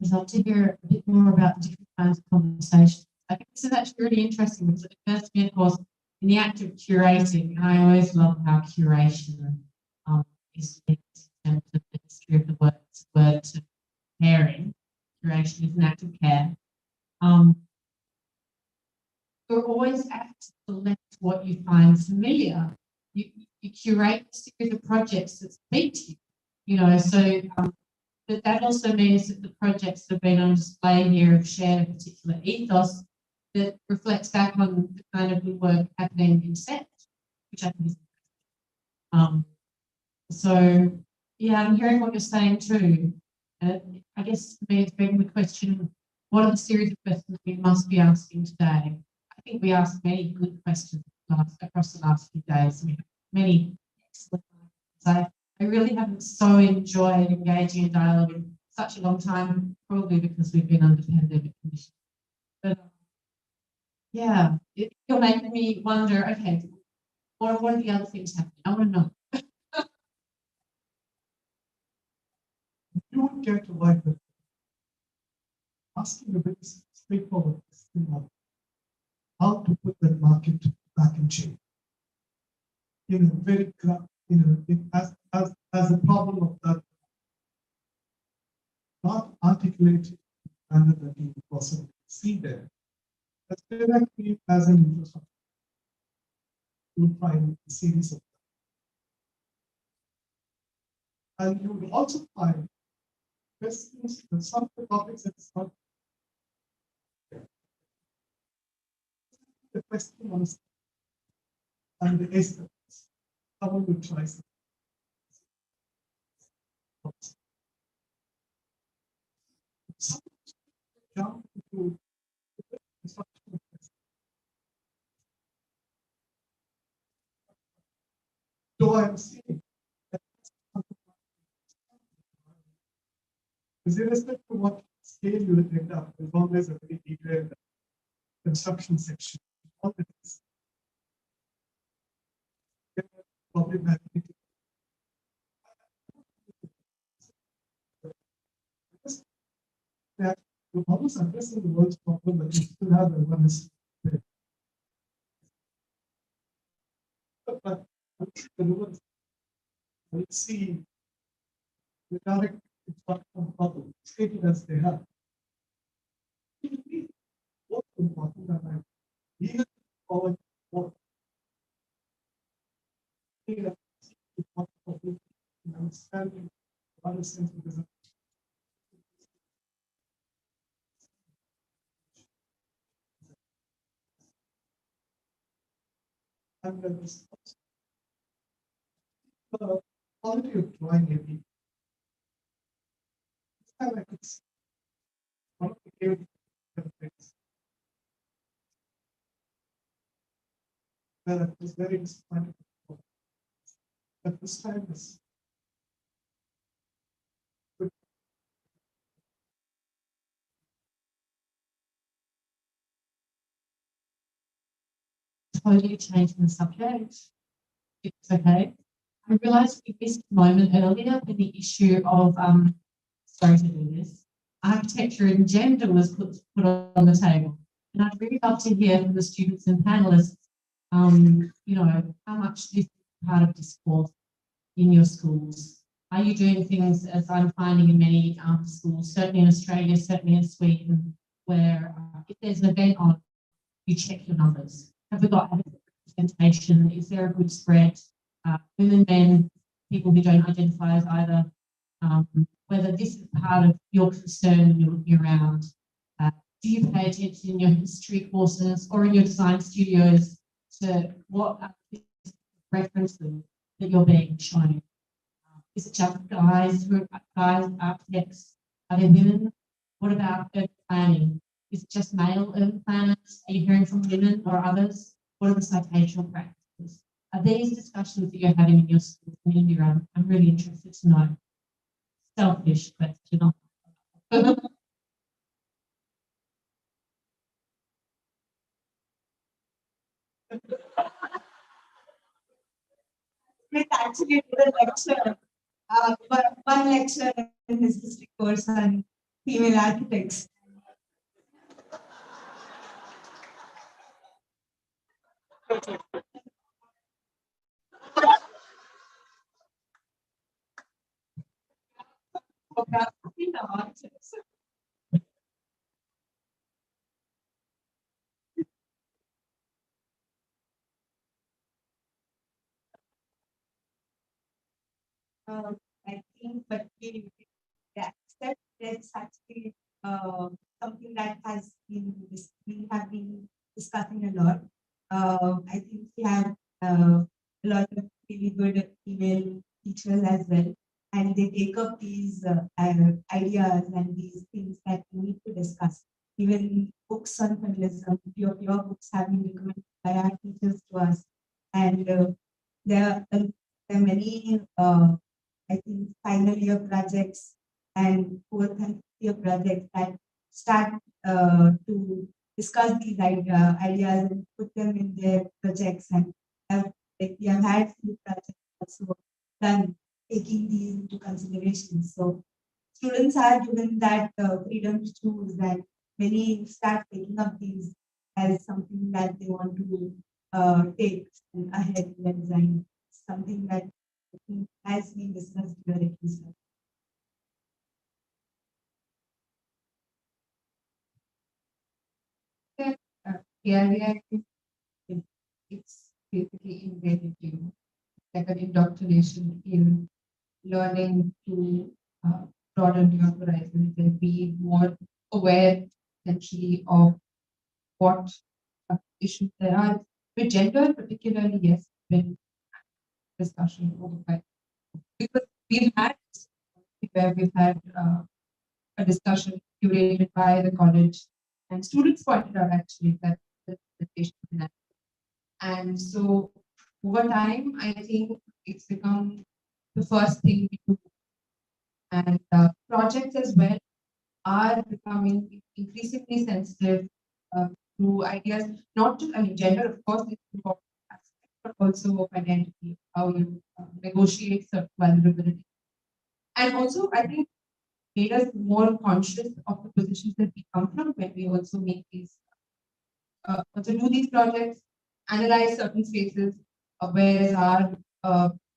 I'd love to hear a bit more about the different kinds of conversations. I think this is actually really interesting because it occurs to me, of course, in the act of curating, and I always love how curation is linked in terms of the history of the word to caring. Curation is an act of care. You're always apt to select what you find familiar. You curate a series of projects that speak to you, so but that also means that the projects that have been on display here have shared a particular ethos that reflects back on the kind of work happening in set, which I think is so yeah, I'm hearing what you're saying too. I guess for me it's being the question, what are the series of questions we must be asking today? I think we asked many good questions across the last few days. We have many excellent ones. I really haven't so enjoyed engaging in dialogue in such a long time, probably because we've been under pandemic conditions. But yeah, you're making me wonder, okay, what are the other things happening? I want to know. You would get to like the asking a very straightforward question of how to put that market back in shape. Very as a problem of that not articulated in a manner that you could possibly see there. That's directly as an infrastructure. You would find a series of them. And you would also find questions that some of the topics that is not the question on and the aesthetics. Someone will try something. Some jump into though I'm seeing that because irrespective of what scale you will end up, there's always a very detailed construction section. All that is problematic. That you're almost addressing the world's problem, but you still have awareness. But we see the direct construction problem stated as they have. What's important that I even forward for understanding other sense because of and the quality of drawing a people. This time I could see one of the things that I was very disappointed with. But this time is totally changing the subject. It's okay. I realised we missed a moment earlier when the issue of sorry to do this, architecture and gender was put on the table. And I'd really love to hear from the students and panelists, you know, how much this is part of discourse in your schools. Are you doing things, as I'm finding in many schools, certainly in Australia, certainly in Sweden, where if there's an event on, you check your numbers. Have we got adequate representation? Is there a good spread? Women, men, people who don't identify as either, whether this is part of your concern when you're looking around. Do you pay attention in your history courses or in your design studios to what references that you're being shown? Is it just guys architects? Are there women? What about urban planning? Is it just male urban planners? Are you hearing from women or others? What are the citational practices? Are these discussions that you're having in your school community around? I'm really interested to know. Selfish question. With actually did a lecture, one lecture in his history course on female architects. I think, but we accept that's actually something that has been we have been discussing a lot. I think we have a lot of really good female teachers as well, and they take up these ideas and these things that we need to discuss. Even books on feminism, your books have been recommended by our teachers to us, and there are many. I think final year projects and fourth and fifth year projects that start to discuss these ideas and put them in their projects. And we have had few projects also done taking these into consideration. So students are given that freedom to choose, and many start taking up these as something that they want to take ahead in their design. Something that has been discussed during this. Yeah, it's basically embedded you, like an indoctrination in learning to broaden your horizons and be more aware essentially of what issues there are. With gender, particularly, yes, been discussion over time. Because we've had where we've had a discussion curated by the college, and students pointed out actually that the presentation. And so over time, I think It's become the first thing we do. And projects as well are becoming increasingly sensitive to ideas, not to, I mean, gender, of course, is important aspect, but also of identity, how you negotiate certain vulnerability. And also, I think, made us more conscious of the positions that we come from when we also make these, also do these projects, analyze certain spaces, where is our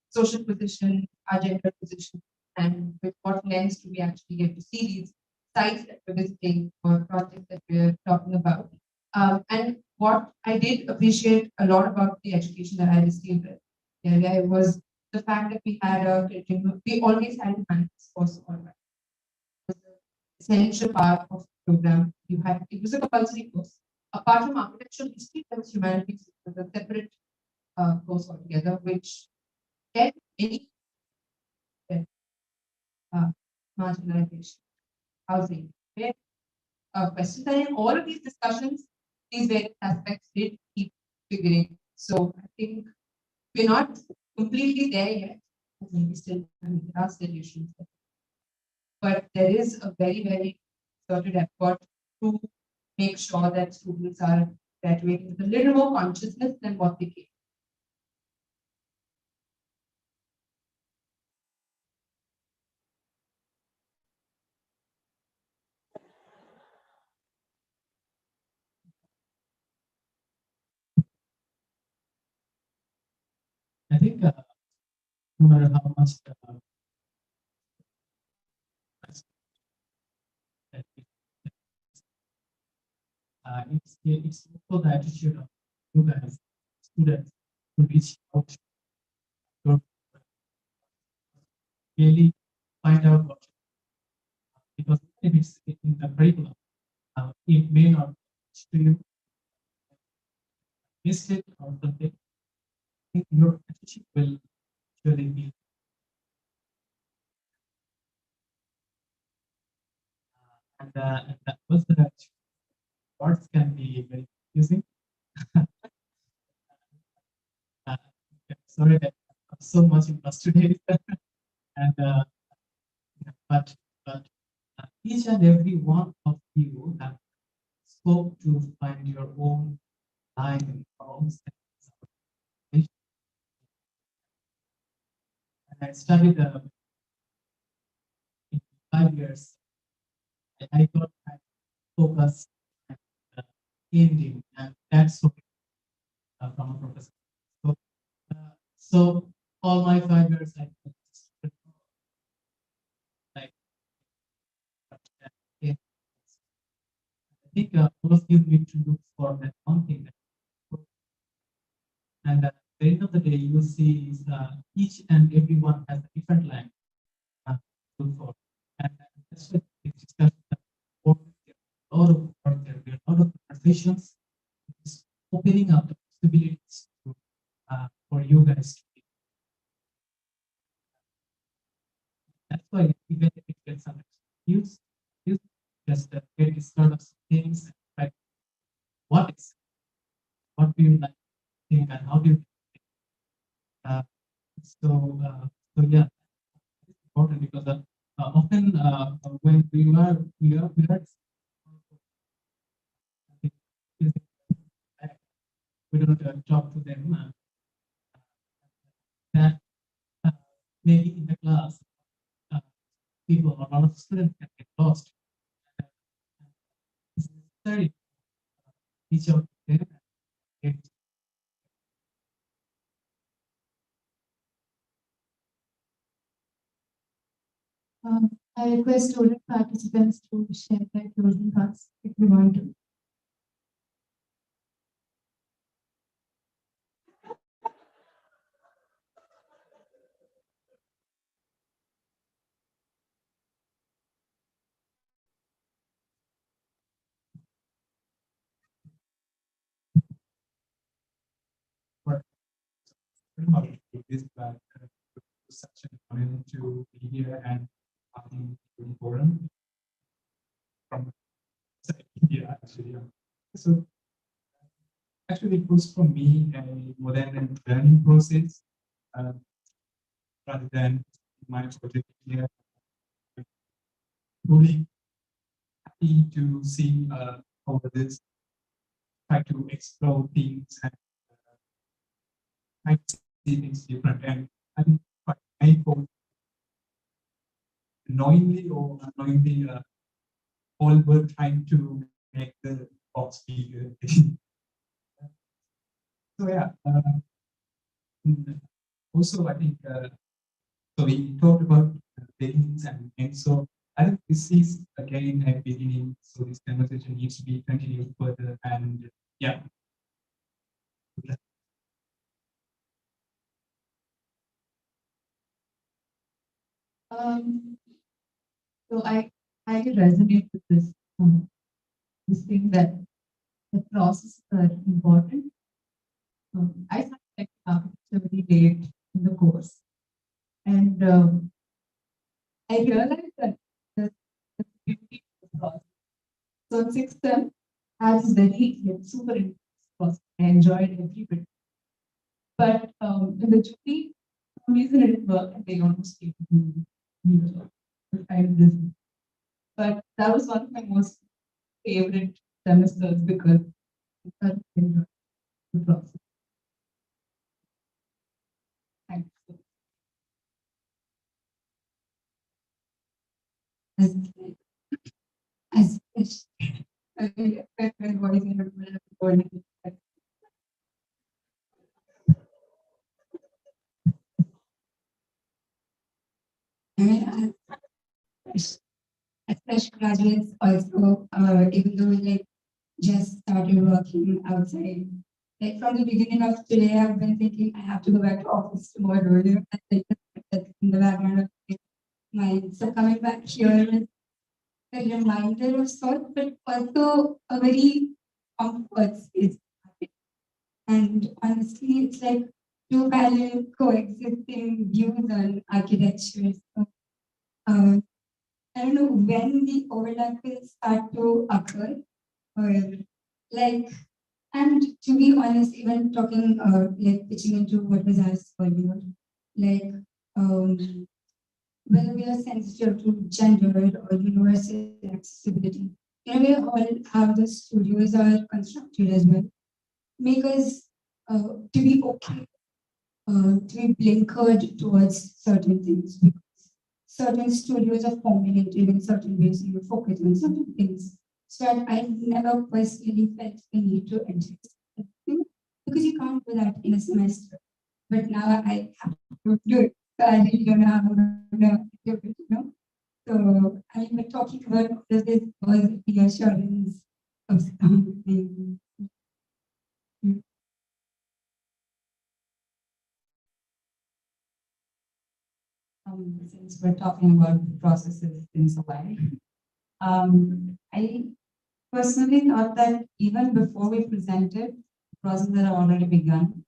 social position, our gender position, and with what lens do we actually get to see these sites that we're visiting or projects that we're talking about. And what I did appreciate a lot about the education that I received at the area was the fact that we had a curriculum, we always had a humanities course online. It was an essential part of the program. You had, it was a compulsory course. Apart from architectural history, there was humanities, it was a separate course altogether, which led any marginalization, housing, questions. And in all of these discussions, these various aspects did keep figuring. So I think we're not completely there yet. Maybe still, I mean, there are still issues, but there is a very, very concerted effort to make sure that students are graduating with a little more consciousness than what they came. I think no matter how much it's also the attitude of you guys, students, to reach out, to really find out what, because if it's in the curriculum, it may not reach to you, missed it or something. I think your attitude will surely be. And that was the words can be very confusing. uh, Sorry that I'm so much interested in it. And but each and every one of you have scope to find your own line in your own sense. And I studied in 5 years. I got my focus and ending, and that's okay from a professor. So, so all my 5 years, I like. I think all of you need to look for that one thing. And at the end of the day, you will see is, each and every one has a different line to look for. And that's what this discussion is about. A lot of work there, there are a lot of conversations. It's opening up the possibilities to, for you guys to be. That's why even if it gets some use, just get sort of things like what do you like to think and how do you think? So, yeah, it's important because often when we are we don't talk to them. That maybe in the class, uh, people or a lot of students can get lost. It's necessary to reach out to them and get. I request student participants to share their closing thoughts if you want to. This section coming to be here and talking to the forum from India actually. Yeah. So actually it was for me a more than a learning process. rather than my project here. Really happy to see how others try to explore things and try to see things different. And I think my goal, knowingly or unknowingly, all were trying to make the box bigger. So yeah. Also, I think so. We talked about beginnings and ends. So I think this is again a beginning. So this conversation needs to be continued further. And yeah. So I resonate with this thing that the process are important. I started architecture very late in the course, and I realized that the beauty of the process. So in sixth term, I was very super into this process. I enjoyed every bit. But in the jury, for some reason it didn't work, and they almost gave me the job. I did. But that was one of my most favorite semesters because I felt enjoyed the process. Thank you. As I affect my voice in the middle of the morning. I mean, as fresh graduates also, even though we like just started working outside, like from the beginning of today, I've been thinking I have to go back to office tomorrow. You know, that's in the background of my mind. So coming back here is a reminder of sorts, but also a very comfort space. And honestly, it's like two parallel coexisting views on architecture. So, I don't know when the overlap will start to occur, or like, and to be honest, even talking, like pitching into what was asked earlier, like, whether we are sensitive to gender or universal accessibility, you know, we all how the studios are constructed as well, make us to be okay, to be blinkered towards certain things. Certain studios are formulated in certain ways, you focus on certain things. So I never personally felt the need to adjust because you can't do that in a semester. But now I have to do it. So I really don't know how I'm gonna do it, you know. So I mean, we're talking about all of this was the assurance of something. Since we're talking about processes in a while, I personally thought that even before we presented, the process had already begun.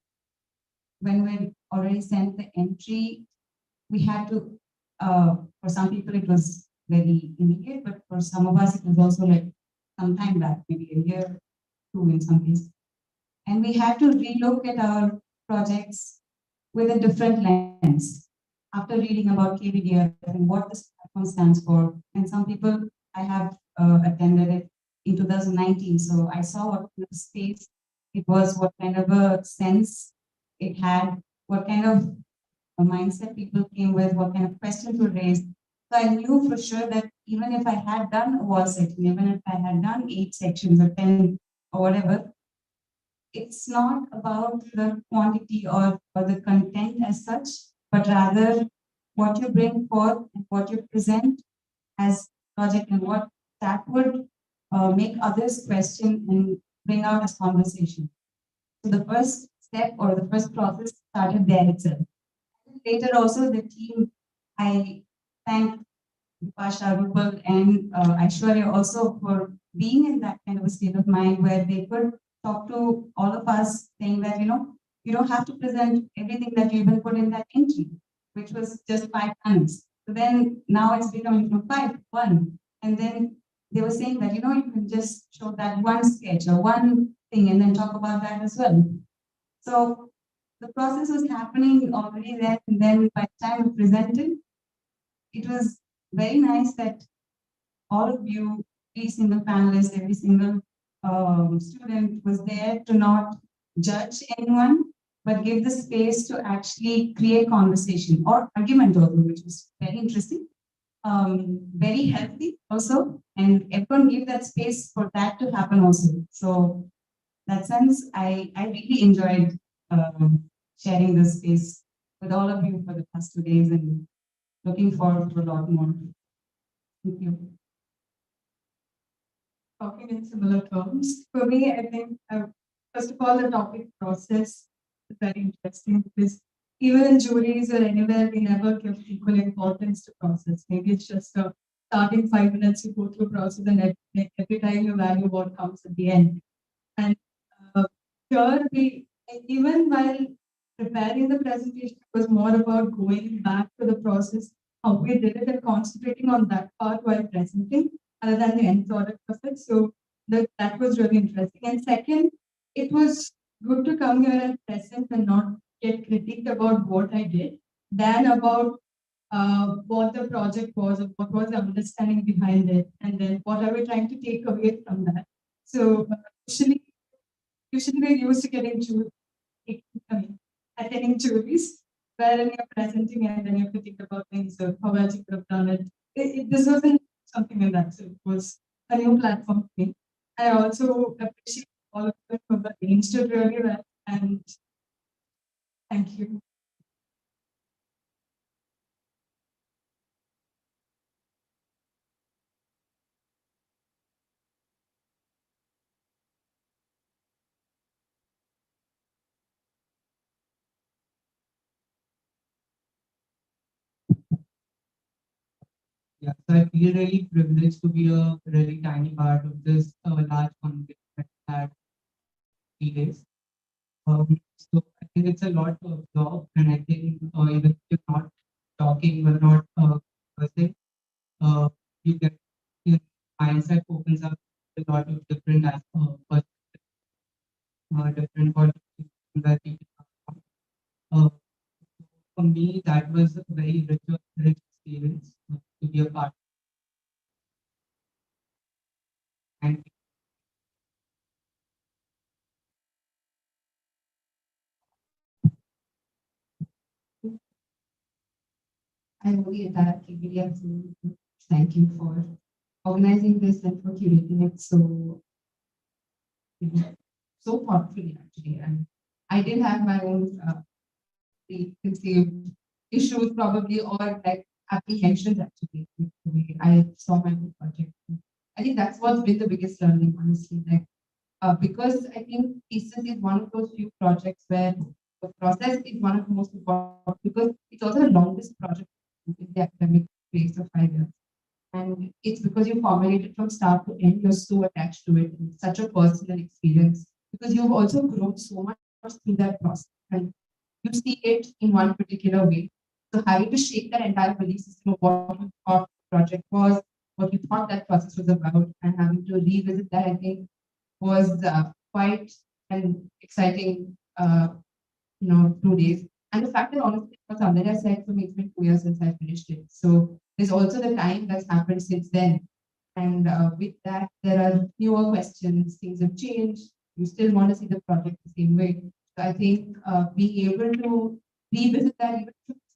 When we already sent the entry, we had to, for some people it was very immediate, but for some of us it was also like some time back, maybe a year, two in some cases. And we had to relook at our projects with a different lens after reading about KVDF and what this platform stands for. And some people, I have attended it in 2019, so I saw what kind of space it was, what kind of a sense it had, what kind of a mindset people came with, what kind of questions were raised. So I knew for sure that even if I had done a wall section, even if I had done 8 sections or 10 or whatever, it's not about the quantity or the content as such, but rather what you bring forth and what you present as project and what that would make others question and bring out as conversation. So the first step or the first process started there itself. Later also the team, I thank Pasha, Rupal, and Aishwarya also for being in that kind of a state of mind where they could talk to all of us saying that, you know, you don't have to present everything that you even put in that entry, which was just 5 times. So then now it's becoming from 5 to 1. And then they were saying that, you know, you can just show that one sketch or one thing and then talk about that as well. So the process was happening already there, and then by the time we presented, it was very nice that all of you, every single panelist, every single student was there to not judge anyone, but give the space to actually create conversation or argument also, which was very interesting, very healthy also, and everyone gave that space for that to happen also. So in that sense, I really enjoyed sharing this space with all of you for the past 2 days and looking forward to a lot more. Thank you. Talking in similar terms. For me, I think, first of all, the topic process is very interesting because even in juries or anywhere, we never give equal importance to process. Maybe it's just a starting 5 minutes, you go through a process, and every time you value what comes at the end. And here, even while preparing the presentation, it was more about going back to the process, how we did it, and concentrating on that part while presenting, other than the end product of it. So that was really interesting. And second, it was good to come here and present and not get critiqued about what I did, than about what the project was, or what was the understanding behind it, and then what are we trying to take away from that. So usually we're used to getting attending juries, wherein you're presenting and then you have to think about things, so how else you could have done it. This wasn't something in that, so it was a new platform for me. I also appreciate all of you who have arranged it really well, and thank you. Yeah, so I feel really privileged to be a really tiny part of this large conflict that we had 3 days. So I think it's a lot to absorb, and I think even if you're not talking or not conversing, uh, you get your mindset opens up a lot of different perspectives, different points of view that people come from. For me, that was a very rich experience to be a part. And I owe the entire KBDF team. Thank you for organizing this and for curating it so, so thoughtfully, actually. And I did have my own preconceived issues, probably, or like apprehensions, actually, with the way I saw my own project. I think that's what's been the biggest learning, honestly. Like, because I think thesis is one of those few projects where the process is one of the most important, because it's also the longest project in the academic space of 5 years. And it's because you formulate it from start to end, you're so attached to it. It's such a personal experience because you've also grown so much through that process. And you see it in one particular way. So having to shape that entire belief system of what you thought the project was, what you thought that process was about, and having to revisit that, I think, was quite an exciting, 2 days. And the fact that, honestly, what Sandhya said, for me, it's been 2 years since I finished it. So there's also the time that's happened since then. And with that, there are newer questions, things have changed. You still want to see the project the same way. So I think being able to revisit that even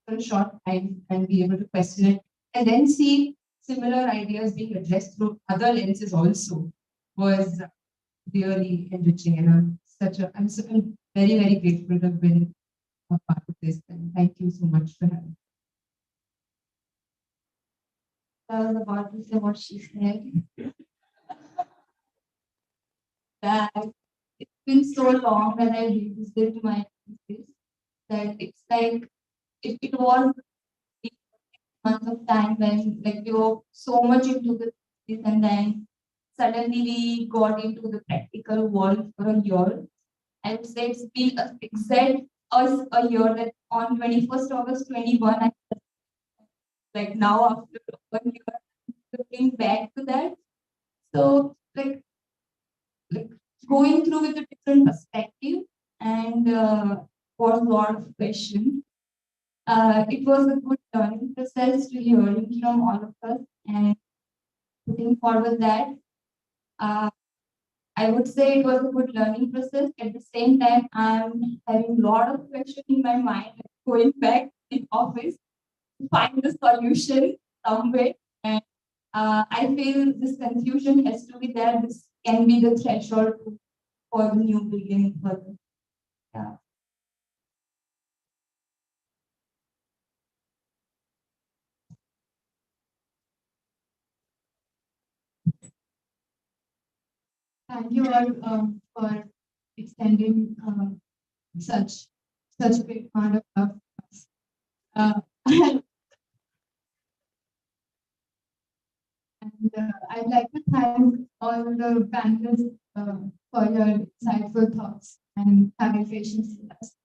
for a short time and be able to question it, and then see similar ideas being addressed through other lenses also, was really enriching. And I'm very, very grateful to have been a part of this. And thank you so much for having me. I was about to say what she said. That it's been so long that I revisited my thesis that it's like it was 8 months of time when like we were so much into the thesis, and then suddenly we got into the practical world for a year. I would say it's been exact us a year that on 21st August 21, I, like now after 1 year, looking back to that. So like going through with a different perspective, and was a lot of questions. It was a good learning process to hearing from all of us and putting forward that. I would say it was a good learning process. At the same time, I'm having a lot of questions in my mind, going back in office to find the solution somewhere. And I feel this confusion has to be there. This can be the threshold for the new beginning for them. Yeah. Thank you all for extending such a big part of us. And I'd like to thank all the panelists for your insightful thoughts and having patience with us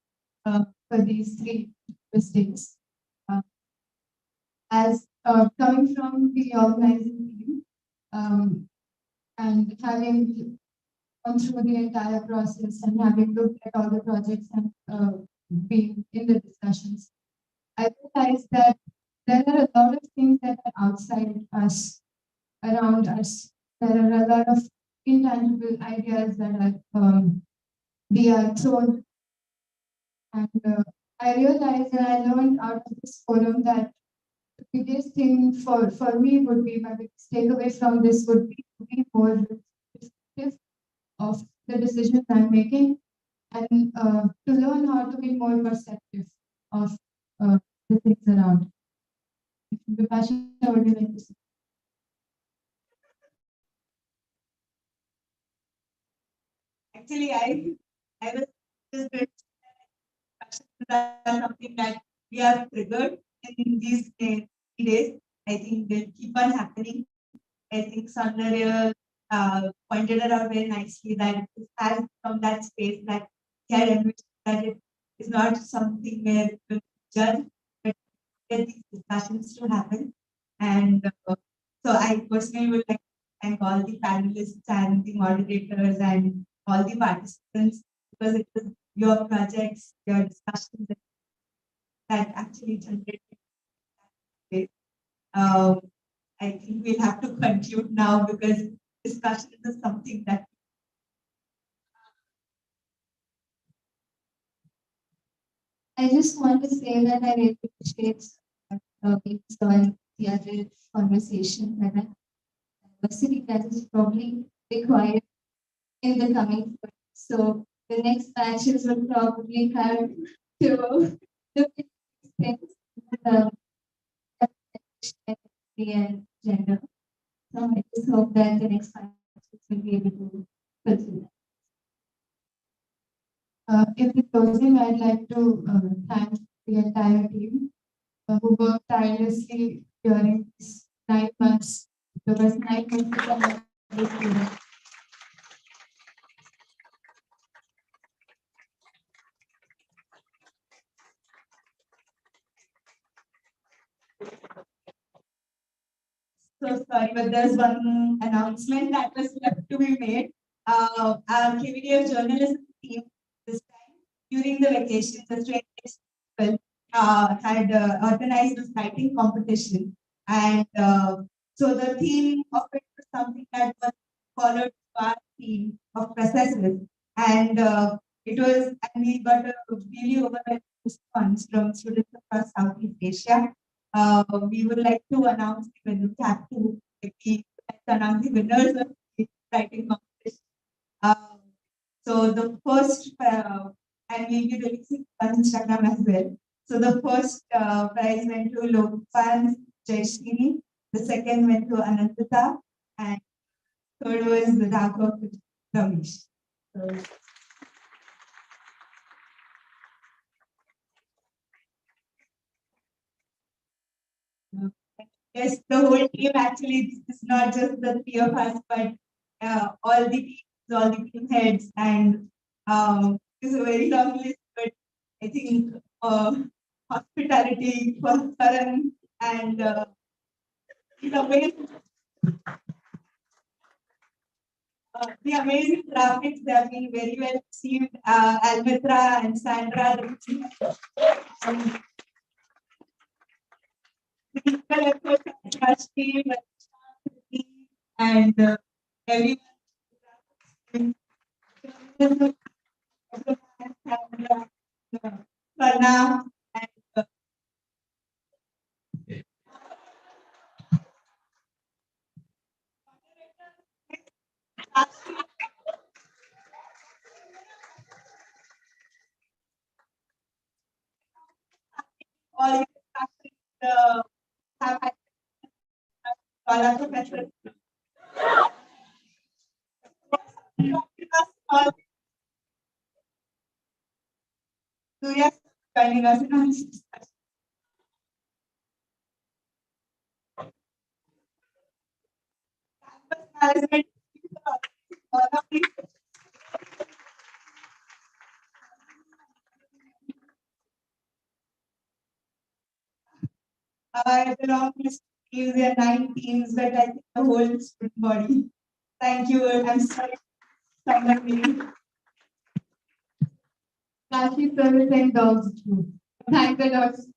for these 3 mistakes. As coming from the organizing team and having gone through the entire process and having looked at all the projects and being in the discussions, I realized that there are a lot of things that are outside us, around us. There are a lot of intangible ideas that are we are thrown. And I realized and I learned out of this forum that the biggest thing for me would be, my biggest takeaway from this would be to be more reflective of the decisions I'm making and to learn how to be more perceptive of the things around. Vipasha, what would you like to say? Actually, I was just going to say that something that we have triggered in these days. I think will keep on happening. I think Sandhya pointed it out very nicely that it has from that space that care envisioned that it is not something where we judge, but get these discussions to happen. And so I personally would like to thank all the panelists and the moderators and all the participants because it was your projects, your discussions that actually generated this. I think we'll have to conclude now because discussion is something that I just want to say that I really appreciate being joined the other conversation that diversity that is probably required in the coming years. So the next batches will probably have to look at things and gender. So I just hope that the next batches will be able to fulfill that. In the closing, I'd like to thank the entire team who worked tirelessly during these 9 months. The first 9 months. so sorry, but there's one announcement that was left to be made. Our KVDF journalism team this time during the vacation, the straight people had organized this writing competition, and so the theme of it was something that was followed to our theme of processes, and it was, and we got a really overwhelming response from students across Southeast Asia. We would like to announce the winner announce the winners of the writing competition. So the first, and we'll be releasing on Instagram as well. So the first prize went to Lokpan Jaishini, the second went to Anantata, and third was the Raghav Ramesh. So, yes, the whole team actually, this is not just the 3 of us, but all the teams, all the team heads, and it's a very long list, but I think hospitality for Karan and the way the amazing graphics. They have been very well received. Almitra and Sandra, the people effort of the trust team and everyone. Pranav and all you have had professor. Joining us in our discussion. Campus management, all of these. I belong to schools and 9 teams, but I think the whole student body. Thank you. I'm sorry. Someone Classic service and dogs too. Thank the Lord.